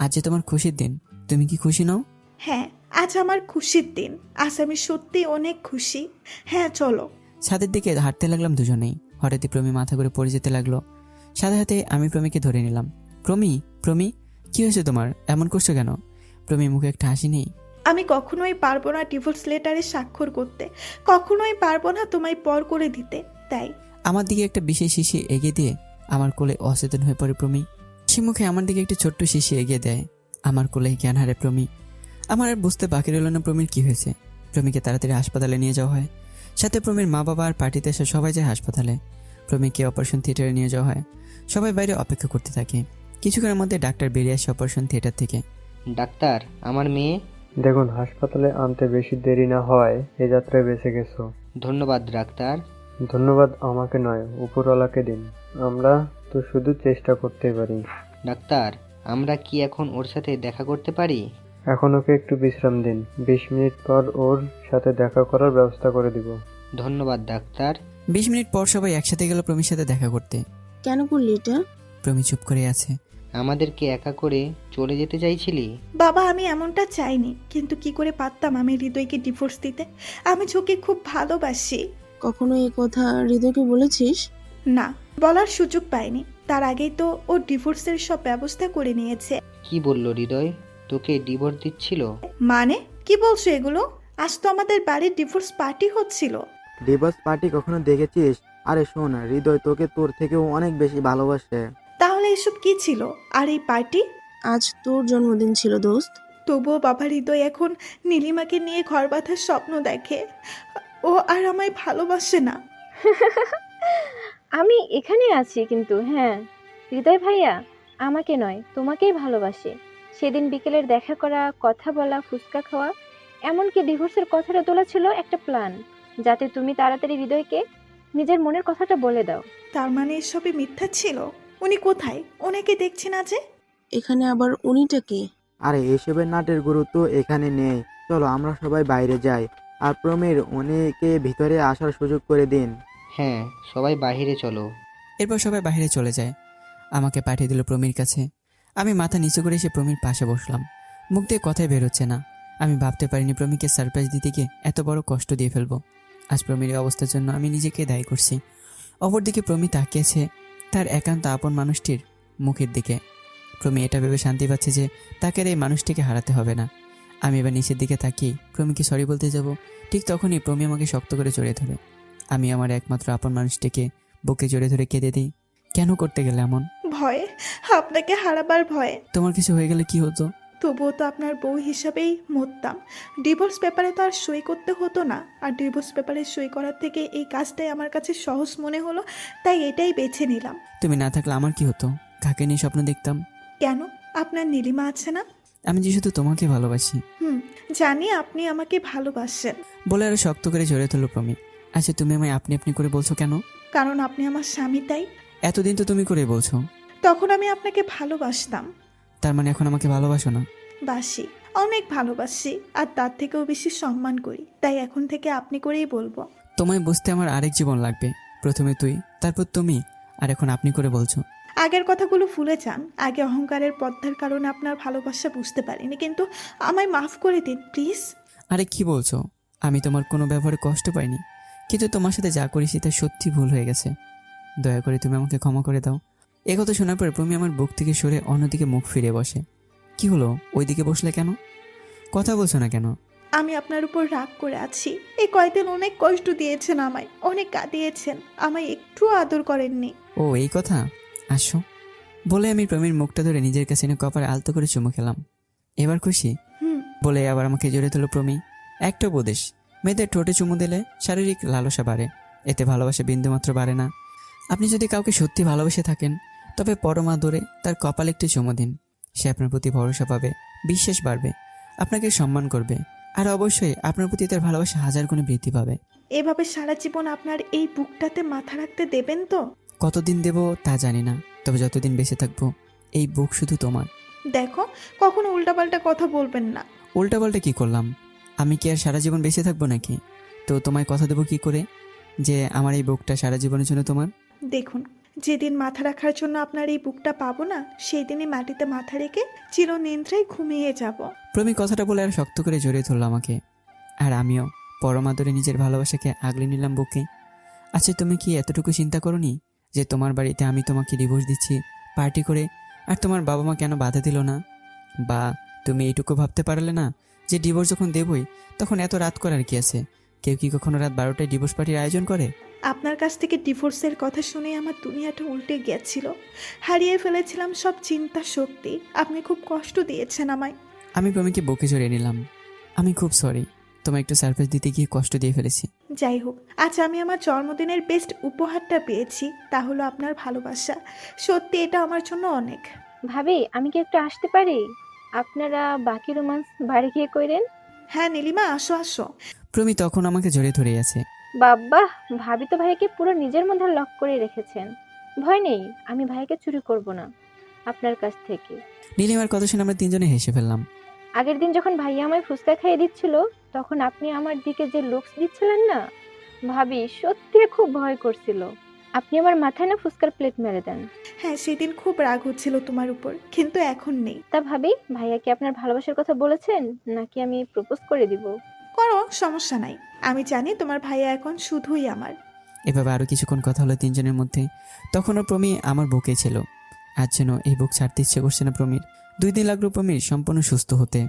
আজ যে তোমার খুশির দিন, তুমি কি খুশি নও? হ্যাঁ, আজ আমার খুশির দিন। আজ আমি সত্যি অনেক খুশি। হ্যাঁ চলো। ছাদের দিকে হাঁটতে লাগলাম দুজনেই। হঠাৎই প্রমি মাথা করে পড়ে যেতে লাগলো। সাথে সাথে আমি প্রমিকে ধরে নিলাম। প্রমি, প্রমি, কি হয়েছে তোমার? এমন করছো কেন? প্রমি মুখে একটা হাসি নেই। আমি কখনোই পারবো না ডিভোর্স লেটারে স্বাক্ষর করতে, কখনোই পারবো না তোমায় পর করে দিতে, তাই। আমার দিকে একটা বিশেষ শিশি এগিয়ে দিয়ে আমার কোলে অচেতন হয়ে পড়ে প্রমি। সে মুখে আমার দিকে একটা ছোট্ট শিশি এগিয়ে দেয়। আমার কোলে জ্ঞান হারে প্রমি। আমার আর বুঝতে বাকি রইল না প্রমির কি হয়েছে। প্রমিকে তাড়াতাড়ি হাসপাতালে নিয়ে যাওয়া হয়। সাথে প্রমির মা বাবা আর পার্টিতে এসে সবাই যায় হাসপাতালে। প্রমিকে অপারেশন থিয়েটারে নিয়ে যাওয়া হয়। সবাই বাইরে অপেক্ষা করতে থাকে। কিছুক্ষণের মধ্যে ডাক্তার বেরিয়ে আসে অপারেশন থিয়েটার থেকে। ডাক্তার, আমার মেয়ে। দেখুন, হাসপাতালে আনতে বেশি দেরি না হওয়ায় এই যাত্রায় বেঁচে গেছো। ধন্যবাদ ডাক্তার। ধন্যবাদ আমাকে নয়, উপরওয়ালাকে দিন। আমরা তো শুধু চেষ্টা করতে পারি। ডাক্তার, আমরা কি এখন ওর সাথে দেখা করতে পারি? এখন ওকে একটু বিশ্রাম দিন, 20 মিনিট পর ওর সাথে দেখা করার ব্যবস্থা করে দিব। ধন্যবাদ ডাক্তার। 20 মিনিট পর সবাই একসাথে গেল প্রমির সাথে দেখা করতে। কেন করলি এটা? প্রমি চুপ করে আছে। আমাদেরকে একা করে চলে যেতে চাইছিলি? বাবা, আমি এমনটা চাইনি, কিন্তু কি করে পারতাম আমি হৃদয়কে ডিভোর্স দিতে? আমি ওকে খুব ভালোবাসি। কখনো এই কথা হৃদয়কে বলেছিস? না, বলার সুযোগ পাইনি। তার আগেই তো ও ডিভোর্সের সব ব্যবস্থা করে নিয়েছে। কি বললো হৃদয়? তোকে ডিভোর্স দিচ্ছিল? মানে কি বলছো এগুলো? আজ তো আমাদের বাড়ির ডিভোর্স পার্টি হচ্ছিল। ডিভোর্স পার্টি কখনো দেখেছিস? আরে শোন, হৃদয় তোকে তোর থেকেও অনেক বেশি ভালোবাসে। তাহলে এসব কি ছিল? আর এই পার্টি? আজ তোর জন্মদিন ছিল দোস্ত। তবুও বাবা হৃদয় এখন নীলিমাকে নিয়ে ঘর বাঁধার স্বপ্ন দেখে। ও আর আমায় ভালোবাসে না। আমি এখানে আছি, কিন্তু হ্যাঁ, হৃদয় ভাইয়া আমাকে নয় তোমাকেই ভালোবাসে। সেদিন বিকেলের দেখা করা, কথা বলা, ফুচকা খাওয়া, এমনকি ডিভোর্সের কথাটা তোলা ছিল একটা প্ল্যান, যাতে তুমি তাড়াতাড়ি হৃদয়কে নিজের মনের কথাটা বলে দাও। তার মানে এসবই মিথ্যা ছিল? উনি কোথায়? ওনাকে দেখছি না যে। এখানে আবার উনিটা কে? আরে এসবের নাটের গুরুত্ব এখানে নেই। চলো আমরা সবাই বাইরে যাই, আর প্রমীর অনেকে ভিতরে আসার সুযোগ করে দিন। হ্যাঁ, সবাই বাইরে চলো। এরপর সবাই বাইরে চলে যায়। আমাকে পাঠিয়ে দিল প্রমির কাছে। আমি মাথা নিচু করে এসে প্রমির পাশে বসলাম। মুখ দিয়ে কথাই বেরোচ্ছে না। আমি ভাবতে পারিনি প্রমিকে সারপ্রাইজ দিতে গিয়ে এত বড় কষ্ট দিয়ে ফেলবো। আজ প্রমির এই অবস্থার জন্য আমি নিজেকে দায়ী করছি। অপরদিকে প্রমি তাকিয়েছে তার একান্ত আপন মানুষটির মুখের দিকে। প্রমি এটা ভেবে শান্তি পাচ্ছে যে তাকে আর এই মানুষটিকে হারাতে হবে না। আমি এবার নিচের দিকে তাকিয়ে প্রমিকে সরি বলতে যাব, ঠিক তখনই প্রমি আমাকে শক্ত করে জড়িয়ে ধরে। আমি আমার একমাত্র আপন মানুষটিকে বুকে জড়িয়ে ধরে কেঁদে দিই। কেন করতে গেলে এমন? ভয়ে, আপনাকে হারাবার ভয়ে। তোমার কিছু হয়ে গেলে কি হতো? তবুও তো আপনার বউ হিসাবেই মরতাম। ডিভোর্স পেপারে তো আর সই করতে হতো না। আর ডিভোর্স পেপারে সই করার থেকে এই কাজটাই আমার কাছে সহজ মনে হলো, তাই এটাই বেছে নিলাম। তুমি না থাকলে আমার কি হতো? কাকে নিয়ে স্বপ্ন দেখতাম? কেন? আপনার নীলিমা আছে না? আমি যে শুধু তোমাকে ভালোবাসি। জানি আপনি আমাকে ভালোবাসেন। বলে আরো শক্ত করে জড়িয়ে ধরল প্রমি। আচ্ছা, তুমি আমায় আপনি আপনি করে বলছো কেন? কারণ আপনি আমার স্বামী, তাই। এতদিন তো তুমি করে বলছো। তখন আমি আপনাকে ভালোবাসতাম। তার মানে এখন আমাকে ভালোবাসো না? বাসি, অনেক ভালোবাসি, আর তার থেকেও বেশি সম্মান করি, তাই এখন থেকে আপনি করেই বলবো। তোমায় বুঝতে আমার আরেক জীবন লাগবে। প্রথমে তুই, তারপর তুমি, আর এখন আপনি করে বলছো। আগের কথাগুলো ভুলে যান। আগে অহংকারের পদ্মার কারণে আপনার ভালোবাসা বুঝতে পারিনি, কিন্তু আমায় মাফ করে দিন প্লিজ। আরে কি বলছো? আমি তোমার কোনো ব্যবহারে কষ্ট পাইনি, কিন্তু তোমার সাথে যা করেছি তা সত্যি ভুল হয়ে গেছে। দয়া করে তুমি আমাকে ক্ষমা করে দাও। এ কথা শোনার পর প্রমি আমার বুক থেকে সরে অন্যদিকে মুখ ফিরে বসে। কি হলো? ওইদিকে বসলে কেন? কথা বলছো না কেন? আমি আপনার উপর রাগ করে আছি। এই কয়েকদিন অনেক কষ্ট দিয়েছেন আমায়, অনেক কাঁদিয়েছেন, আমায় একটু আদর করেননি। ও এই কথা? আসো। বলে আমি প্রমির মুখটা ধরে নিজের কাছে এনে কপালে আলতো করে চুমু খেলাম। এবার খুশি? বলে আবার আমাকে জড়িয়ে ধরল প্রমি। একটা উপদেশ, মেয়েদের ঠোঁটে চুমু দিলে শারীরিক লালসা বাড়ে, এতে ভালোবাসা বিন্দুমাত্র বাড়ে না। আপনি যদি কাউকে সত্যি ভালোবেসে থাকেন তবে পরমা দূরে তার কপালে একটি চুমু দিন। সে আপনার প্রতি ভরসা পাবে, বিশ্বাস বাড়বে, আপনাকে সম্মান করবে, আর অবশ্যই আপনার প্রতি তার ভালোবাসা 1000 গুণে বৃদ্ধি পাবে। এভাবে সারা জীবন আপনার এই বুকটাতে মাথা রাখতে দেবেন তো? কতদিন দেব তা জানি না, তবে যতদিন বেঁচে থাকবো এই বুক শুধু তোমার। দেখো, কখনো উল্টাপাল্টা কথা বলবেন না। উল্টাপাল্টা কি করলাম? আমি কি আর সারা জীবন বেঁচে থাকবো নাকি? তো তোমায় কথা দেবো কি করে যে আমার এই বুকটা সারা জীবনের জন্য তোমার? দেখুন, যেদিন মাথা রাখার জন্য আপনার এই বুকটা পাবো না, সেই দিনই মাটিতে মাথা রেখে চিরনিদ্রায় ঘুমিয়ে যাব। প্রমি কথাটা বলে আর শক্ত করে জড়িয়ে ধরলো আমাকে, আর আমিও পরমাদরে নিজের ভালোবাসাকে আগলে নিলাম বুকে। আচ্ছা, তুমি কি এতটুকু চিন্তা করোনি যে তোমার বাড়িতে আমি তোমাকে ডিভোর্স দিচ্ছি পার্টি করে, আর তোমার বাবা মা কেন বাধা দিল না? বা তুমি এইটুকু ভাবতে পারলে না যে ডিভোর্স যখন দেবই তখন এত রাত করার কি আছে? কেউ কি কখনো রাত 12টায় ডিভোর্স পার্টির আয়োজন করে? আপনার কাছ থেকে ডিভোর্সের কথা শুনে আমার দুনিয়াটা উল্টে গেছিল। হারিয়ে ফেলেছিলাম সব চিন্তা শক্তি। আপনি খুব কষ্ট দিয়েছেন আমায়। আমি প্রমিকে বুকে জড়িয়ে নিলাম। আমি খুব সরি, তোমায় একটু সারপ্রাইজ দিতে গিয়ে কষ্ট দিয়ে ফেলেছি। যাই হোক, আজ আমি আমার জন্মদিনের বেস্ট উপহারটা পেয়েছি, তা হলো আপনার ভালোবাসা। সত্যি এটা আমার জন্য অনেক। ভাবি, আমি কি একটু আসতে পারি? আপনারা বাকি রোমান্স বাড়ি গিয়ে কইরেন। হ্যাঁ নীলিমা, আসো আসো। প্রমি তখন আমাকে জড়িয়ে ধরে আছে। বাবা, ভাবি তো ভাইকে পুরো নিজের মধ্যে লক করে রেখেছেন। ভয় নেই, আমি ভাইকে চুরি করব না আপনার কাছ থেকে। নীলিমার কথা শুনে আমরা তিনজনে হেসে ফেললাম। আগের দিন যখন ভাইয়া আমায় ফুচকা খাইয়ে দিচ্ছিল, তখন আপনি আমার দিকে যে লুকস দিচ্ছিলেন না, ভাবি সত্যি খুব ভয় করছিল। আপনি আমার মাথায় না ফুচকার প্লেট মেরে দেন। হ্যাঁ, সেদিন খুব রাগ হচ্ছিল তোমার উপর, কিন্তু এখন নেই। তা ভাবি, ভাইয়া কি আপনার ভালোবাসার কথা বলেছেন, নাকি আমি প্রপোজ করে দিব? করো, সমস্যা নাই। আমি জানি তোমার ভাইয়া এখন শুধুই আমার। এভাবে আরও কিছুক্ষণ কথা হলো তিনজনের মধ্যে। তখনও প্রমি আমার বুকে ছিল। আজ যেন এই বুক ছাড়তে ইচ্ছে করছে না প্রমির। 2 দিন লাগলো প্রমির সম্পূর্ণ সুস্থ হতে।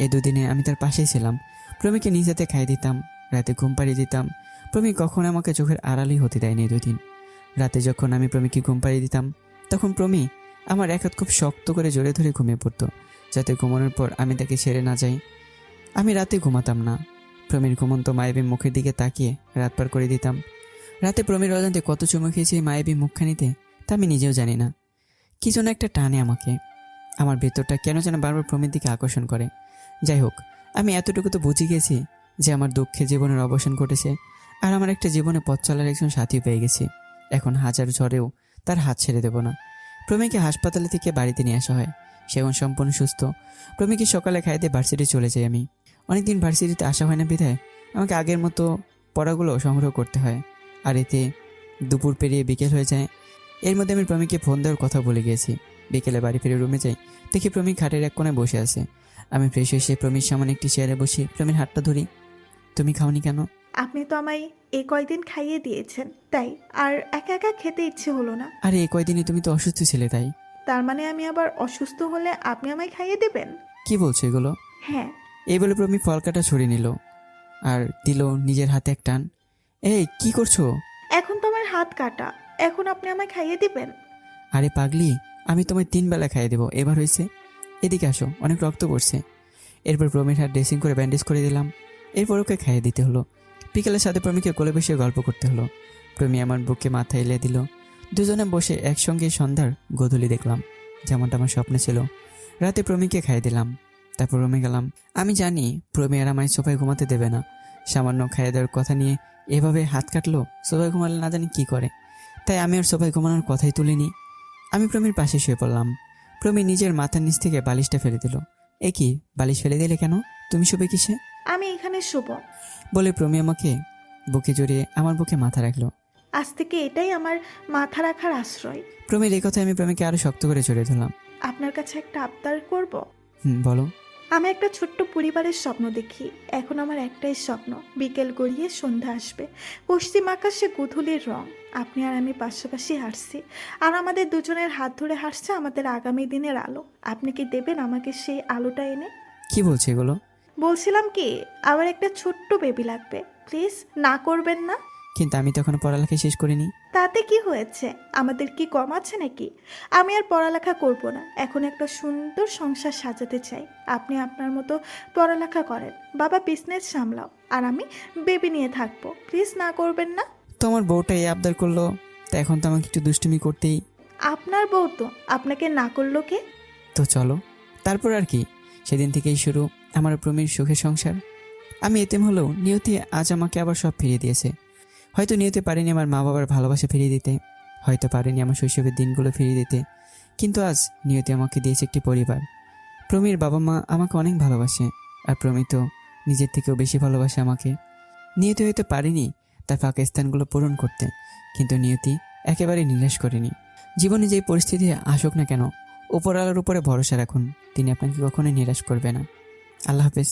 এই 2 দিনে আমি তার পাশেই ছিলাম। প্রমিকে নিজ হাতে খাইয়ে দিতাম, রাতে ঘুম পাড়িয়ে দিতাম। প্রমি কখনো আমাকে চোখের আড়ালই হতে দেয়নি এই 2 দিন। রাতে যখন আমি প্রমিকে ঘুম পাড়িয়ে দিতাম তখন প্রমি আমার এক হাত খুব শক্ত করে জড়িয়ে ধরে ঘুমিয়ে পড়তো, যাতে ঘুমানোর পর আমি তাকে ছেড়ে না যাই। আমি রাতে ঘুমাতাম না। প্রমির ঘুমন্ত মায়াবী মুখের দিকে তাকিয়ে রাত পার করে দিতাম। রাতে প্রমির অজান্তে কত চুমু খেয়েছে এই মায়াবী মুখখানিতে তা আমি নিজেও জানি না। কি যেন একটা টানে আমাকে, আমার ভেতরটা কেন যেন বারবার প্রমির দিকে আকর্ষণ করে। যাই হোক, আমি এতটুকু তো বুঝে গেছি যে আমার দুঃখে জীবনের অবসান ঘটেছে, আর আমার একটা জীবনে পথ চলার একজন সাথী পেয়ে গেছি। এখন হাজার ঝড়েও তার হাত ছেড়ে দেব না। প্রমিকে হাসপাতালে থেকে বাড়িতে নিয়ে আসা হয়। সে এখন সম্পূর্ণ সুস্থ। প্রমিকে সকালে খাইতে ভার্সিটি চলে যাই আমি। অনেকদিন ভার্সিটিতে আসা হয় না বিধায় আমাকে আগের মতো পড়াগুলো সংগ্রহ করতে হয়, আর এতে দুপুর পেরিয়ে বিকেল হয়ে যায়। এর মধ্যে আমি প্রমিকে ফোন দেওয়ার কথা ভুলে গিয়েছি। বিকেলে বাড়ি ফিরে রুমে যাই, দেখি প্রমি খাটের এক কোণে বসে আছে। আমি ফ্রেশ হয়ে এসে প্রমির সামনে একটি চেয়ারে বসি, প্রমির হাতটা ধরি। তুমি খাওনি কেন? আপনি তো আমায় এই কয়দিন খাইয়ে দিয়েছেন, তাই আর একা একা খেতে ইচ্ছে হলো না। আরে এই কয়দিনে তুমি তো অসুস্থ ছিলে, তাই? তার মানে আমি আবার অসুস্থ হলে আপনি আমায় খাইয়ে দেবেন? কি বলছো এগুলো? হ্যাঁ। এই বলে প্রমি ফল কাটা ছড়িয়ে নিল আর দিল নিজের হাতে এক টান। এই কি করছো? এখন তো আমার হাত কাটা, এখন আপনি আমায় খাইয়ে দিবেন? আরে পাগলি, আমি তোমায় 3 বেলা খাইয়ে দেবো, এবার হয়েছে? এদিকে আসো, অনেক রক্ত পড়ছে। এরপর প্রমির হাত ড্রেসিং করে ব্যান্ডেজ করে দিলাম। এরপর ওকে খাইয়ে দিতে হলো। বিকেলের সাথে প্রমিকে কোলে বসে গল্প করতে হলো। প্রমি আমার বুকে মাথা এলিয়ে দিল। দুজনে বসে একসঙ্গে সন্ধ্যার গোধূলি দেখলাম, যেমনটা আমার স্বপ্নে ছিল। রাতে প্রমিকে খাইয়ে দিলাম, তারপর রুমে গেলাম। আমি জানি প্রমি আর আমায় সোফায় ঘুমাতে দেবে না। সামান্য খাইয়ে দেওয়ার কথা নিয়ে এভাবে হাত কাটলো, সোফায় ঘুমালে না জানি কি করে। তাই আমি আর সোফায় ঘুমানোর কথাই তুলিনি। আমি প্রমির পাশে শুয়ে পড়লাম। প্রমি নিজের মাথার নিচ থেকে বালিশটা ফেলে দিল। এ কি, বালিশ ফেলে দিলে কেন? তুমি শুবে কিসে? আমি এখানে শুব। বলে প্রমি আমাকে বুকে জড়িয়ে আমার বুকে মাথা রাখলো। আজ থেকে এটাই আমার মাথা রাখার আশ্রয়। প্রমির এই কথায় আমি প্রমিকে আরো শক্ত করে জড়িয়ে ধরলাম। আপনার কাছে একটা আবদার করব? বলো। আমি একটা ছোট্ট পরিবারের স্বপ্ন দেখি। এখন আমার একটাই স্বপ্ন, বিকেল গড়িয়ে সন্ধ্যা আসবে, পশ্চিম আকাশে গোধূলির রং, আপনি আর আমি পাশাপাশি হাঁটছি, আর আমাদের দুজনের হাত ধরে হাঁটছে আমাদের আগামী দিনের আলো। আপনি কি দেবেন আমাকে সেই আলোটা এনে? কি বলছে এগুলো? বলছিলাম কি, আমার একটা ছোট্ট বেবি লাগবে, প্লিজ না করবেন না? কিন্তু আমি তখন পড়ালেখা শেষ করিনি। তাতে কি হয়েছে? আমাদের কি কম আছে নাকি? আমি আর পড়ালেখা করব না, এখন একটা সুন্দর সংসার সাজাতে চাই। আপনি আপনার মতো পড়ালেখা করেন, বাবা বিজনেস সামলাও, আর আমি বেবি নিয়ে থাকবো। প্লিজ না করবেন না। তো আমার বউটা এই আবদার করলো, তা এখন তো আমাকে একটু দুষ্টুমি করতেই। আপনার বউ তো আপনাকে না করলো কে? তো চলো। তারপর আর কি, সেদিন থেকেই শুরু আমার প্রমীর সুখের সংসার। আমি এতিম হলেও নিয়তি আজ আমাকে আবার সব ফিরিয়ে দিয়েছে। হয়তো নিয়তি পারেনি আমার মা বাবার ভালোবাসা ফিরিয়ে দিতে, হয়তো পারেনি আমার শৈশবের দিনগুলো ফিরিয়ে দিতে, কিন্তু আজ নিয়তি আমাকে দিয়েছে একটি পরিবার। প্রমীর বাবা মা আমাকে অনেক ভালোবাসে, আর প্রমী তো নিজের থেকেও বেশি ভালোবাসে আমাকে। নিয়তি হয়তো পারেনি তার ফাঁকা স্থানগুলো পূরণ করতে, কিন্তু নিয়তি একেবারেই নিরাশ করেনি। জীবনে যে পরিস্থিতি আসুক না কেন, উপরওয়ালার উপরে ভরসা রাখুন, তিনি আপনাকে কখনোই নিরাশ করবে না। আল্লাহ হাফেজ।